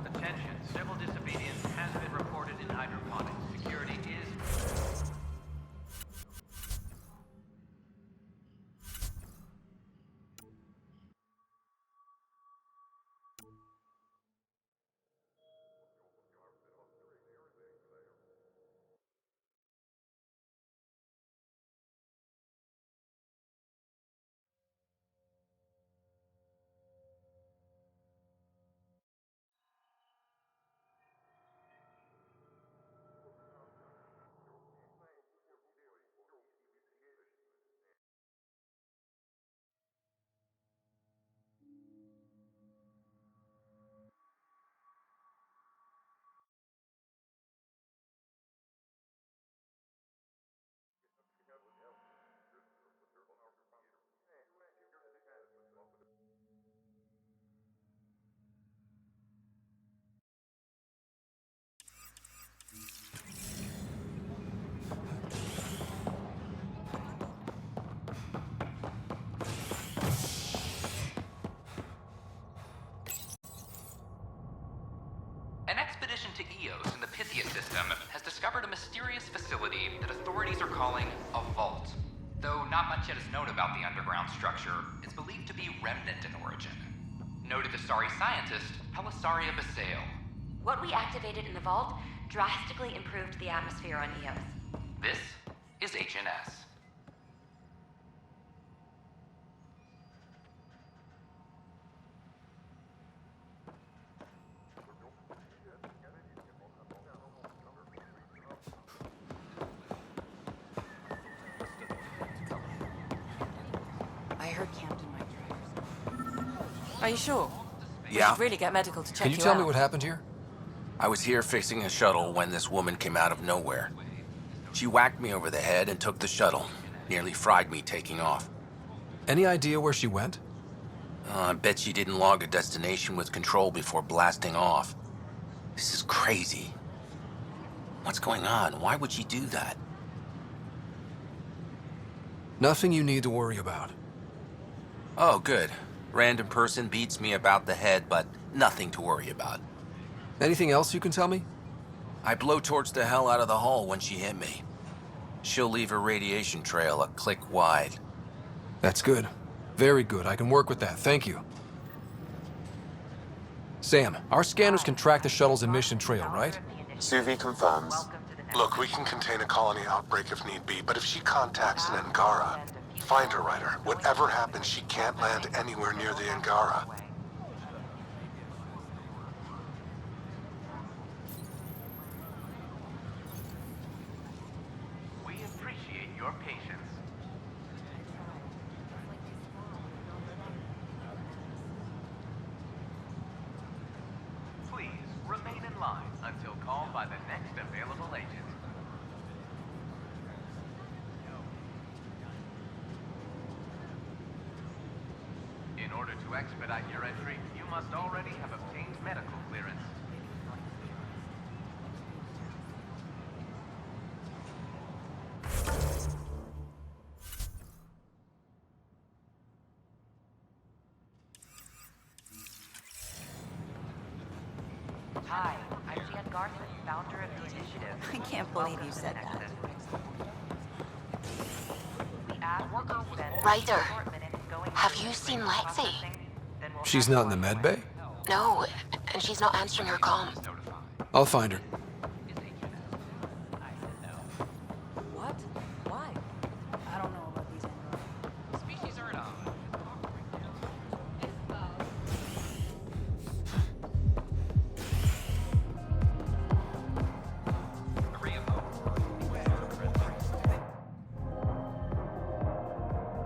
Attention, civil disobedience has been reported in hydroponics. Security is...
An expedition to Eos in the Pythia system has discovered a mysterious facility that authorities are calling a vault. Though not much yet is known about the underground structure, it's believed to be remnant in origin. Noted Asari scientist Pelisaria Basale.
What we activated in the vault drastically improved the atmosphere on Eos.
This is HNS.
Are you sure? We
Yeah.
should really get medical to check
Can you
you
tell
out.
me what happened here?
I was here fixing a shuttle when this woman came out of nowhere. She whacked me over the head and took the shuttle. Nearly fried me taking off.
Any idea where she went?
I bet she didn't log a destination with control before blasting off. This is crazy. What's going on? Why would she do that?
Nothing you need to worry about.
Oh, good. Random person beats me about the head, but nothing to worry about.
Anything else you can tell me?
I blowtorched the hell out of the hull when she hit me. She'll leave her radiation trail a click wide.
That's good. Very good. I can work with that. Thank you. Sam, our scanners can track the shuttle's emission trail, right?
Suvi confirms.
Look, we can contain a colony outbreak if need be, but if she contacts an Angara, find her, Ryder. Whatever happens, she can't land anywhere near the Angara.
We appreciate your patience. Please remain in line until called by the next available agent. In order to expedite your entry, you must already have obtained medical clearance.
Hi, I'm Jan Garson, founder of the initiative.
I can't believe you said that.
Ryder, have you seen Lexi?
She's not in the med bay?
No, and she's not answering her comm.
I'll find her.
What? Why? I don't know about these androids.
Species are not.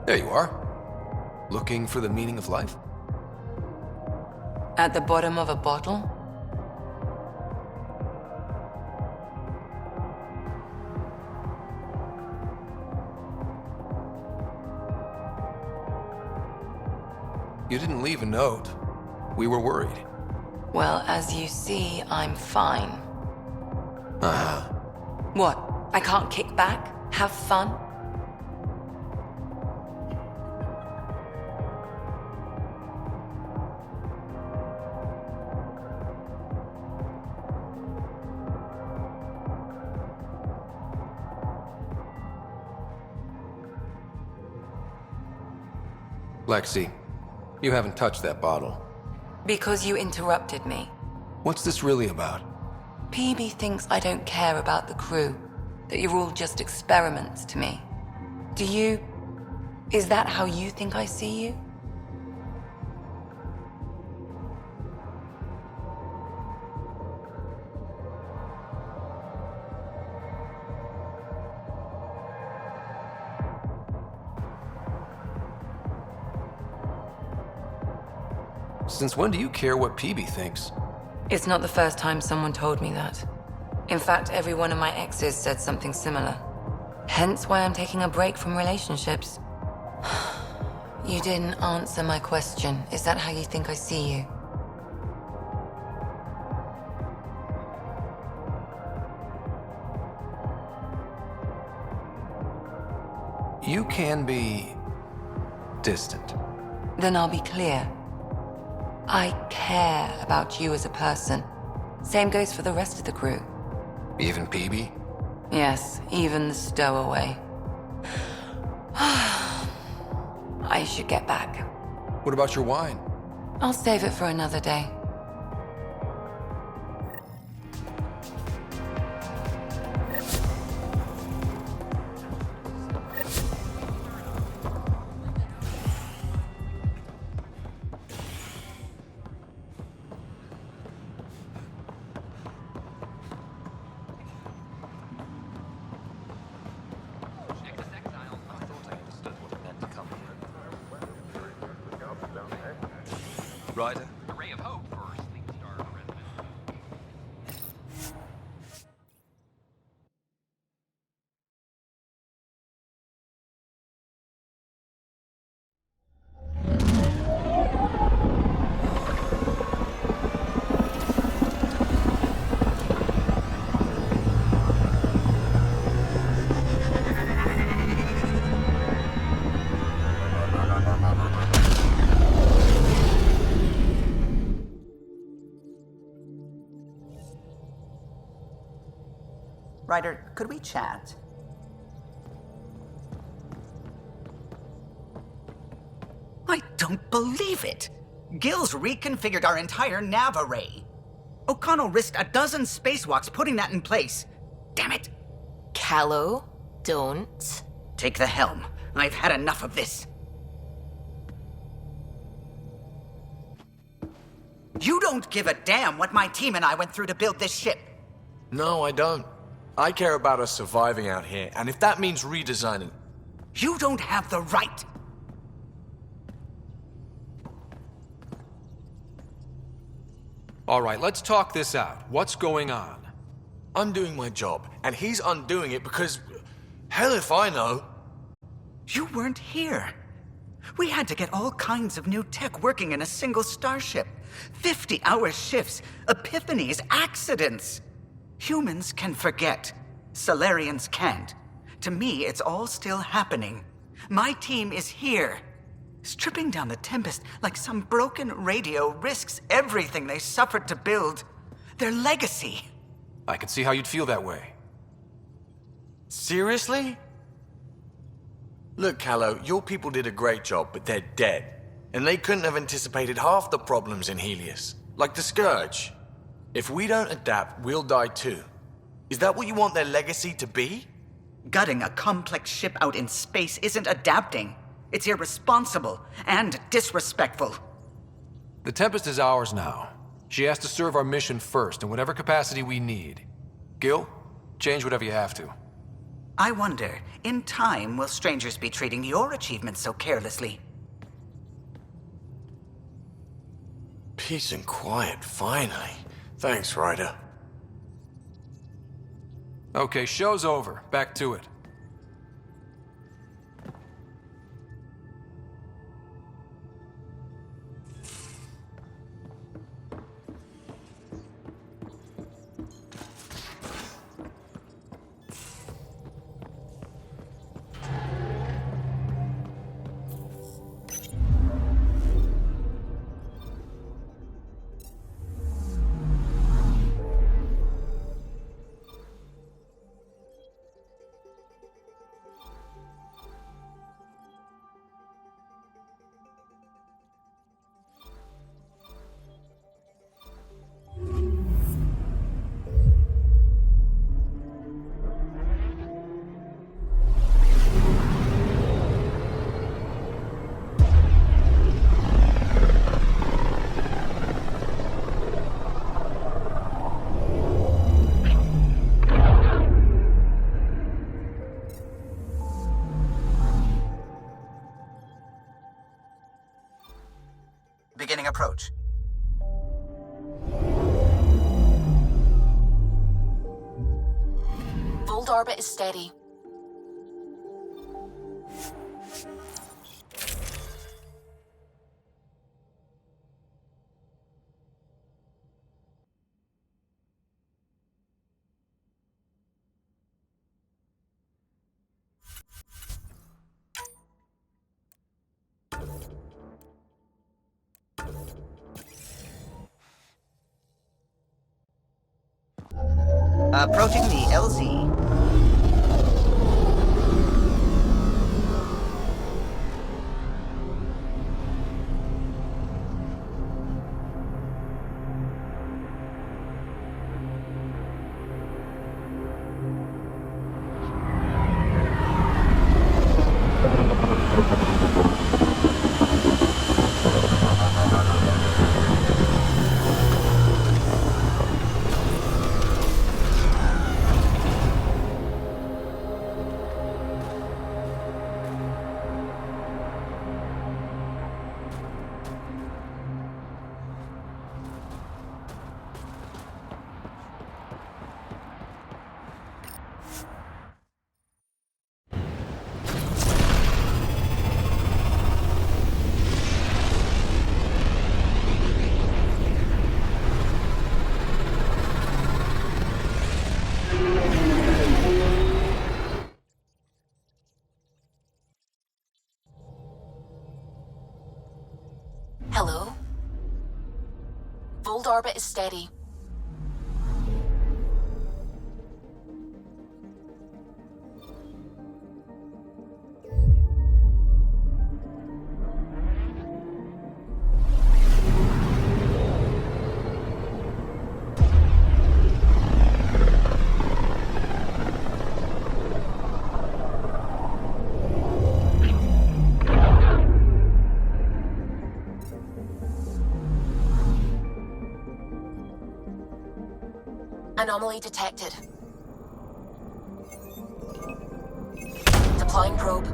There you are. Looking for the meaning of life?
At the bottom of a bottle?
You didn't leave a note. We were worried.
Well, as you see, I'm fine.
Uh-huh.
What? I can't kick back? Have fun?
Lexi, you haven't touched that bottle.
Because you interrupted me.
What's this really about?
PB thinks I don't care about the crew, that you're all just experiments to me. Do you... Is that how you think I see you?
Since when do you care what PB thinks?
It's not the first time someone told me that. In fact, every one of my exes said something similar. Hence why I'm taking a break from relationships. You didn't answer my question. Is that how you think I see you?
You can be distant.
Then I'll be clear. I care about you as a person. Same goes for the rest of the crew.
Even PB?
Yes, even the stowaway. I should get back.
What about your wine?
I'll save it for another day.
Ryder?
A ray of hope for Sleep Star resident.
Ryder, could we chat? I don't believe it! Gil's reconfigured our entire nav array. O'Connell risked a dozen spacewalks putting that in place. Damn it!
Callow, don't.
Take the helm. I've had enough of this. You don't give a damn what my team and I went through to build this ship.
No, I don't. I care about us surviving out here, and if that means redesigning...
You don't have the right!
All right, let's talk this out. What's going on?
I'm doing my job, and he's undoing it because... Hell if I know.
You weren't here. We had to get all kinds of new tech working in a single starship. 50-hour shifts, epiphanies, accidents. Humans can forget. Solarians can't. To me, it's all still happening. My team is here. Stripping down the Tempest like some broken radio risks everything they suffered to build. Their legacy.
I can see how you'd feel that way.
Seriously? Look, Callow, your people did a great job, but they're dead. And they couldn't have anticipated half the problems in Helios. Like the Scourge. If we don't adapt, we'll die too. Is that what you want their legacy to be?
Gutting a complex ship out in space isn't adapting. It's irresponsible and disrespectful.
The Tempest is ours now. She has to serve our mission first in whatever capacity we need. Gil, change whatever you have to.
I wonder, in time, will strangers be treating your achievements so carelessly?
Peace and quiet, finally. Thanks, Ryder.
Okay, show's over. Back to it.
Beginning approach.
Volt orbit is steady.
Approaching the LZ.
orbit is steady. Anomaly detected. Deploying probe.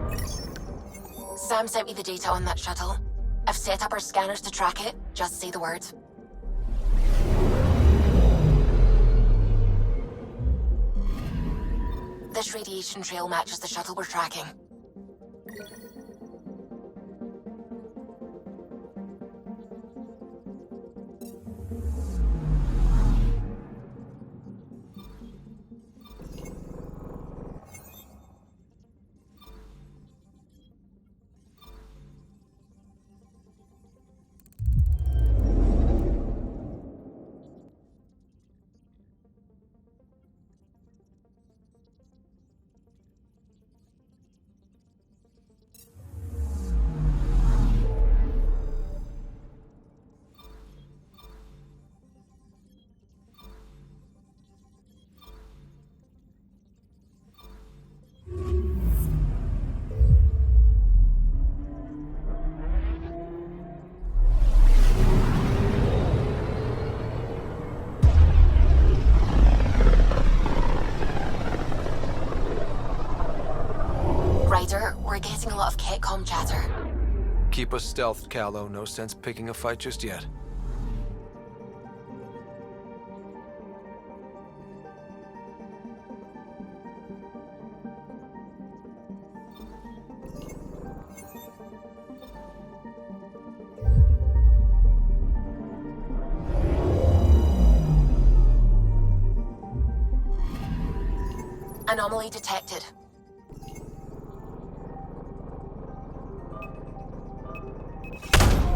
Sam sent me the data on that shuttle. I've set up our scanners to track it. Just say the word. This radiation trail matches the shuttle we're tracking. We're getting a lot of Catcom chatter.
Keep us stealthed, Callow. No sense picking a fight just yet.
Anomaly detected.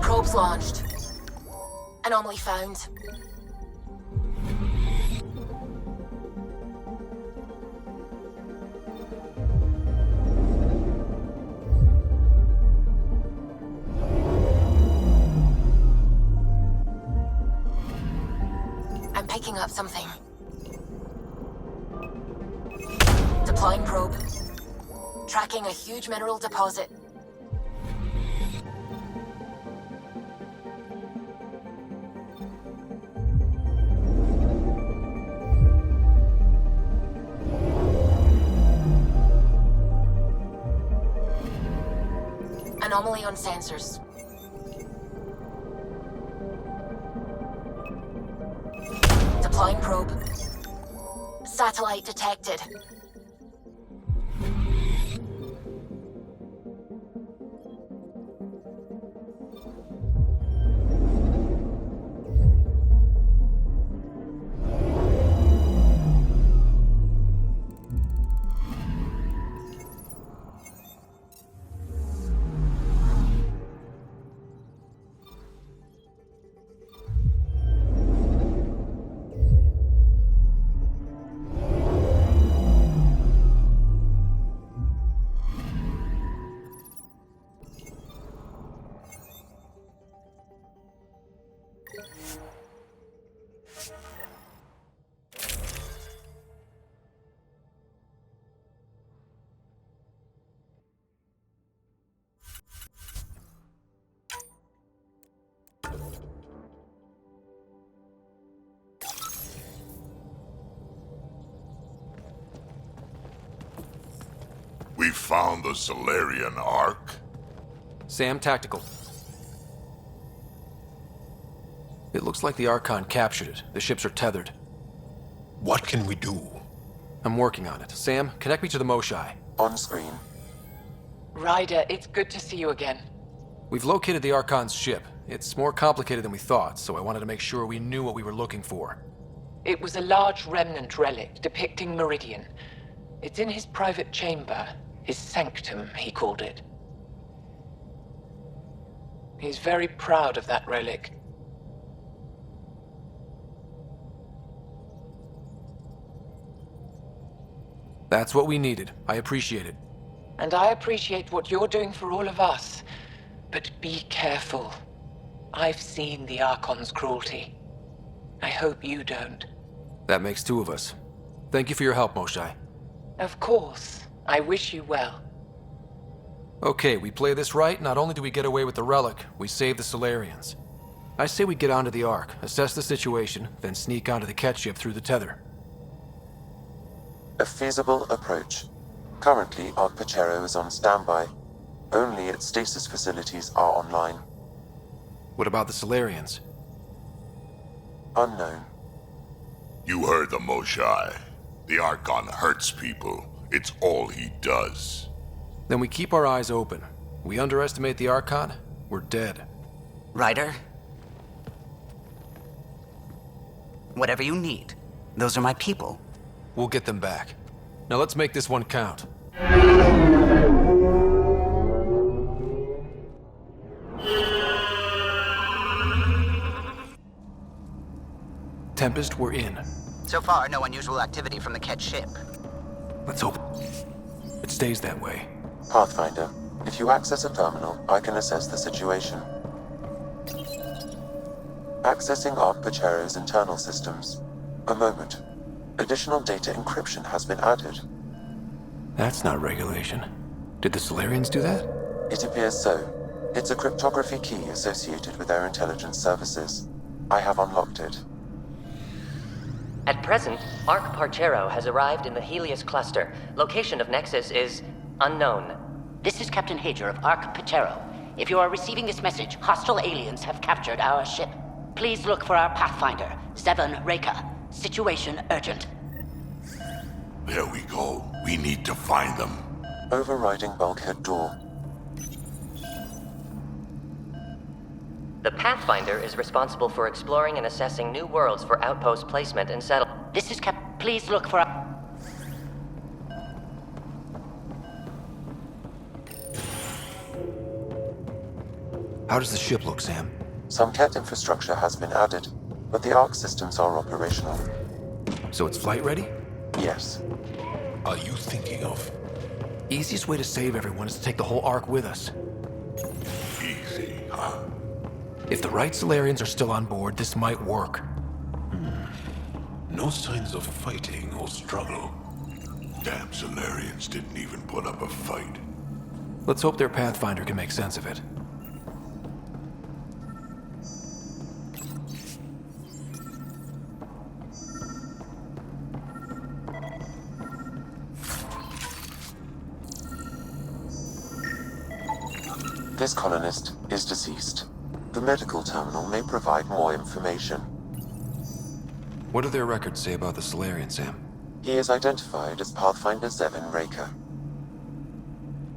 Probes launched. Anomaly found. I'm picking up something. Deploying probe. Tracking a huge mineral deposit. Anomaly on sensors. Deploying probe. Satellite detected.
We found the Solarian Ark.
Sam, tactical. It looks like the Archon captured it. The ships are tethered.
What can we do?
I'm working on it. Sam, connect me to the Moshai.
On screen.
Ryder, it's good to see you again.
We've located the Archon's ship. It's more complicated than we thought, so I wanted to make sure we knew what we were looking for.
It was a large remnant relic depicting Meridian. It's in his private chamber. His sanctum, he called it. He's very proud of that relic.
That's what we needed. I appreciate it.
And I appreciate what you're doing for all of us. But be careful. I've seen the Archon's cruelty. I hope you don't.
That makes two of us. Thank you for your help, Moshae.
Of course. I wish you well.
Okay, we play this right, not only do we get away with the relic, we save the Solarians. I say we get onto the Ark, assess the situation, then sneak onto the Ket ship through the tether.
A feasible approach. Currently, Ark Pachero is on standby. Only its stasis facilities are online.
What about the Solarians?
Unknown.
You heard the Moshae. The Archon hurts people. It's all he does.
Then we keep our eyes open. We underestimate the Archon, we're dead.
Ryder? Whatever you need. Those are my people.
We'll get them back. Now let's make this one count. Tempest, we're in.
So far, no unusual activity from the Ket ship.
Let's hope it stays that way.
Pathfinder, if you access a terminal, I can assess the situation. Accessing Ark Pachero's internal systems. A moment. Additional data encryption has been added.
That's not regulation. Did the Solarians do that?
It appears so. It's a cryptography key associated with their intelligence services. I have unlocked it.
At present, Ark Parchero has arrived in the Helios cluster. Location of Nexus is unknown.
This is Captain Hager of Ark Pachero. If you are receiving this message, hostile aliens have captured our ship. Please look for our Pathfinder, Zevon Reka. Situation urgent.
There we go. We need to find them.
Overriding bulkhead door.
The Pathfinder is responsible for exploring and assessing new worlds for outpost placement and settlement.
This is Please look for our...
How does the ship look, Sam?
Some Ket infrastructure has been added, but the Ark systems are operational.
So it's flight ready?
Yes.
Are you thinking of?
Easiest way to save everyone is to take the whole Ark with us.
Easy, huh?
If the right Solarians are still on board, this might work.
No signs of fighting or struggle.
Damn Solarians didn't even put up a fight.
Let's hope their Pathfinder can make sense of it.
This colonist is deceased. The medical terminal may provide more information.
What do their records say about the Solarian, Sam?
He is identified as Pathfinder Zevon Reka.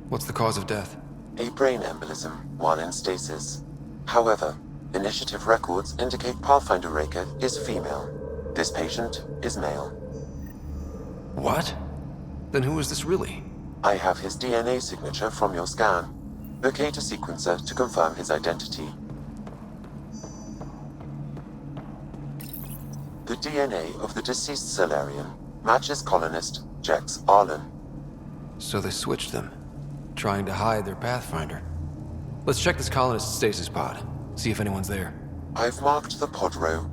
What's the cause of death?
A brain embolism while in stasis. However, initiative records indicate Pathfinder Reka is female. This patient is male.
What? Then who is this really?
I have his DNA signature from your scan. Locate a sequencer to confirm his identity. The DNA of the deceased Solarian matches colonist Jex Arlen.
So they switched them, trying to hide their Pathfinder. Let's check this colonist's stasis pod, see if anyone's there.
I've marked the pod row.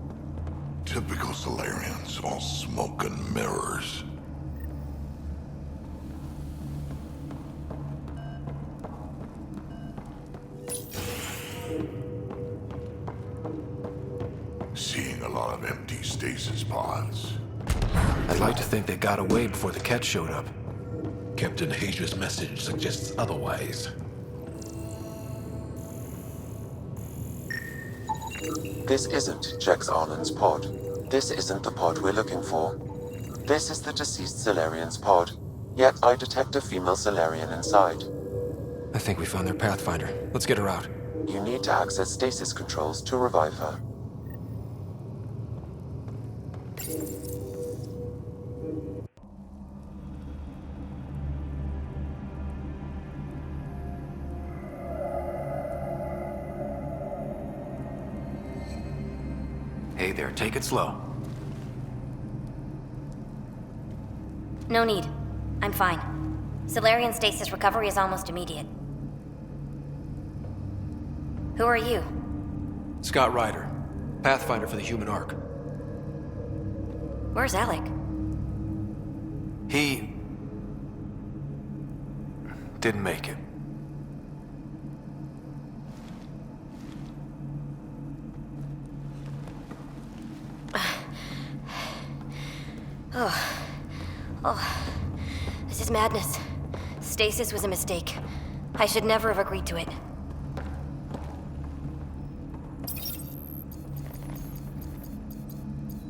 Typical Solarians, all smoke and mirrors. Seeing a lot of empty stasis pods.
I'd like to think they got away before the Ket showed up.
Captain Hager's message suggests otherwise.
This isn't Jex Arlen's pod. This isn't the pod we're looking for. This is the deceased Solarian's pod, yet I detect a female Solarian inside.
I think we found their Pathfinder. Let's get her out.
You need to access stasis controls to revive her.
Hey there, take it slow.
No need.
I'm fine. Solarian stasis recovery is almost immediate. Who are you?
Scott Ryder, Pathfinder for the Human Ark.
Where's Alec?
He didn't make it.
Oh, this is madness. Stasis was a mistake. I should never have agreed to it.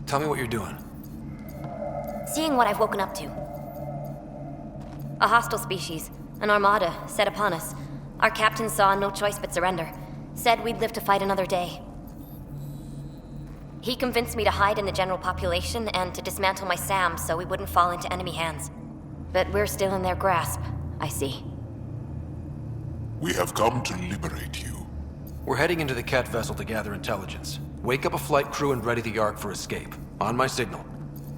Tell me what you're doing.
Seeing what I've woken up to. A hostile species, an armada, set upon us. Our captain saw no choice but surrender. Said we'd live to fight another day. He convinced me to hide in the general population and to dismantle my SAM so we wouldn't fall into enemy hands. But we're still in their grasp, I see.
We have come to liberate you.
We're heading into the Ket vessel to gather intelligence. Wake up a flight crew and ready the Ark for escape. On my signal.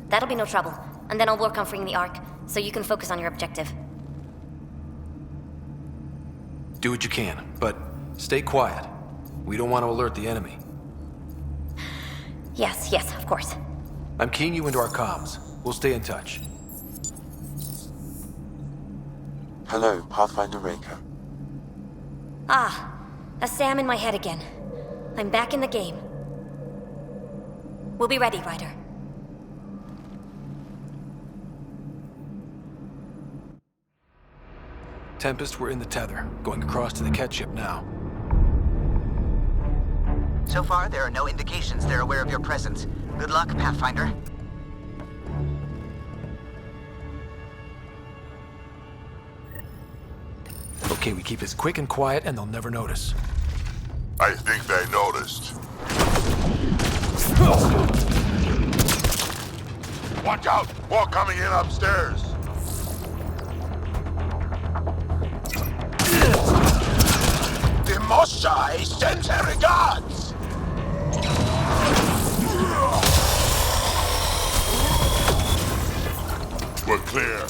That'll be no trouble, and then I'll work on freeing the Ark, so you can focus on your objective.
Do what you can, but stay quiet. We don't want to alert the enemy.
Yes, of course.
I'm keying you into our comms. We'll stay in touch.
Hello, Pathfinder Raker.
Ah, a SAM in my head again. I'm back in the game. We'll be ready, Ryder.
Tempest, we're in the tether, going across to the Ket ship now.
So far, there are no indications they're aware of your presence. Good luck, Pathfinder.
Okay, we keep this quick and quiet and they'll never notice.
I think they noticed. Watch out! More coming in upstairs! The Moshai sends her regards! We're clear.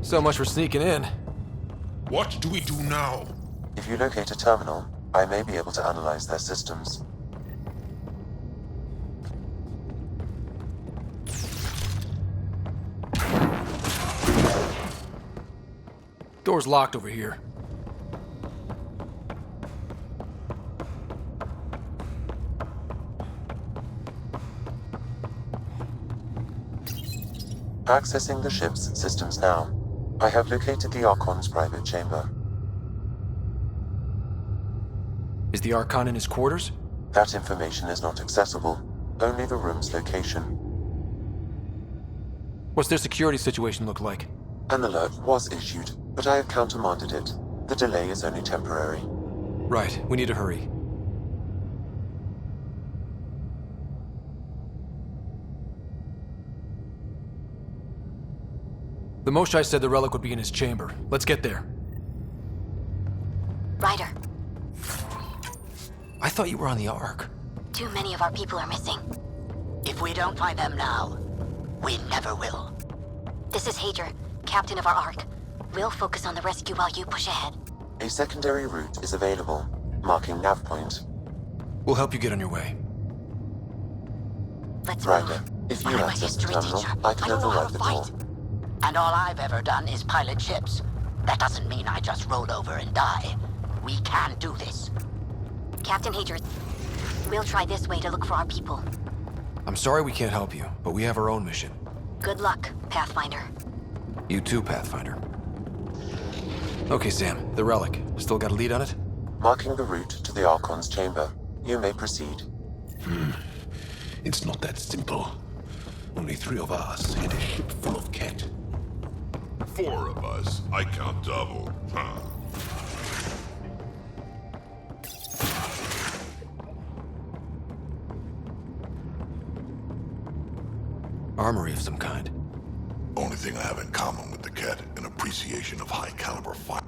So much for sneaking in.
What do we do now?
If you locate a terminal, I may be able to analyze their systems.
Door's locked over here.
Accessing the ship's systems now. I have located the Archon's private chamber.
Is the Archon in his quarters?
That information is not accessible. Only the room's location.
What's their security situation look like?
An alert was issued, but I have countermanded it. The delay is only temporary.
Right, we need to hurry. The Moshai said the relic would be in his chamber. Let's get there.
Ryder,
I thought you were on the Ark.
too many of our people are missing.
If we don't find them now, we never will.
This is Hager, captain of our Ark. We'll focus on the rescue while you push ahead.
A secondary route is available, marking nav point.
We'll help you get on your way.
Let's
Ryder,
move.
if you
I'm a
access the
history
terminal,
teacher.
I can
I don't know how
override
to
the door.
fight. And all I've ever done is pilot ships. That doesn't mean I just roll over and die. We can do this.
Captain Hager, we'll try this way to look for our people.
I'm sorry we can't help you, but we have our own mission.
Good luck, Pathfinder.
You too, Pathfinder. Okay, Sam, the relic. Still got a lead on it?
Marking the route to the Archon's chamber. You may proceed.
It's not that simple. Only 3 of us and a ship full of Ket.
4 of us. I count double. Huh.
Armory of some kind.
Only thing I have in common with the Ket, an appreciation of high-caliber fire.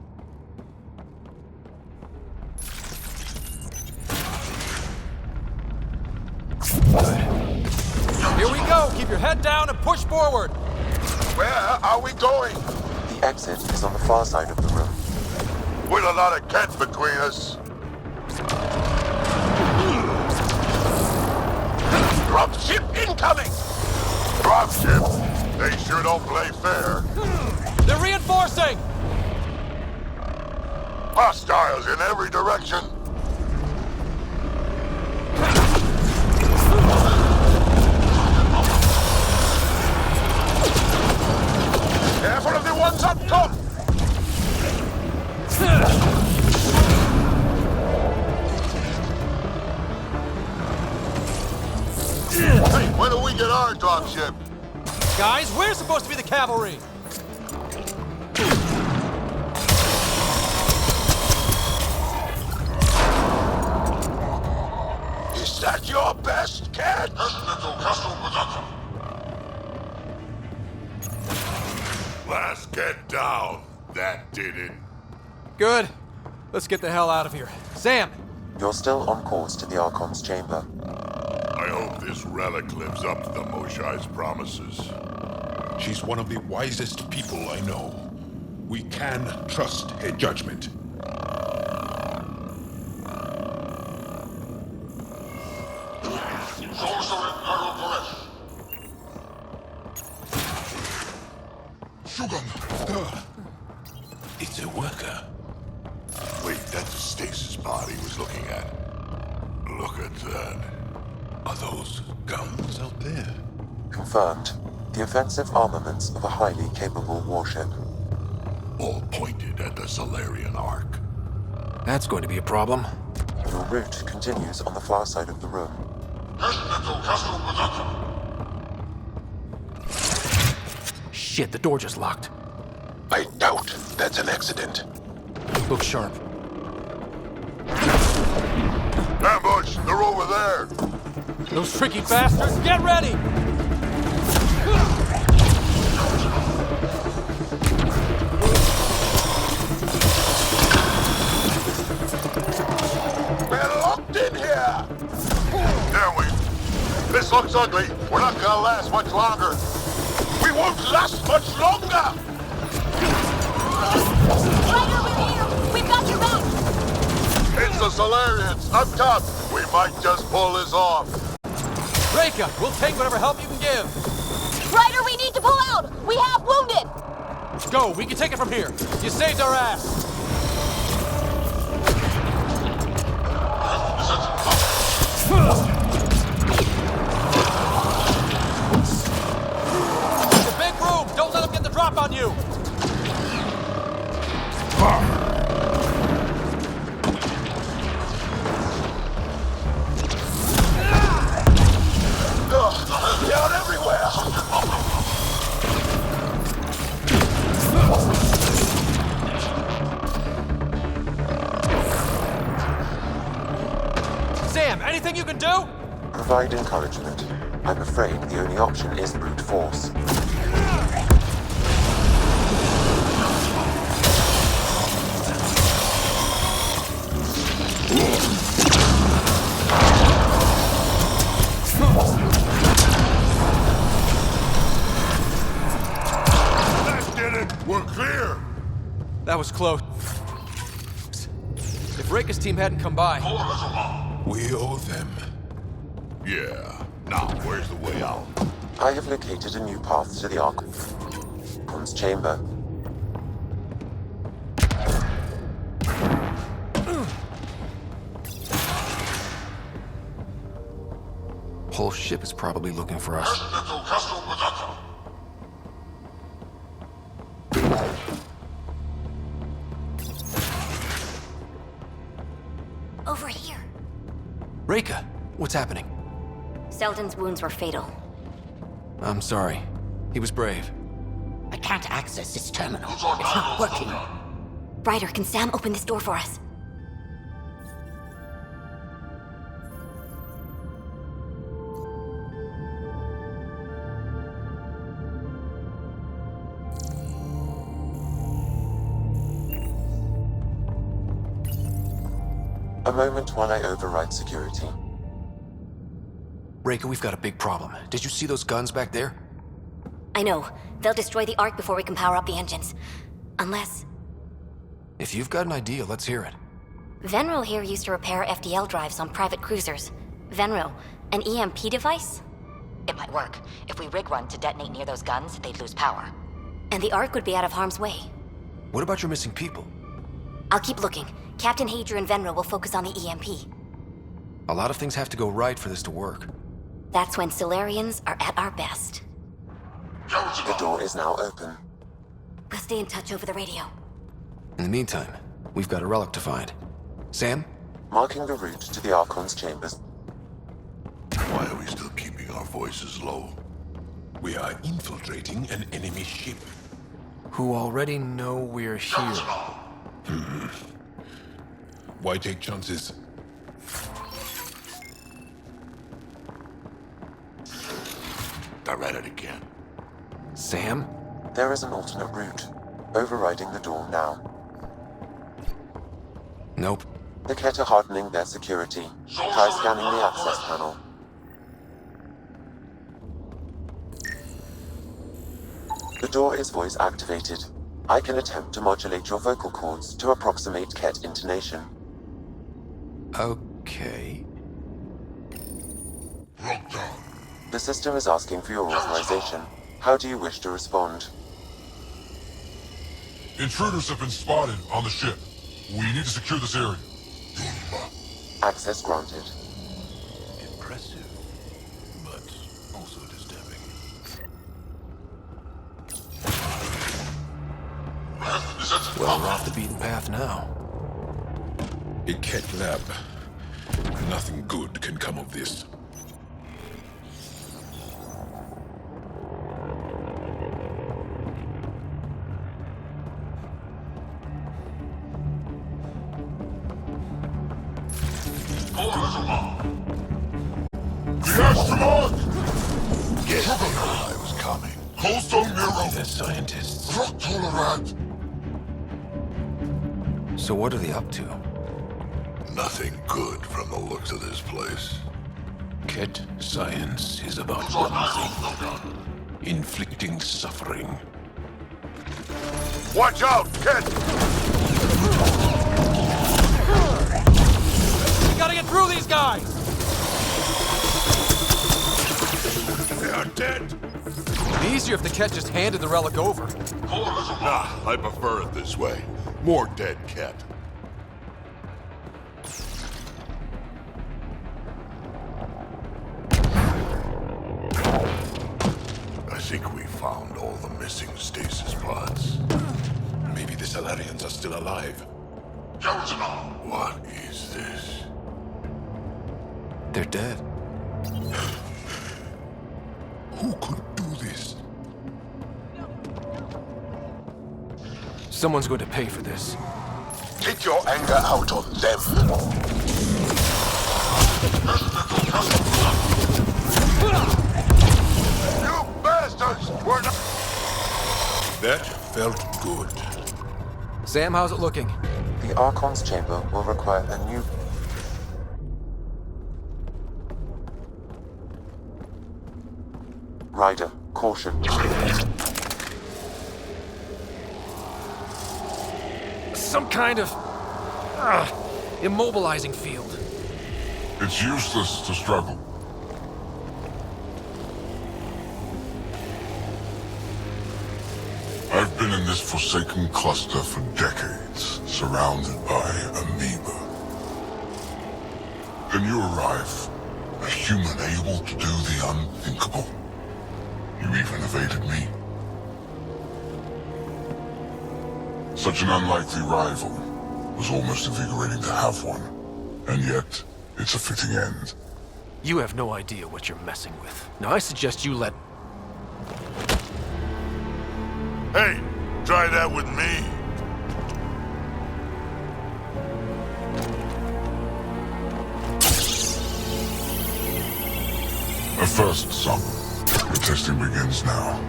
Here we go! Keep your head head down and push forward.
Where are we going?
The exit is on the far side of the room.
With a lot of cats between us. Dropship incoming! Dropship? They sure don't play fair.
They're reinforcing!
Hostiles in every direction. Careful of the ones up top! Hey, when do we get our dropship?
Guys, we're supposed to be the cavalry!
Is that your best, cat? Last get down. That did it.
Good. Let's get the hell out of here. Sam!
You're still on course to the Archon's chamber.
I hope this relic lives up to the Moshai's promises.
She's one of the wisest people I know. We can trust her judgment.
It's a worker. Wait, that's the stasis pod he was looking at. Look at that. Are those guns out there?
Confirmed. The offensive armaments of a highly capable warship.
All pointed at the Solarian Ark.
That's going to be a problem.
Your route continues on the far side of the room.
Shit, the door just locked.
I doubt that's an accident.
Look sharp.
Ambush! They're over there!
Those tricky bastards, get ready!
We're locked in here! Damn we! This looks ugly. We're not gonna last much longer. We won't last much longer!
Ryder, we're here! We've got your back!
It's the Solarians, up top. We might just pull this off.
Reka, we'll take whatever help you can give.
Ryder, we need to pull out! We have wounded!
Go, we can take it from here. You saved our ass. It's a big room. Don't let them get the drop on you.
Down everywhere!
Sam, anything you can do?
Provide encouragement. I'm afraid the only option is brute force.
That did it! We're clear!
That was close. If Reka's team hadn't come by...
We owe them.
Yeah. Now, where's the way out?
I have located a new path to the Archon's chamber.
Whole ship is probably looking for us.
Over here.
Reka, what's happening?
Selden's wounds were fatal.
I'm sorry. He was brave.
I can't access this terminal. It's not working.
Ryder, can Sam open this door for us?
A moment while I override security.
Reka, we've got a big problem. Did you see those guns back there?
I know. They'll destroy the Ark before we can power up the engines. Unless...
If you've got an idea, let's hear it.
Venro here used to repair FDL drives on private cruisers. Venro, an EMP device?
It might work. If we rig one to detonate near those guns, they'd lose power.
And the Ark would be out of harm's way.
What about your missing people?
I'll keep looking. Captain Hadrian and Venro will focus on the EMP.
A lot of things have to go right for this to work.
That's when Solarians are at our best.
The door is now open.
We'll stay in touch over the radio.
In the meantime, we've got a relic to find. Sam?
Marking the route to the Archon's chambers.
Why are we still keeping our voices low?
We are infiltrating an enemy ship.
Who already know we're here.
Why take chances?
I ran it again.
Sam?
There is an alternate route. Overriding the door now.
Nope.
The Kett are hardening their security. Try scanning the access panel. The door is voice activated. I can attempt to modulate your vocal cords to approximate Kett intonation.
Okay.
The system is asking for your authorization. How do you wish to respond?
Intruders have been spotted on the ship. We need to secure this area.
Access granted.
Impressive, but also disturbing.
Well, we're off the beaten path now.
A Kett lab. Nothing good can come of this.
Yes, I was coming. Coastal Mirror.
The scientists.
Tolerant.
So what are they up to?
Nothing good from the looks of this place.
Kett science is about one thing. Inflicting suffering.
Watch out, Kett!
We gotta get through these guys!
They are dead!
It'd be easier if the Kett just handed the relic over.
Nah, I prefer it this way. More dead Kett. I think we found all the missing stasis pods.
Maybe the Solarians are still alive.
What is this?
They're dead.
Who could do this?
Someone's going to pay for this.
Take your anger out on them. You bastards! We're not...
That felt good.
Sam, how's it looking?
The Archon's chamber will require a new... Ryder, caution.
Some kind of... immobilizing field.
It's useless to struggle. I've been in this forsaken cluster for decades, surrounded by amoeba. Then you arrive, a human able to do the unthinkable. You even evaded me. Such an unlikely rival. Was almost invigorating to have one. And yet, it's a fitting end.
You have no idea what you're messing with. Now I suggest you let...
Hey, try that with me. A first, son. The testing begins now.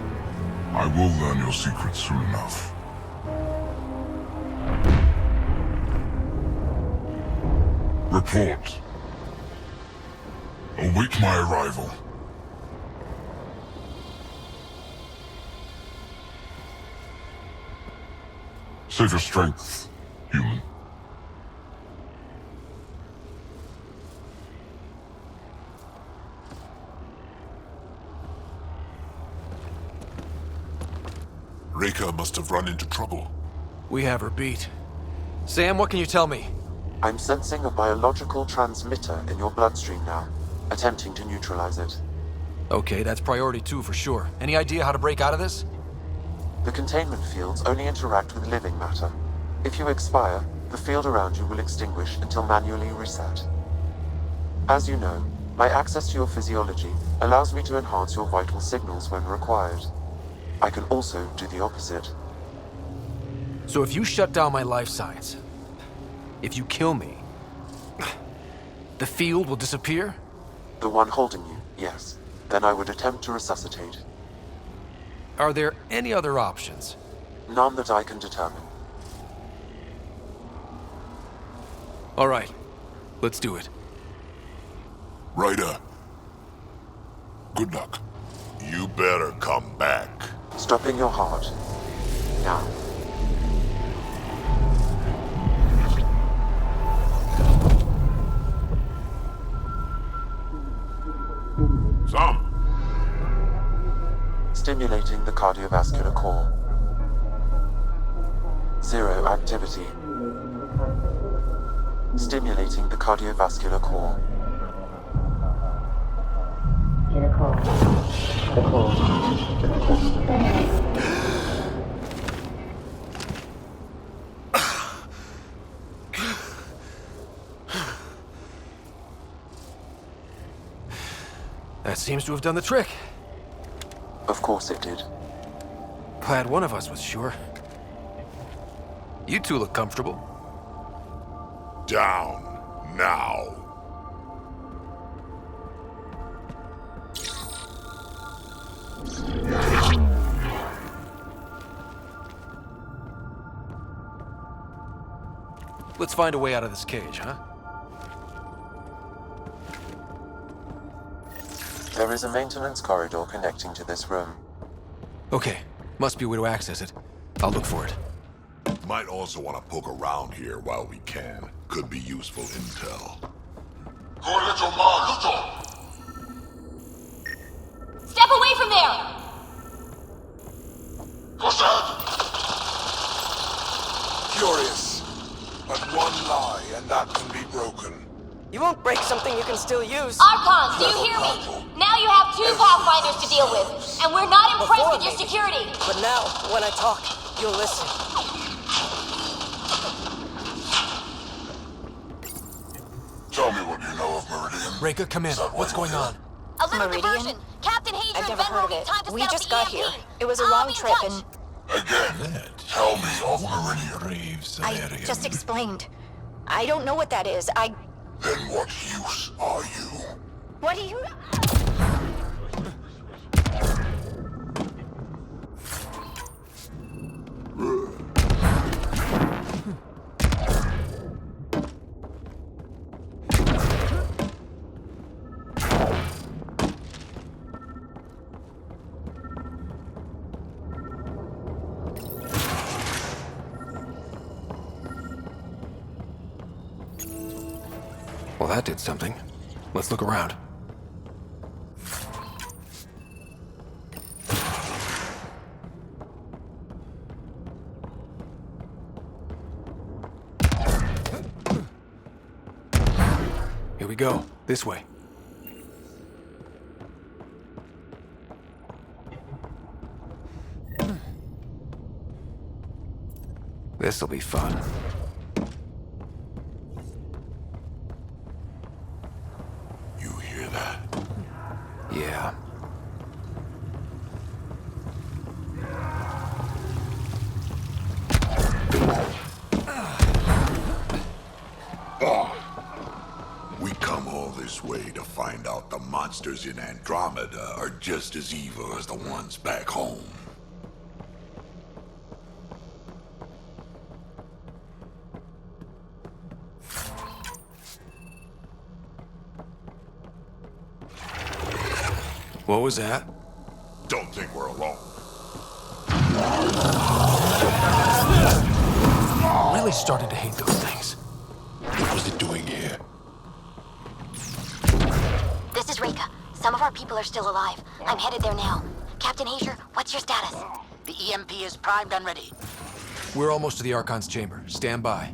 I will learn your secrets soon enough. Report. Await my arrival. Save your strength, human. Reka must have run into trouble.
We have her beat. Sam, what can you tell me?
I'm sensing a biological transmitter in your bloodstream now, attempting to neutralize it.
Okay, that's priority 2 for sure. Any idea how to break out of this?
The containment fields only interact with living matter. If you expire, the field around you will extinguish until manually reset. As you know, my access to your physiology allows me to enhance your vital signals when required. I can also do the opposite.
So if you shut down my life signs, if you kill me, the field will disappear?
The one holding you, yes. Then I would attempt to resuscitate.
Are there any other options?
None that I can determine.
All right, let's do it.
Ryder. Good luck. You better come back.
Stopping your heart. Now.
Sam!
Stimulating the cardiovascular core. 0 activity. Stimulating the cardiovascular core.
That seems to have done the trick.
Of course it did.
Glad one of us was sure. You two look comfortable.
Down, now.
Let's find a way out of this cage, huh?
There is a maintenance corridor connecting to this room.
Okay, must be a way to access it. I'll look for it.
Might also want to poke around here while we can. Could be useful intel.
Step away from there!
Curious. But one lie and that can be broken.
You won't break something you can still use.
Archons, do you hear me? Now you have 2 Pathfinders to deal with, and we're not impressed with your security.
But now, when I talk, you'll listen.
Tell me what you know of Meridian.
Reka, come in. What's going on?
A little diversion. Captain Hager
I've
and
never
Ben
heard
will
of
need
it.
time to
We
set up
just
the
got
EMP.
here. It was a
I'll
long
be in
trip
touch.
and
Again, tell me of Meridian.
I just explained. I don't know what that is.
Then what use are you?
What do you...
Well, that did something. Let's look around. Here we go. This way. This'll be fun.
You hear that?
Yeah.
We come all this way to find out the monsters in Andromeda are just as evil as the ones back home.
What was that?
Don't think we're alone.
really starting to hate those things.
What was it doing here?
This is Reka. Some of our people are still alive. I'm headed there now. Captain Hager, what's your status?
The EMP is primed and ready.
We're almost to the Archon's chamber. Stand by.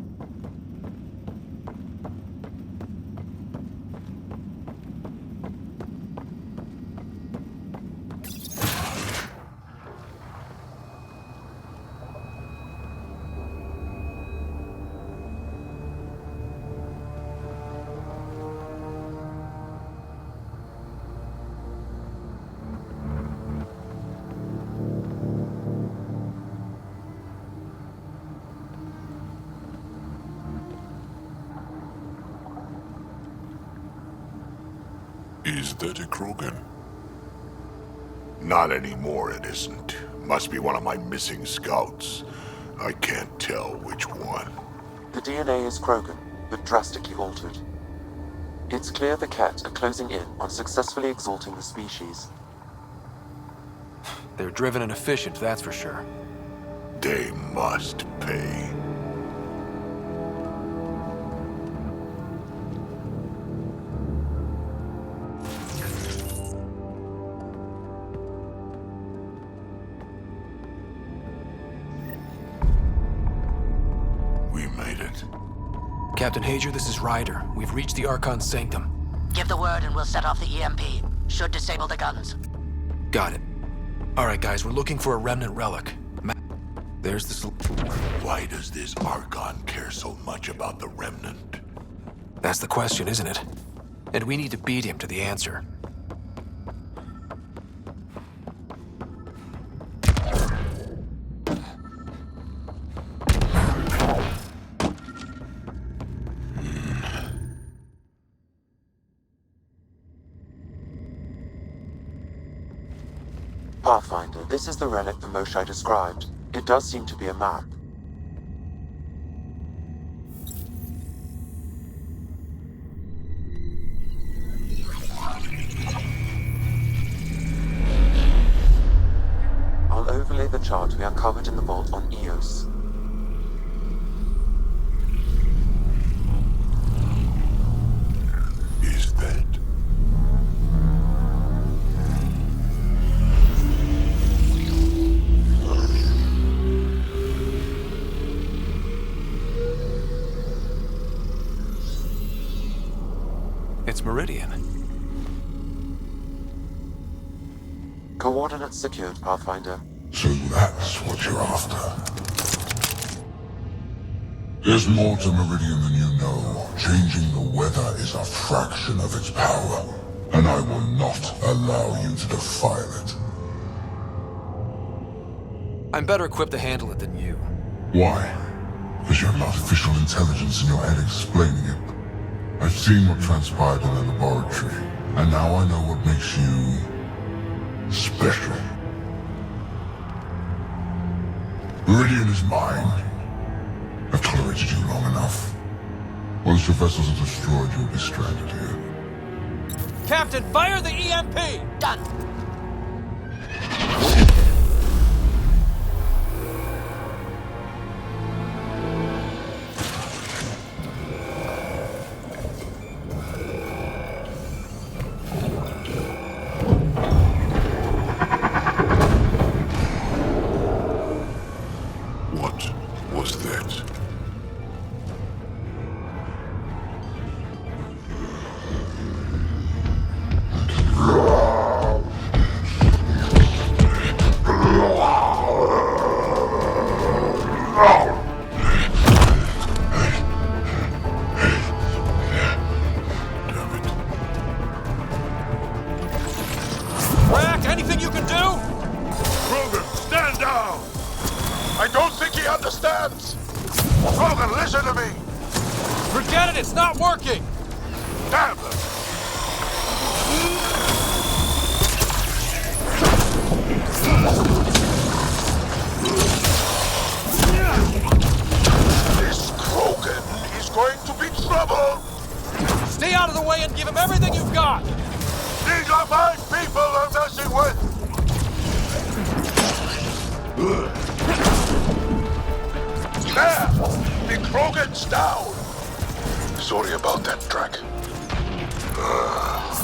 Is that a Krogan? Not anymore, it isn't. Must be one of my missing scouts. I can't tell which one.
The DNA is Krogan, but drastically altered. It's clear the Ket are closing in on successfully exalting the species.
They're driven and efficient, that's for sure.
They must pay. We made it.
Captain Hager, this is Ryder. We've reached the Archon's sanctum.
Give the word and we'll set off the EMP. Should disable the guns.
Got it. All right, guys, we're looking for a remnant relic. There's the...
Why does this Archon care so much about the remnant?
That's the question, isn't it? And we need to beat him to the answer.
Pathfinder, this is the relic the Moshai described. It does seem to be a map. I'll overlay the chart we uncovered in the vault on Eos.
Is that?
It's Meridian.
Coordinates secured, Pathfinder.
So that's what you're after. There's more to Meridian than you know. Changing the weather is a fraction of its power, and I will not allow you to defile it.
I'm better equipped to handle it than you.
Why? Because you have artificial intelligence in your head explaining it. I've seen what transpired in the laboratory, and now I know what makes you... special. Meridian is mine. I've tolerated you long enough. Once your vessels are destroyed, you'll be stranded here.
Captain, fire the EMP!
Done.
What was that?
Rack, anything you can do?
Krogan, stand down! I don't think he understands! Krogan, listen to me!
Forget it, it's not working!
Damn them! This Krogan is going to be trouble!
Stay out of the way and give him everything you've got!
These are my people I'm messing with! There! Be
Heads down! Sorry about that, Drac.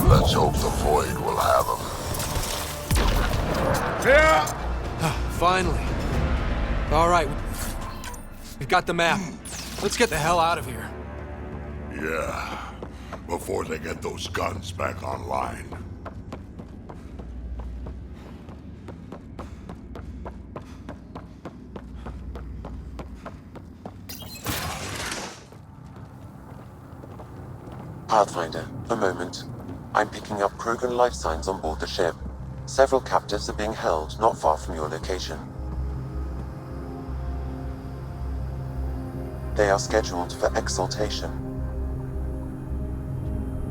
Let's hope the Void will have them.
Yeah! Finally. All right. We've got the map. Let's get the hell out of here.
Yeah. Before they get those guns back online.
Pathfinder, a moment. I'm picking up Krogan life signs on board the ship. Several captives are being held not far from your location. They are scheduled for exaltation.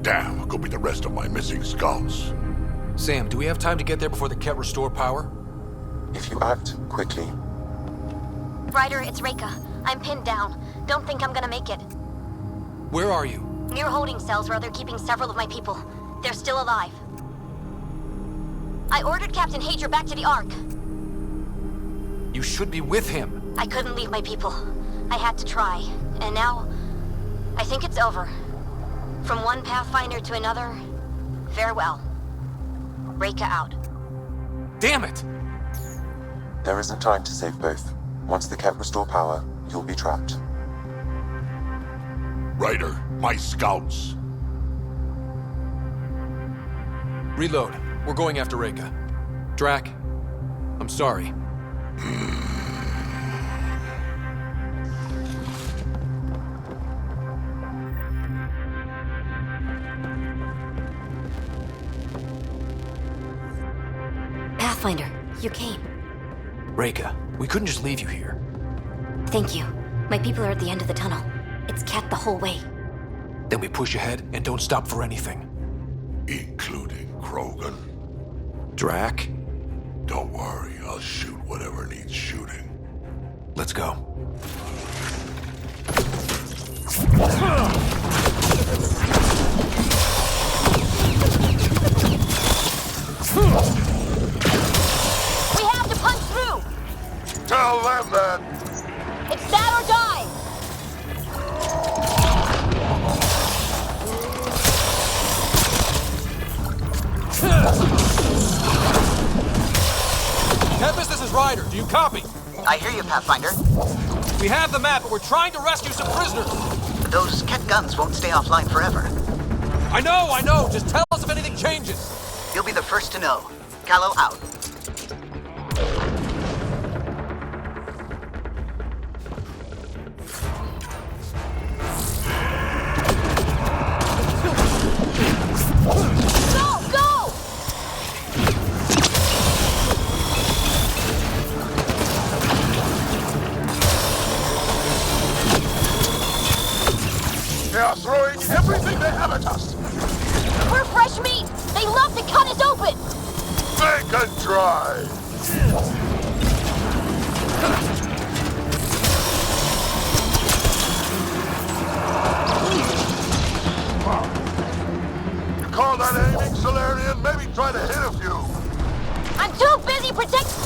Damn, could be the rest of my missing scouts.
Sam, do we have time to get there before the Ket restore power?
If you act quickly.
Ryder, it's Reika. I'm pinned down. Don't think I'm gonna make it.
Where are you?
Near holding cells where they're keeping several of my people. They're still alive. I ordered Captain Hager back to the Ark.
You should be with him.
I couldn't leave my people. I had to try. And now, I think it's over. From one Pathfinder to another, farewell. Reika out.
Damn it!
There isn't time to save both. Once the Ket restore power, you'll be trapped.
Ryder, my scouts.
Reload. We're going after Reika. Drac, I'm sorry.
Pathfinder, you came.
Reika, we couldn't just leave you here.
Thank you. My people are at the end of the tunnel. It's Ket the whole way.
Then we push ahead and don't stop for anything.
Including Krogan.
Drac?
Don't worry, I'll shoot whatever needs shooting.
Let's go.
We have to punch through!
Tell them that!
It's that or die!
Tempest, this is Ryder. Do you copy?
I hear you, Pathfinder.
We have the map, but we're trying to rescue some prisoners.
Those Ket guns won't stay offline forever.
I know. Just tell us if anything changes.
You'll be the first to know. Callow out.
They are throwing everything they have at us!
We're fresh meat! They love to cut us open!
They can try! You call that aiming, Solarian? Maybe try to hit a few.
I'm too busy protecting...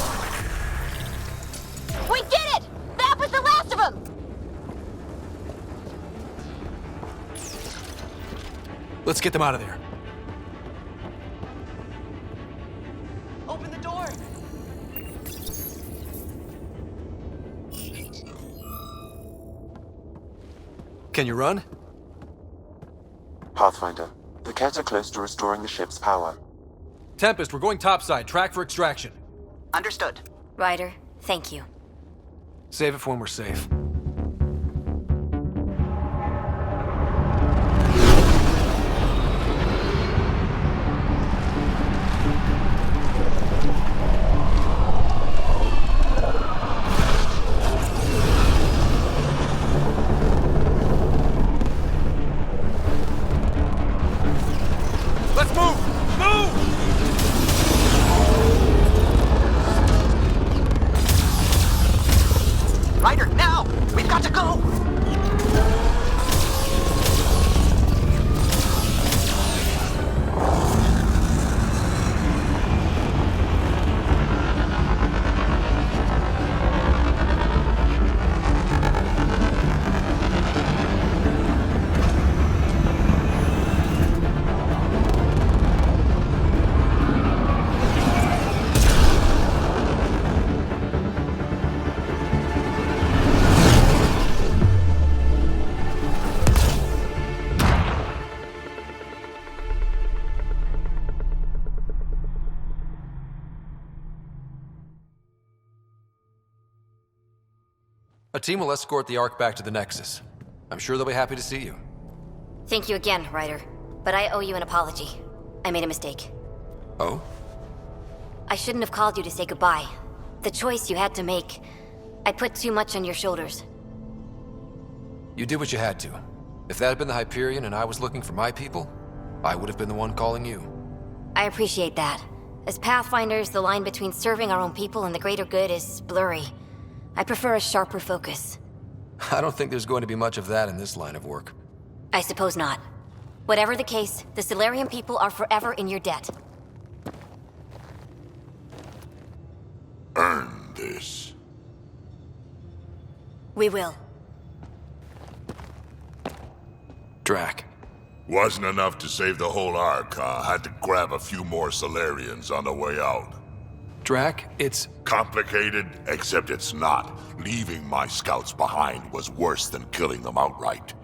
We did it! That was the last of them!
Let's get them out of there.
Open the door!
Can you run?
Pathfinder, the Ket are close to restoring the ship's power.
Tempest, we're going topside. Track for extraction.
Understood.
Ryder, thank you.
Save it for when we're safe.
Let's move! Move!
Ryder, now!
A team will escort the Ark back to the Nexus. I'm sure they'll be happy to see you.
Thank you again, Ryder. But I owe you an apology. I made a mistake.
Oh?
I shouldn't have called you to say goodbye. The choice you had to make. I put too much on your shoulders.
You did what you had to. If that had been the Hyperion and I was looking for my people, I would have been the one calling you.
I appreciate that. As Pathfinders, the line between serving our own people and the greater good is blurry. I prefer a sharper focus.
I don't think there's going to be much of that in this line of work.
I suppose not. Whatever the case, the Solarian people are forever in your debt.
Earn this.
We will.
Drac.
Wasn't enough to save the whole Ark, huh? Had to grab a few more Solarians on the way out.
Drac, it's...
complicated, except it's not. Leaving my scouts behind was worse than killing them outright.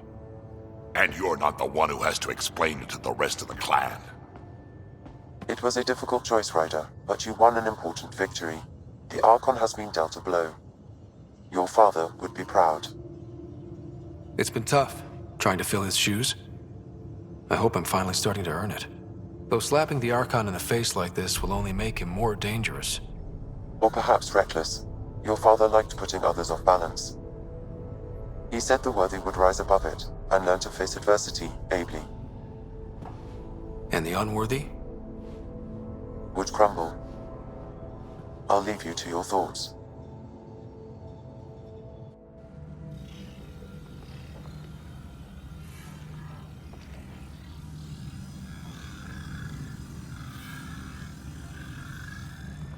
And you're not the one who has to explain it to the rest of the clan.
It was a difficult choice, Ryder, but you won an important victory. The Archon has been dealt a blow. Your father would be proud.
It's been tough, trying to fill his shoes. I hope I'm finally starting to earn it. Though slapping the Archon in the face like this will only make him more dangerous.
Or perhaps reckless. Your father liked putting others off balance. He said the worthy would rise above it and learn to face adversity ably.
And the unworthy?
Would crumble. I'll leave you to your thoughts.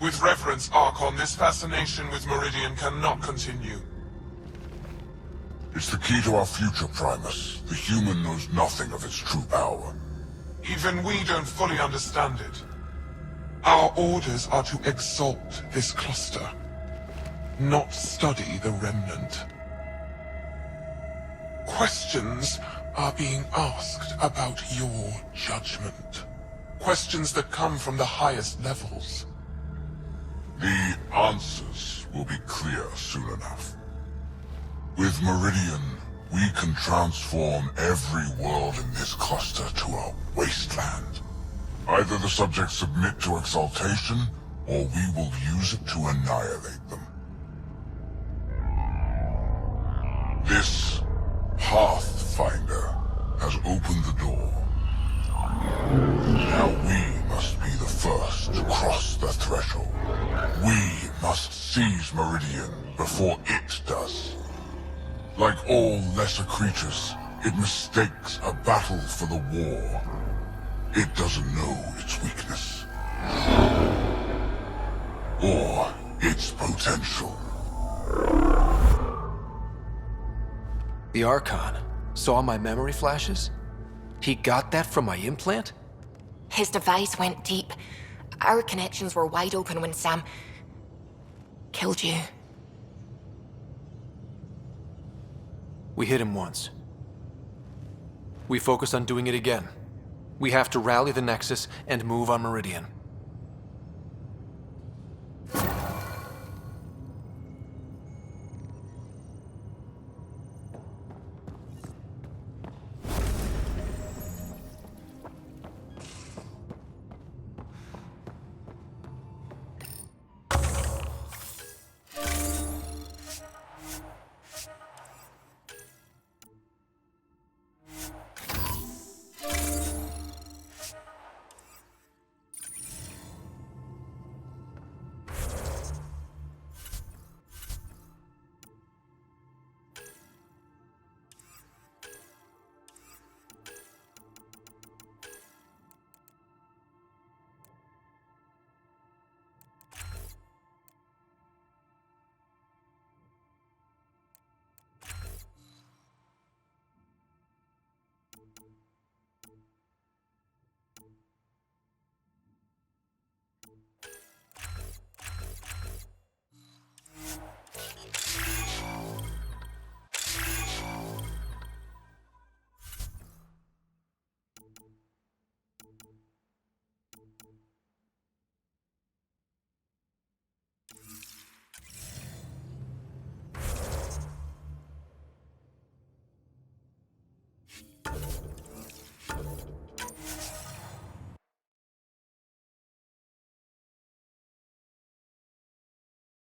With reverence, Archon, this fascination with Meridian cannot continue. It's the key to our future, Primus. The human knows nothing of its true power. Even we don't fully understand it. Our orders are to exalt this cluster, not study the remnant. Questions are being asked about your judgment. Questions that come from the highest levels. The answers will be clear soon enough. With Meridian, we can transform every world in this cluster to a wasteland. Either the subjects submit to exaltation, or we will use it to annihilate them. This Pathfinder has opened the door. Now we must be the first to cross the threshold. We must seize Meridian before it does. Like all lesser creatures, it mistakes a battle for the war. It doesn't know its weakness. Or its potential.
The Archon saw my memory flashes? He got that from my implant?
His device went deep. Our connections were wide open when Sam killed you.
We hit him once. We focus on doing it again. We have to rally the Nexus and move on Meridian.